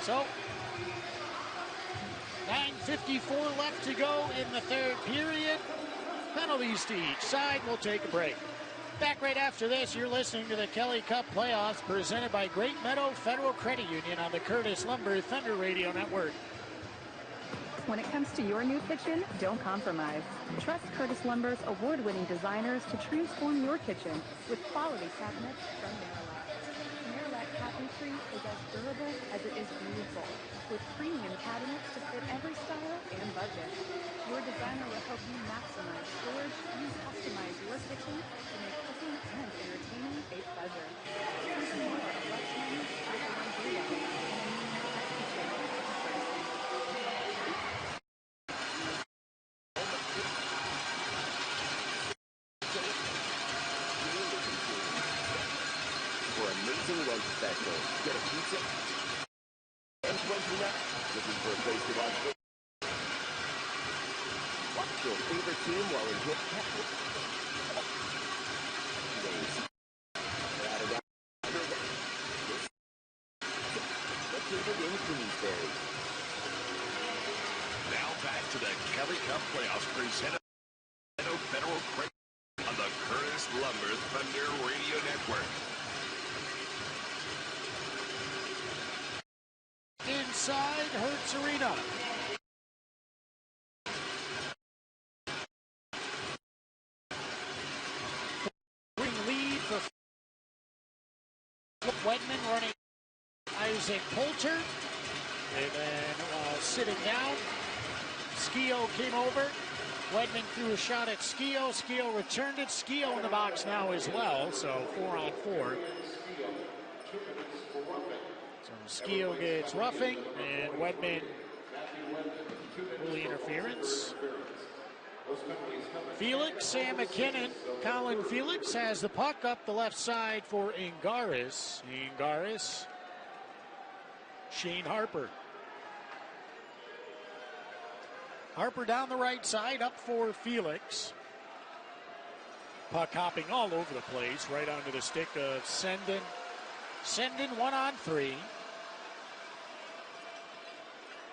So, 9:54 left to go in the third period. Penalties to each side. We'll take a break. Back right after this, you're listening to the Kelly Cup Playoffs presented by Great Meadow Federal Credit Union on the Curtis Lumber Thunder Radio Network. When it comes to your new kitchen, don't compromise. Trust Curtis Lumber's award-winning designers to transform your kitchen with quality cabinets from Marillac. Marillac cabinetry is as durable as it is beautiful, with premium cabinets to fit every style and budget. Your designer will help you maximize storage and customize your kitchen to make cooking and entertaining a pleasure. Learn more at Lexman, 310, and a new Marillac kitchen at Curtis Lumber. For amazing lunch specials, get a pizza and 20 nuts. Looking for a place to watch football? Watch your favorite team while enjoying located in Queensberry. Now back to the Kelly Cup Playoffs presented by Federal Credit on the Curtis Lumber Thunder Radio Network. Inside Hertz Arena. Lead for Wedman running Isaac Coulter. And then sitting down, Skio came over. Wedman threw a shot at Skio. Skio returned it. Skio in the box now as well. So 4-on-4. So Skio gets roughing, and Wedman early interference. Felix and McKinnon. Colin Felix has the puck up the left side for Ingaris. Ingaris. Shane Harper. Harper down the right side, up for Felix. Puck hopping all over the place, right onto the stick of Sendin. Sendin 1-on-3.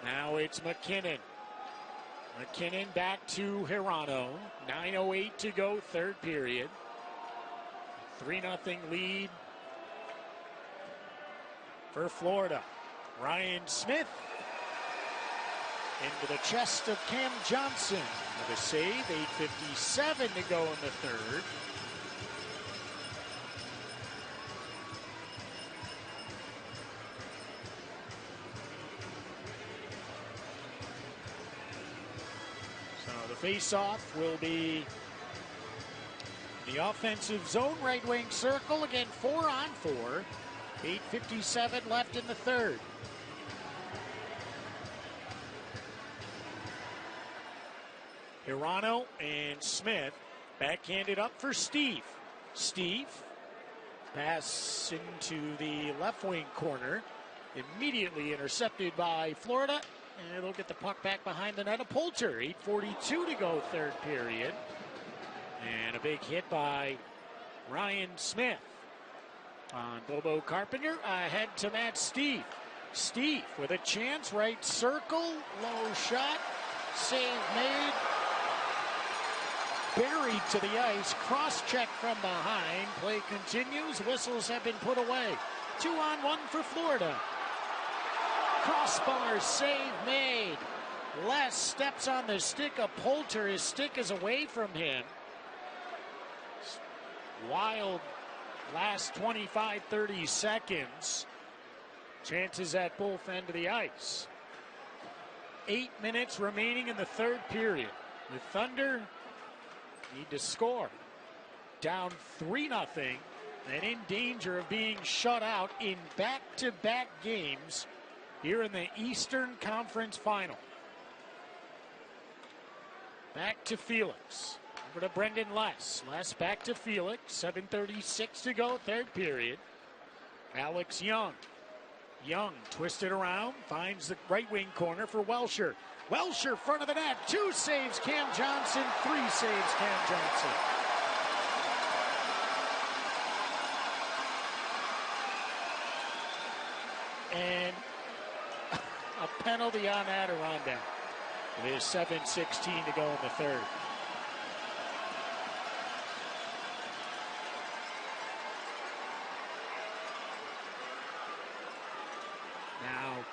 Now it's McKinnon. McKinnon back to Hirano. 9:08 to go, third period. 3-0 lead for Florida. Ryan Smith into the chest of Cam Johnson with a save. 8:57 to go in the third. So the face-off will be the offensive zone, right wing circle. Again, 4-on-4. 8:57 left in the third. Hirano and Smith. Backhanded up for Steve. Steve. Pass into the left wing corner. Immediately intercepted by Florida. And they'll get the puck back behind the net of Poulter. 8:42 to go, third period. And a big hit by Ryan Smith on Bobo Carpenter. Ahead to Matt Steve. Steve with a chance, right circle, low shot, save made. Buried to the ice, cross-check from behind. Play continues, whistles have been put away. 2-on-1 for Florida. Crossbar save made. Les steps on the stick of Poulter. His stick is away from him. Wild last 25-30 seconds. Chances at both ends of the ice. 8 minutes remaining in the third period. The Thunder need to score. Down 3-0 and in danger of being shut out in back-to-back games here in the Eastern Conference Final. Back to Felix. Over to Brendan Les. Les back to Felix. 7:36 to go, third period. Alex Young. Young twisted around, finds the right wing corner for Welsher. Welsher front of the net. 2 saves Cam Johnson. 3 saves Cam Johnson. And a penalty on Adirondack. It is 7:16 to go in the third. Now,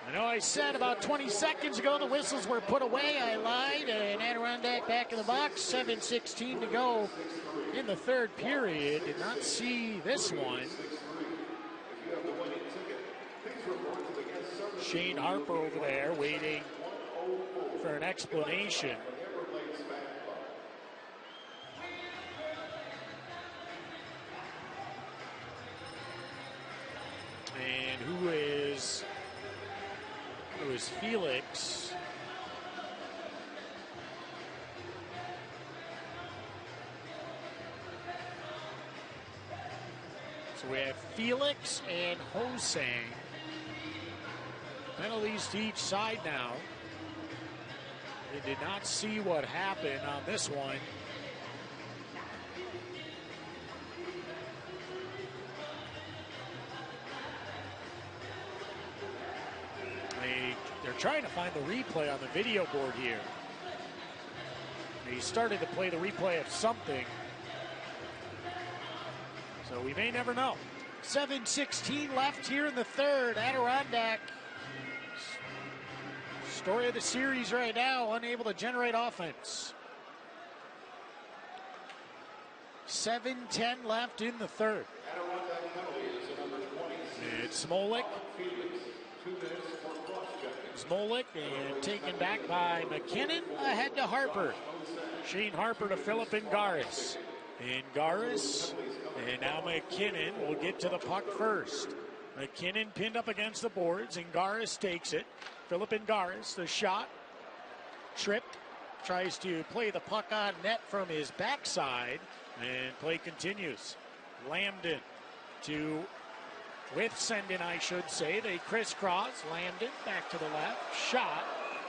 I know I said about 20 seconds ago the whistles were put away. I lied. And Adirondack back in the box. 7:16 to go in the third period. Did not see this one. Shane Harper over there waiting for an explanation. And who is Felix? So we have Felix and Hosang. Penalties to each side now. They did not see what happened on this one. They're trying to find the replay on the video board here. He started to play the replay of something. So we may never know. 7:16 left here in the third. Adirondack. Story of the series right now, unable to generate offense. 7:10 left in the third. It's Smolik. Smolik and taken back by McKinnon. Ahead to Harper. Shane Harper to Philip Ngaris. Ngaris and now McKinnon will get to the puck first. McKinnon pinned up against the boards. Ngaris takes it. Philip Ngaris, the shot. Tripped. Tries to play the puck on net from his backside. And play continues. Lambden to Withsenden, I should say. They crisscross. Lambden back to the left. Shot.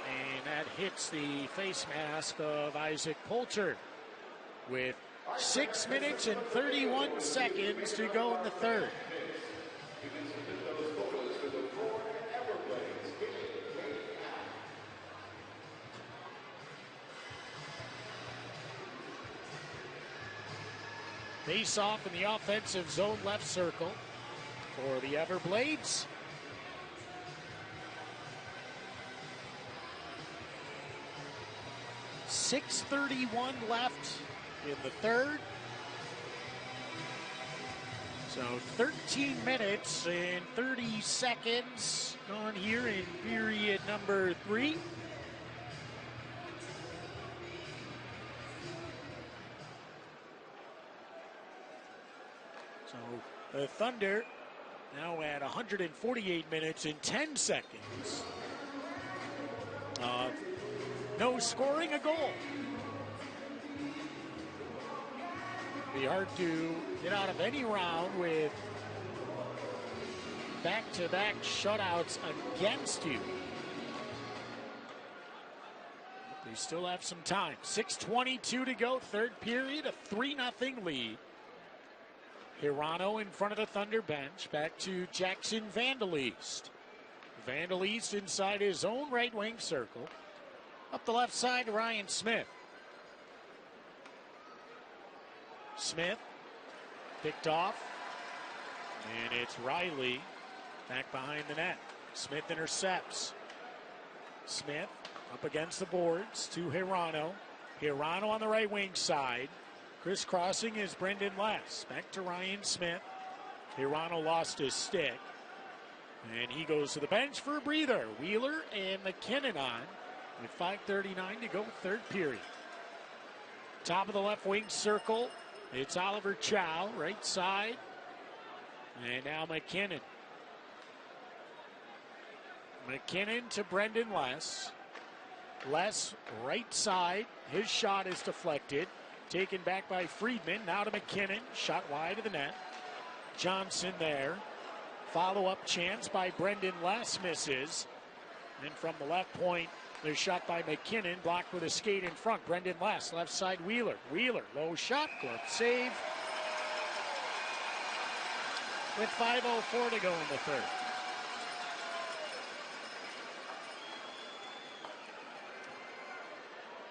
And that hits the face mask of Isaac Poulter. With 6 minutes and 31 seconds to go in the third. Face off in the offensive zone left circle for the Everblades. .631 left in the third. So 13 minutes and 30 seconds gone here in period number 3. So the Thunder now at 148 minutes and 10 seconds of No scoring, a goal. Be hard to get out of any round with back-to-back shutouts against you. They still have some time. 6:22 to go, third period, a 3-0 lead. Hirano in front of the Thunder bench. Back to Jackson Vandalist. Vandalist inside his own right wing circle. Up the left side to Ryan Smith. Smith picked off. And it's Riley back behind the net. Smith intercepts. Smith up against the boards to Hirano. Hirano on the right wing side. Crisscrossing is Brendan Less. Back to Ryan Smith. Hirano lost his stick. And he goes to the bench for a breather. Wheeler and McKinnon on with 5:39 to go, third period. Top of the left wing circle. It's Oliver Chow, right side. And now McKinnon. McKinnon to Brendan Less. Less right side. His shot is deflected. Taken back by Friedman. Now to McKinnon. Shot wide of the net. Johnson there. Follow-up chance by Brendan Less misses. And from the left point, there's shot by McKinnon. Blocked with a skate in front. Brendan Less. Left side Wheeler. Wheeler. Low shot. Glove save. With 5:04 to go in the third.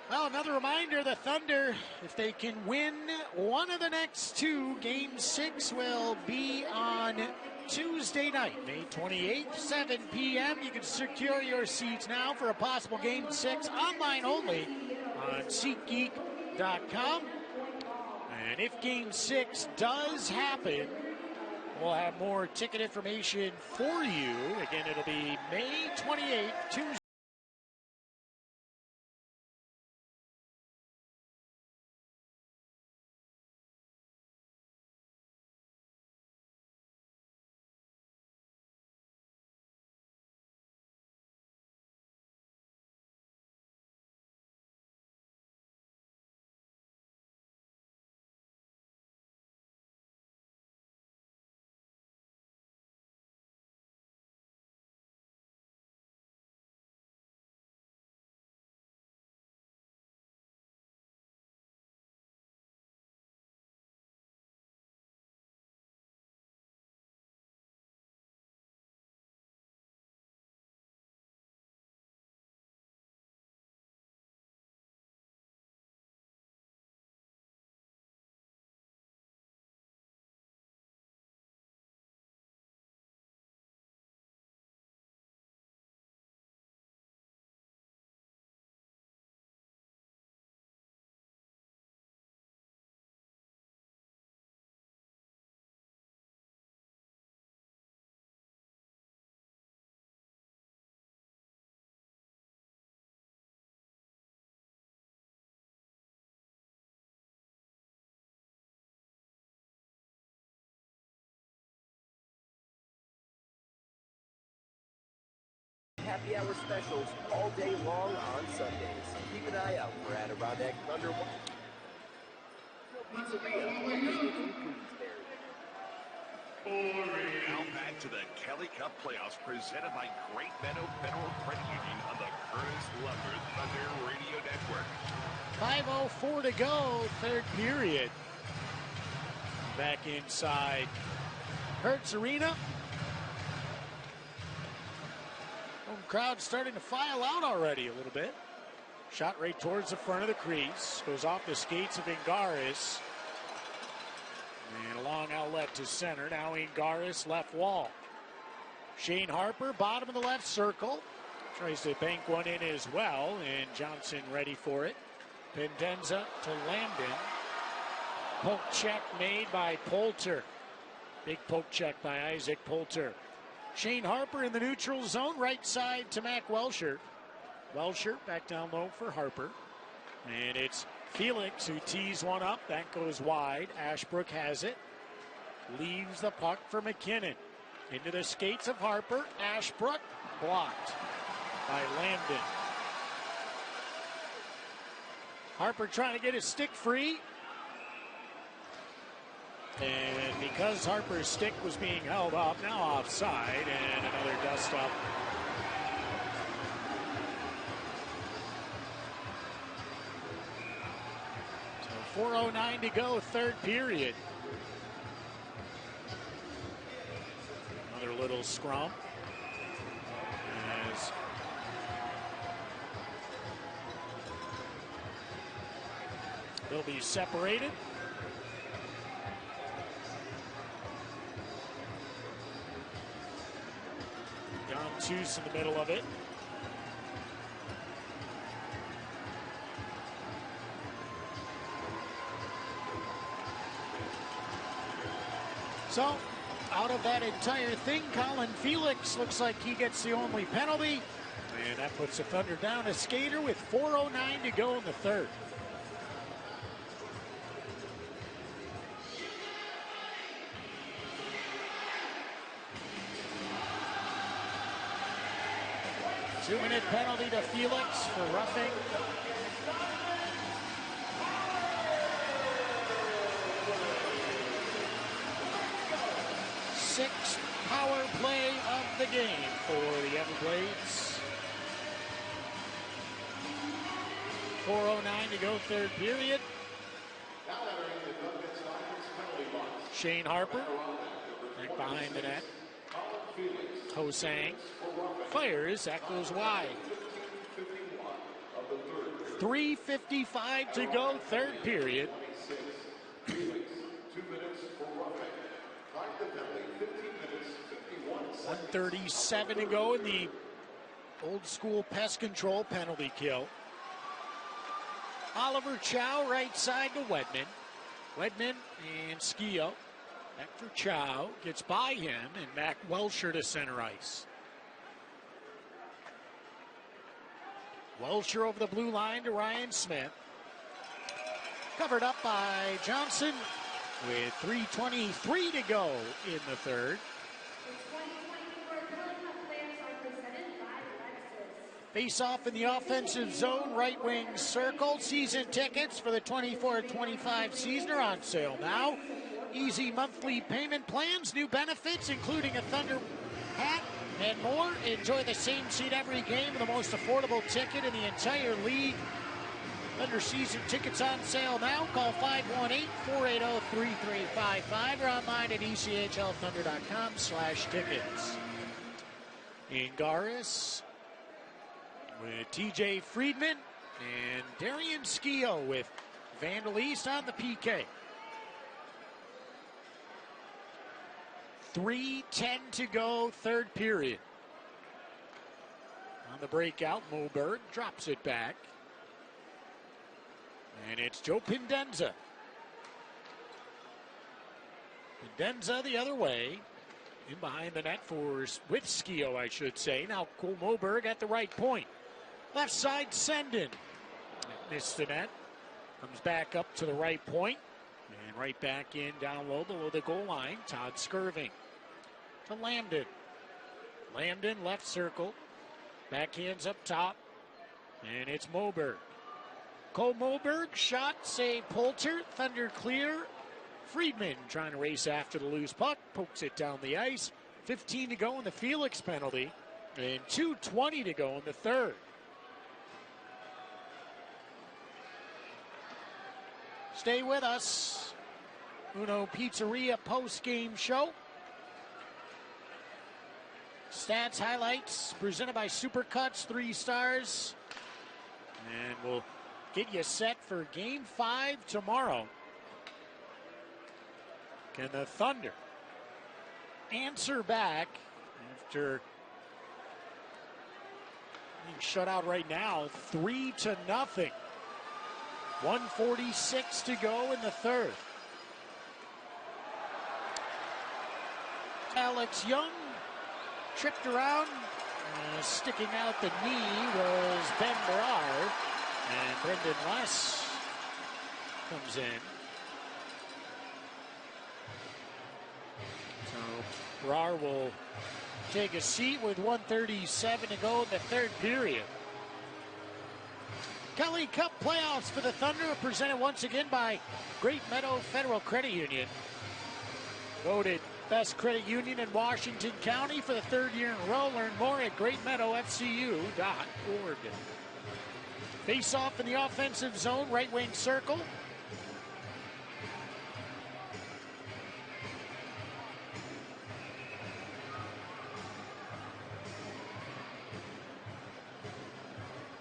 Well, another reminder, the Thunder, if they can win one of the next two, Game 6 will be on Tuesday night, May 28th, 7 p.m. You can secure your seats now for a possible Game 6, online only on SeatGeek.com. And if Game 6 does happen, we'll have more ticket information for you. Again, it'll be May 28th, Tuesday. Happy hour specials all day long on Sundays. Keep an eye out for Adirondack Thunder Pizzeria located in Queensberry. Now back to the Kelly Cup playoffs presented by Great Meadow Federal Credit Union on the Curtis Lumber Thunder Radio Network. 5:04 to go, third period. Back inside Hertz Arena. Home crowd starting to file out already a little bit. Shot right towards the front of the crease. Goes off the skates of Ingaris. And a long outlet to center. Now Ingaris left wall. Shane Harper, bottom of the left circle. Tries to bank one in as well. And Johnson ready for it. Pendenza to Landon. Poke check made by Poulter. Big poke check by Isaac Poulter. Shane Harper in the neutral zone, right side to Mac Welsher. Welsher back down low for Harper. And it's Felix who tees one up. That goes wide. Ashbrook has it. Leaves the puck for McKinnon. Into the skates of Harper. Ashbrook blocked by Landon. Harper trying to get his stick free. And because Harper's stick was being held up, now offside, and another dust up. So 4:09 to go, third period. Another little scrum. As they'll be separated. Juice in the middle of it. So, out of that entire thing, Colin Felix looks like he gets the only penalty. And that puts the Thunder down a skater with 4:09 to go in the third. Two-minute penalty to Felix for roughing. Sixth power play of the game for the Everblades. 4:09 to go, third period. Shane Harper, back behind the net. Hosang fires, that goes wide. 3:55 to go, third period. 1:37 to go in the old school pest control penalty kill. Oliver Chow right side to Wedman. Wedman and Skio. Back for Chow, gets by him, and Mac Welcher to center ice. Welcher over the blue line to Ryan Smith. Covered up by Johnson with 3:23 to go in the third. Face off in the offensive zone, right wing circle. Season tickets for the 24-25 season are on sale now. Easy monthly payment plans, new benefits, including a Thunder hat and more. Enjoy the same seat every game with the most affordable ticket in the entire league. Thunder season tickets on sale now. Call 518-480-3355 or online at ECHLthunder.com/tickets. Ingaris with TJ Friedman and Darian Skio with Vandal East on the PK. 3:10 to go, third period. On the breakout, Moberg drops it back. And it's Joe Pendenza. Pendenza the other way. In behind the net with Skio, I should say. Now Cole Moberg at the right point. Left side, Sendin. Missed the net. Comes back up to the right point. And right back in down low below the goal line. Todd Skirving to Lambden. Lambden left circle. Backhands up top. And it's Moberg. Cole Moberg shot, save Poulter. Thunder clear. Friedman trying to race after the loose puck. Pokes it down the ice. 15 to go in the Felix penalty. And 2:20 to go in the third. Stay with us. Uno Pizzeria post-game show. Stats highlights presented by Supercuts, 3 stars. And we'll get you set for Game 5 tomorrow. Can the Thunder answer back after being shut out right now, 3-0? 1:46 to go in the third. Alex Young tripped around. Sticking out the knee was Ben Brar. And Brendan Less comes in. So Brar will take a seat with 1:37 to go in the third period. Kelly Cup playoffs for the Thunder are presented once again by Great Meadow Federal Credit Union. Voted best credit union in Washington County for the third year in a row. Learn more at greatmeadowfcu.org. Face off in the offensive zone, right wing circle.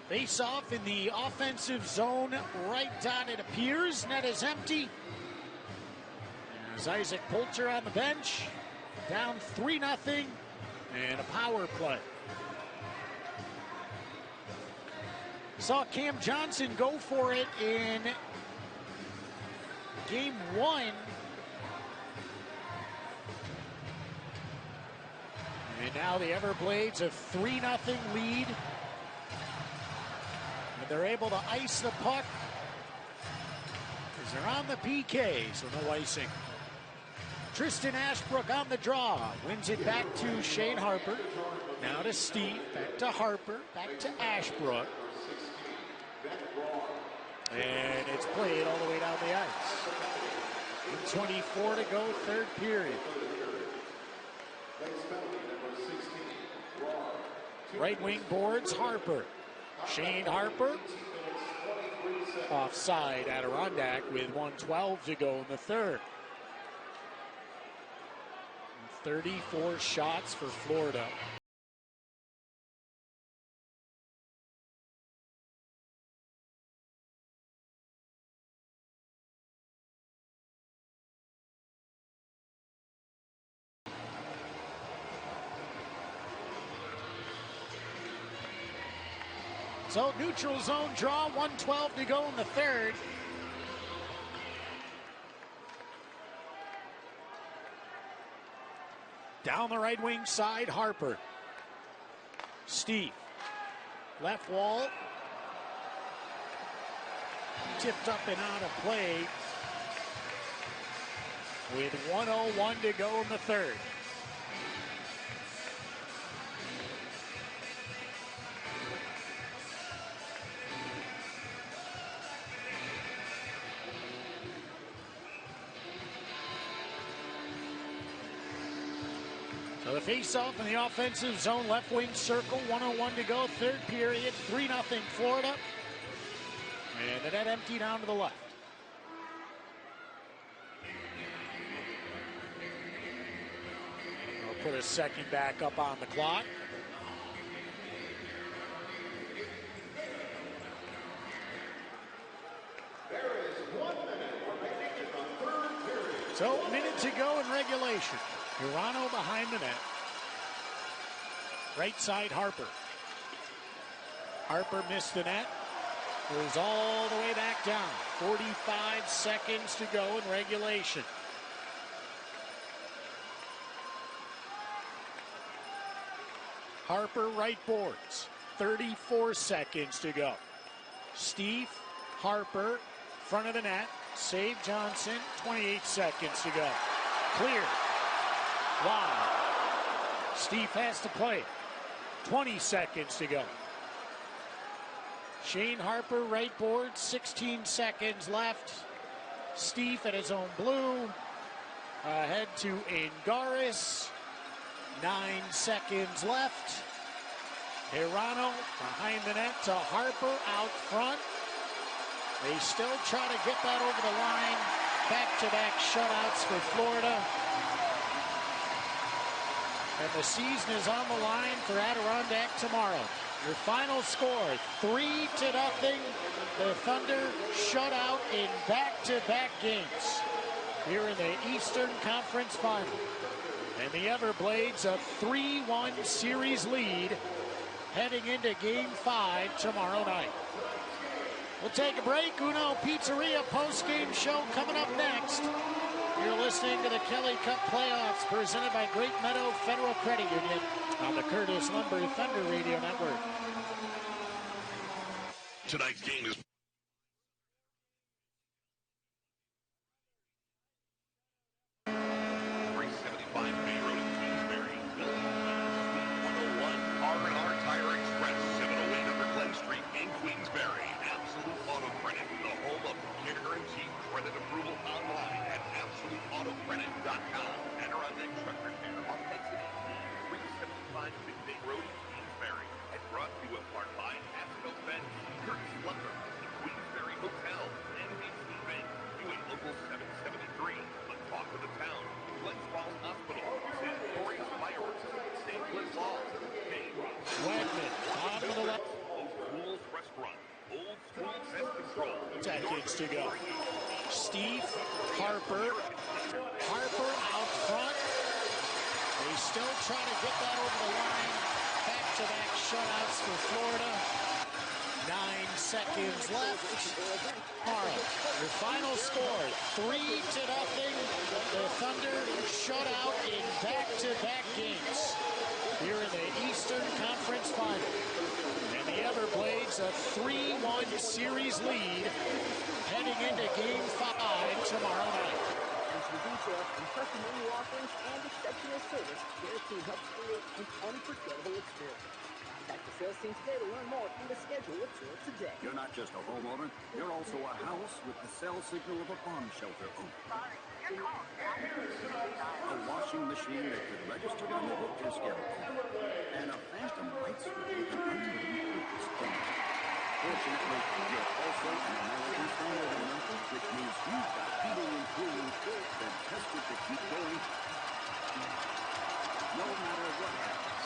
Face off in the offensive zone, right dot it appears. Net is empty. There's Isaac Poulter on the bench. Down 3-0 and a power play. Saw Cam Johnson go for it in game 1. And now the Everblades a 3-0 lead. They're able to ice the puck as they're on the PK, so no icing. Tristan Ashbrook on the draw, wins it back to Shane Harper. Now to Steve, back to Harper, back to Ashbrook. And it's played all the way down the ice. 24 to go, third period. Right wing boards, Harper. Shane Harper, offside Adirondack with 1:12 to go in the third. 34 shots for Florida. So neutral zone draw, 1:12 to go in the third. Down the right wing side, Harper. Steve. Left wall. Tipped up and out of play. With 1:01 to go in the third. So the face-off in the offensive zone, left wing circle, 1:01 to go, third period, 3-0 Florida. And the net empty down to the left. We'll put a second back up on the clock. So a minute to go in regulation. Urano behind the net. Right side, Harper. Harper missed the net. Goes all the way back down. 45 seconds to go in regulation. Harper right boards. 34 seconds to go. Steve, Harper, front of the net. Save Johnson. 28 seconds to go. Clear. Wow. Steve has to play it. 20 seconds to go. Shane Harper, right board, 16 seconds left. Steve at his own blue. Ahead to Angaris. 9 seconds left. Hirano behind the net to Harper out front. They still try to get that over the line. Back-to-back shutouts for Florida. And the season is on the line for Adirondack tomorrow. Your final score, 3-0. The Thunder shut out in back-to-back games here in the Eastern Conference Final. And the Everblades a 3-1 series lead heading into Game 5 tomorrow night. We'll take a break. Uno Pizzeria post-game show coming up next. You're listening to the Kelly Cup playoffs presented by Great Meadow Federal Credit Union on the Curtis Lumber Thunder Radio Network. Tonight's game is R&R Tire Express, 708 Upper Glen Street in Queensbury. Scoreboard.com. Adirondack Truck Repair off exit 18, 375 Big Bay Road in Queensbury. And brought to you in part by Asco Fence, Curtis Lumber, the Queensbury Hotel, and BC Bank. Doing Local 773, the talk of the town. Glens Falls Hospital, Santori's Fireworks, St. Glens Falls, Wegman, bottom of the left. Old School's Restaurant, Old School Pest Control. Seconds to go. Steve Harper. Harper out front. They still try to get that over the line. Back-to-back shutouts for Florida. 9 seconds left. Tomorrow, your final score, 3-0. The Thunder shut out in back-to-back games here in the Eastern Conference Final. And the Everblades a 3-1 series lead heading into Game 5 tomorrow night. Attention to detail, impressive menu offerings, and exceptional service, their team helps create an unforgettable experience. Contact the sales team today to learn more and to schedule a tour today. You're not just a homeowner, you're also a house with the cell signal of a bomb shelter owner. A washing machine that could register on the Victor scale, and a phantom light switch with an unlimited purpose thing. Fortunately, you're also an American family owner, which means you've got heating and cooling built and tested to keep going. No matter what happens,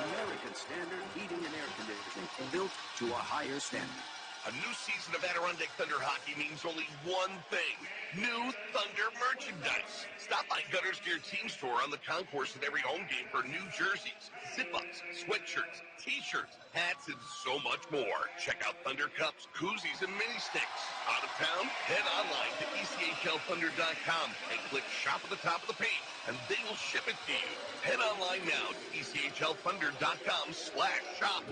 American Standard Heating and Air Conditioning built to a higher standard. A new season of Adirondack Thunder hockey means only one thing: new Thunder merchandise. Stop by Gunner's Gear Team Store on the concourse at every home game for new jerseys, zip-ups, sweatshirts, t-shirts, hats, and so much more. Check out Thunder cups, koozies, and mini sticks. Out of town? Head online to ECHLthunder.com and click Shop at the top of the page, and they will ship it to you. Head online now to ECHLthunder.com/shop.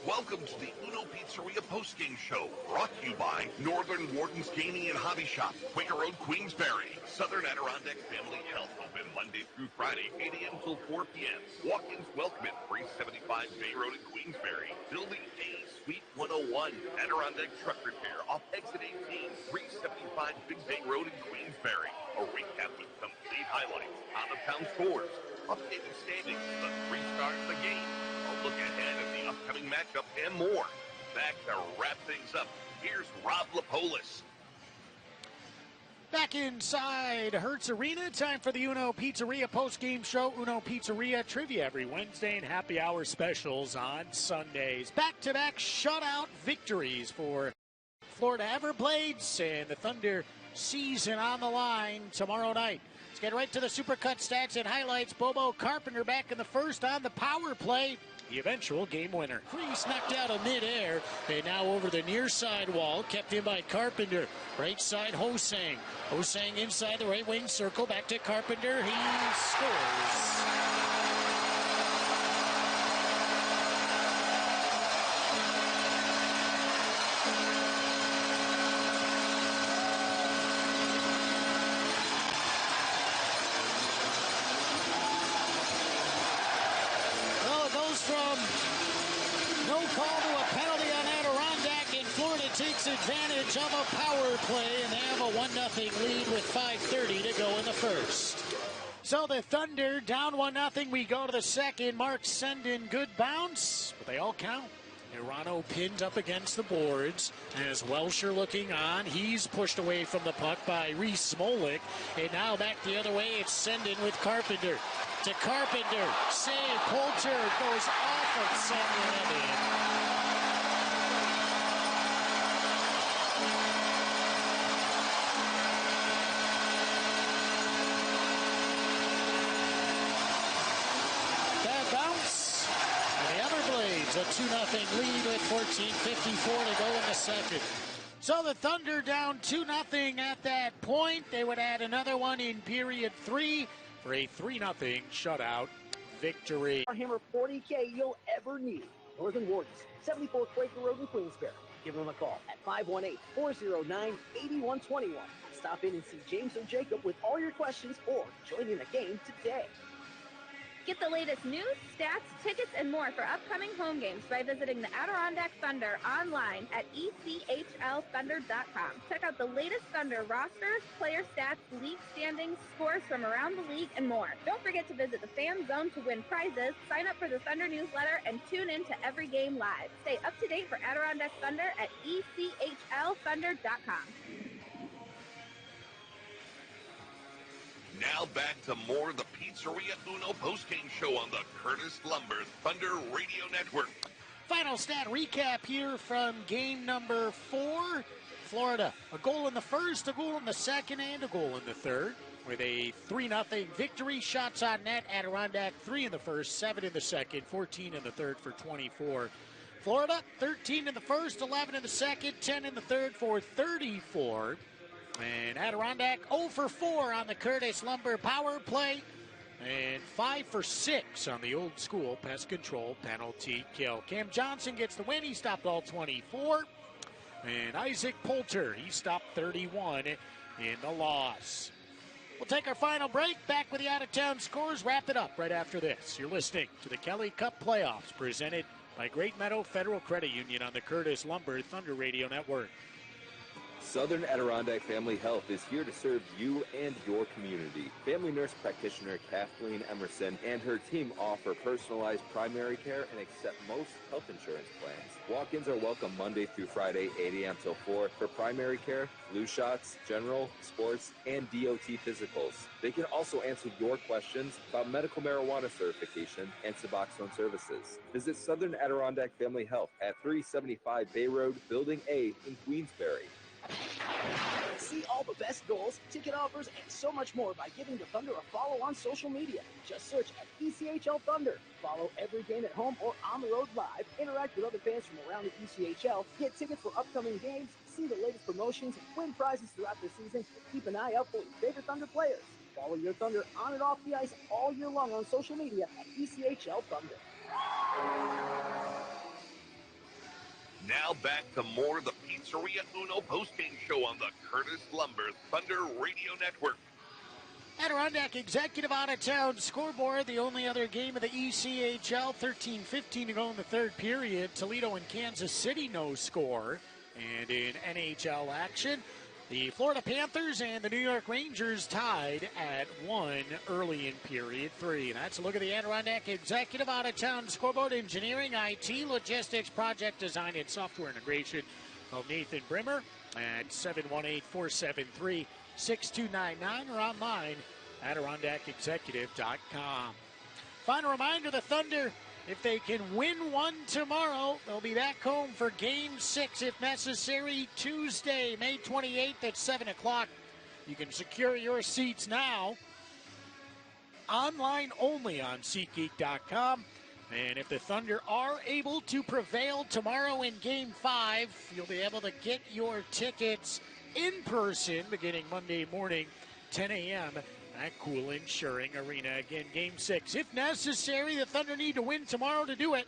Welcome to the Uno Pizzeria postgame show, brought to you by Northern Wardens Gaming and Hobby Shop, Quaker Road, Queensbury. Southern Adirondack Family Health, open Monday through Friday, 8 a.m. till 4 p.m. Walk-ins welcome at 375 Bay Road in Queensbury. Building A, Suite 101. Adirondack Truck Repair off exit 18, 375 Big Bay Road in Queensbury. A recap with complete highlights, out-of-town scores, updated standings, the 3 stars of the game, a look ahead at the upcoming matchup, and more. Back to wrap things up, here's Rob Lapolis. Back inside Hertz Arena, time for the Uno Pizzeria post-game show. Uno Pizzeria trivia every Wednesday and happy hour specials on Sundays. Back-to-back shutout victories for Florida Everblades, and the Thunder season on the line tomorrow night. Let's get right to the Supercut stats and highlights. Bobo Carpenter back in the first on the power play. The eventual game winner. Freeze knocked out of midair, and now over the near side wall, kept in by Carpenter. Right side, Hosang. Hosang inside the right wing circle, back to Carpenter. He scores. Advantage of a power play, and they have a 1-0 lead with 5:30 to go in the first. So the Thunder down 1-0. We go to the second. Mark Sendin, good bounce, but they all count. Irano pinned up against the boards, and as Welsher looking on, he's pushed away from the puck by Reese Smolik, and now back the other way, it's Sendin with Carpenter. To Carpenter, save, Poulter goes off of Sendin and in. A 2-0 lead with 14:54 to go in the second. So the Thunder down 2-0 at that point. They would add another one in period 3 for a 3-0 shutout victory. Hammer 40K you'll ever need. Northern Wardens, 74 Quaker Road in Queensbury. Give them a call at 518-409-8121. Stop in and see James or Jacob with all your questions, or join in the game today. Get the latest news, stats, tickets, and more for upcoming home games by visiting the Adirondack Thunder online at ECHLthunder.com. Check out the latest Thunder rosters, player stats, league standings, scores from around the league, and more. Don't forget to visit the Fan Zone to win prizes, sign up for the Thunder newsletter, and tune in to every game live. Stay up to date for Adirondack Thunder at ECHLthunder.com. Now back to more of the Pizzeria Uno postgame show on the Curtis Lumber Thunder Radio Network. Final stat recap here from game number 4. Florida, a goal in the first, a goal in the second, and a goal in the third. With a 3-0 victory. Shots on net, Adirondack 3 in the first, 7 in the second, 14 in the third for 24. Florida, 13 in the first, 11 in the second, 10 in the third for 34. And Adirondack 0 for 4 on the Curtis Lumber power play. And 5 for 6 on the old school pest control penalty kill. Cam Johnson gets the win. He stopped all 24. And Isaac Poulter, he stopped 31 in the loss. We'll take our final break. Back with the out-of-town scores. Wrap it up right after this. You're listening to the Kelly Cup Playoffs presented by Great Meadow Federal Credit Union on the Curtis Lumber Thunder Radio Network. Southern Adirondack Family Health is here to serve you and your community. Family nurse practitioner Kathleen Emerson and her team offer personalized primary care and accept most health insurance plans. Walk-ins are welcome Monday through Friday, 8 a.m. till 4 for primary care, flu shots, general, sports, and DOT physicals. They can also answer your questions about medical marijuana certification and Suboxone services. Visit Southern Adirondack Family Health at 375 Bay Road, Building A in Queensbury. See all the best goals, ticket offers, and so much more by giving the Thunder a follow on social media. Just search at ECHL Thunder. Follow every game at home or on the road live. Interact with other fans from around the ECHL. Get tickets for upcoming games. See the latest promotions. Win prizes throughout the season. And keep an eye out for your favorite Thunder players. Follow your Thunder on and off the ice all year long on social media at ECHL Thunder. Now back to more of the Pizzeria Uno postgame show on the Curtis Lumber Thunder Radio Network. Adirondack Executive out-of-town scoreboard. The only other game of the ECHL. 13-15 to go in the third period. Toledo and Kansas City no score. And in NHL action, the Florida Panthers and the New York Rangers tied at 1 early in period 3. That's a look at the Adirondack Executive out-of-town scoreboard. Engineering, IT, logistics, project design, and software integration. Call Nathan Brimmer at 718-473-6299 or online, AdirondackExecutive.com. Final reminder, the Thunder, if they can win one tomorrow, they'll be back home for Game 6, if necessary, Tuesday, May 28th at 7 o'clock. You can secure your seats now, online only on SeatGeek.com. And if the Thunder are able to prevail tomorrow in Game 5, you'll be able to get your tickets in person beginning Monday morning, 10 a.m., at Cool Insuring Arena. Again, Game 6. If necessary, the Thunder need to win tomorrow to do it.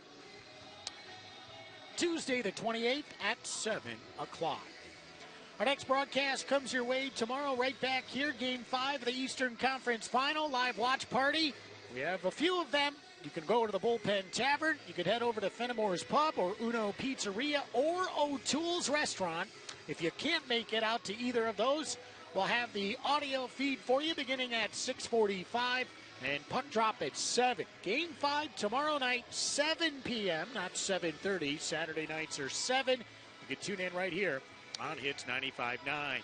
Tuesday the 28th at 7 o'clock. Our next broadcast comes your way tomorrow right back here. Game 5 of the Eastern Conference Final. Live watch party. We have a few of them. You can go to the Bullpen Tavern. You can head over to Fenimore's Pub or Uno Pizzeria or O'Toole's Restaurant. If you can't make it out to either of those, we'll have the audio feed for you beginning at 6:45 and puck drop at 7. Game 5 tomorrow night, 7 p.m., not 7:30. Saturday nights are 7. You can tune in right here on Hits 95.9.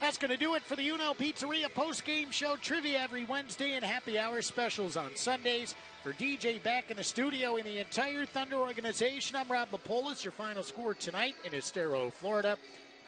That's going to do it for the Uno Pizzeria post-game show. Trivia every Wednesday and happy hour specials on Sundays. For DJ back in the studio and the entire Thunder organization, I'm Rob Lapolis. Your final score tonight in Estero, Florida.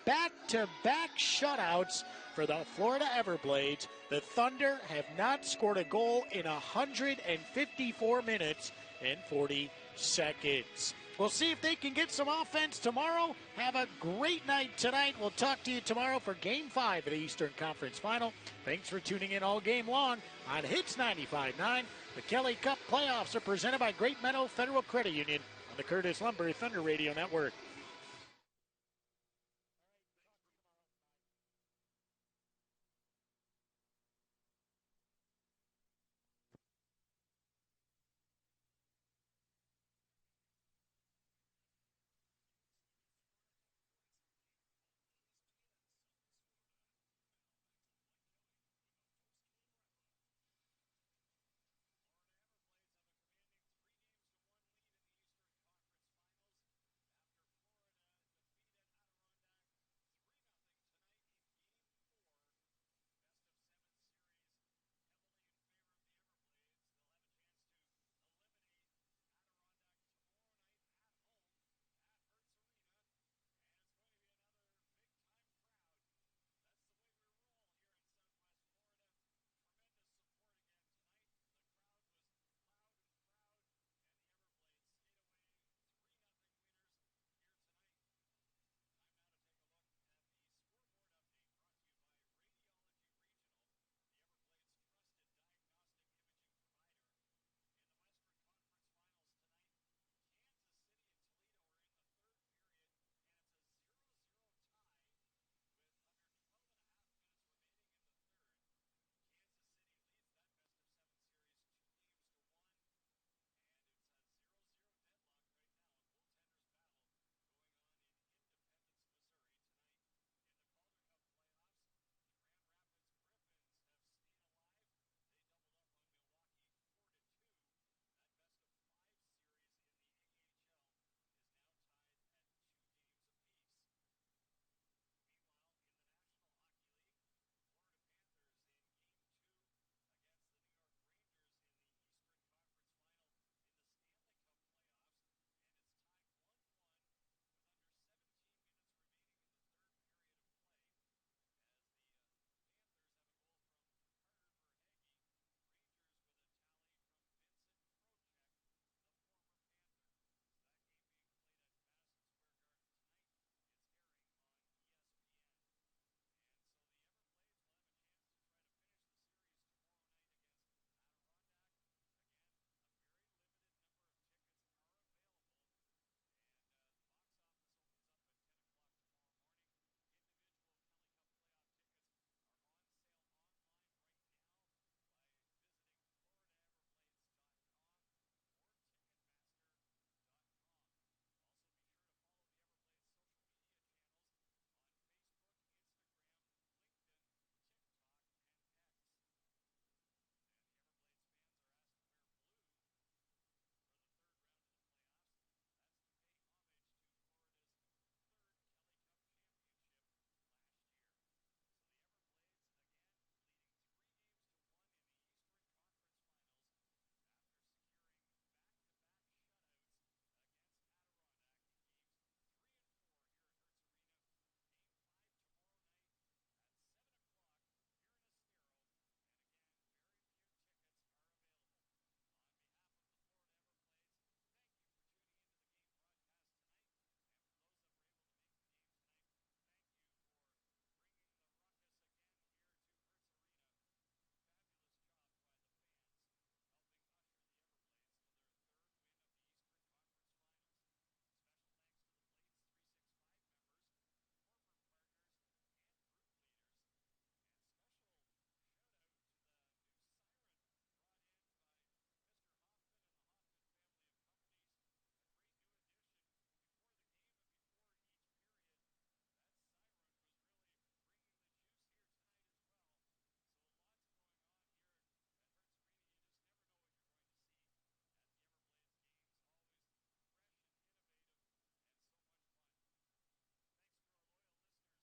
Back-to-back shutouts for the Florida Everblades. The Thunder have not scored a goal in 154 minutes and 40 seconds. We'll see if they can get some offense tomorrow. Have a great night tonight. We'll talk to you tomorrow for Game 5 of the Eastern Conference Final. Thanks for tuning in all game long on Hits 95.9. The Kelly Cup playoffs are presented by Great Meadow Federal Credit Union on the Curtis Lumber Thunder Radio Network.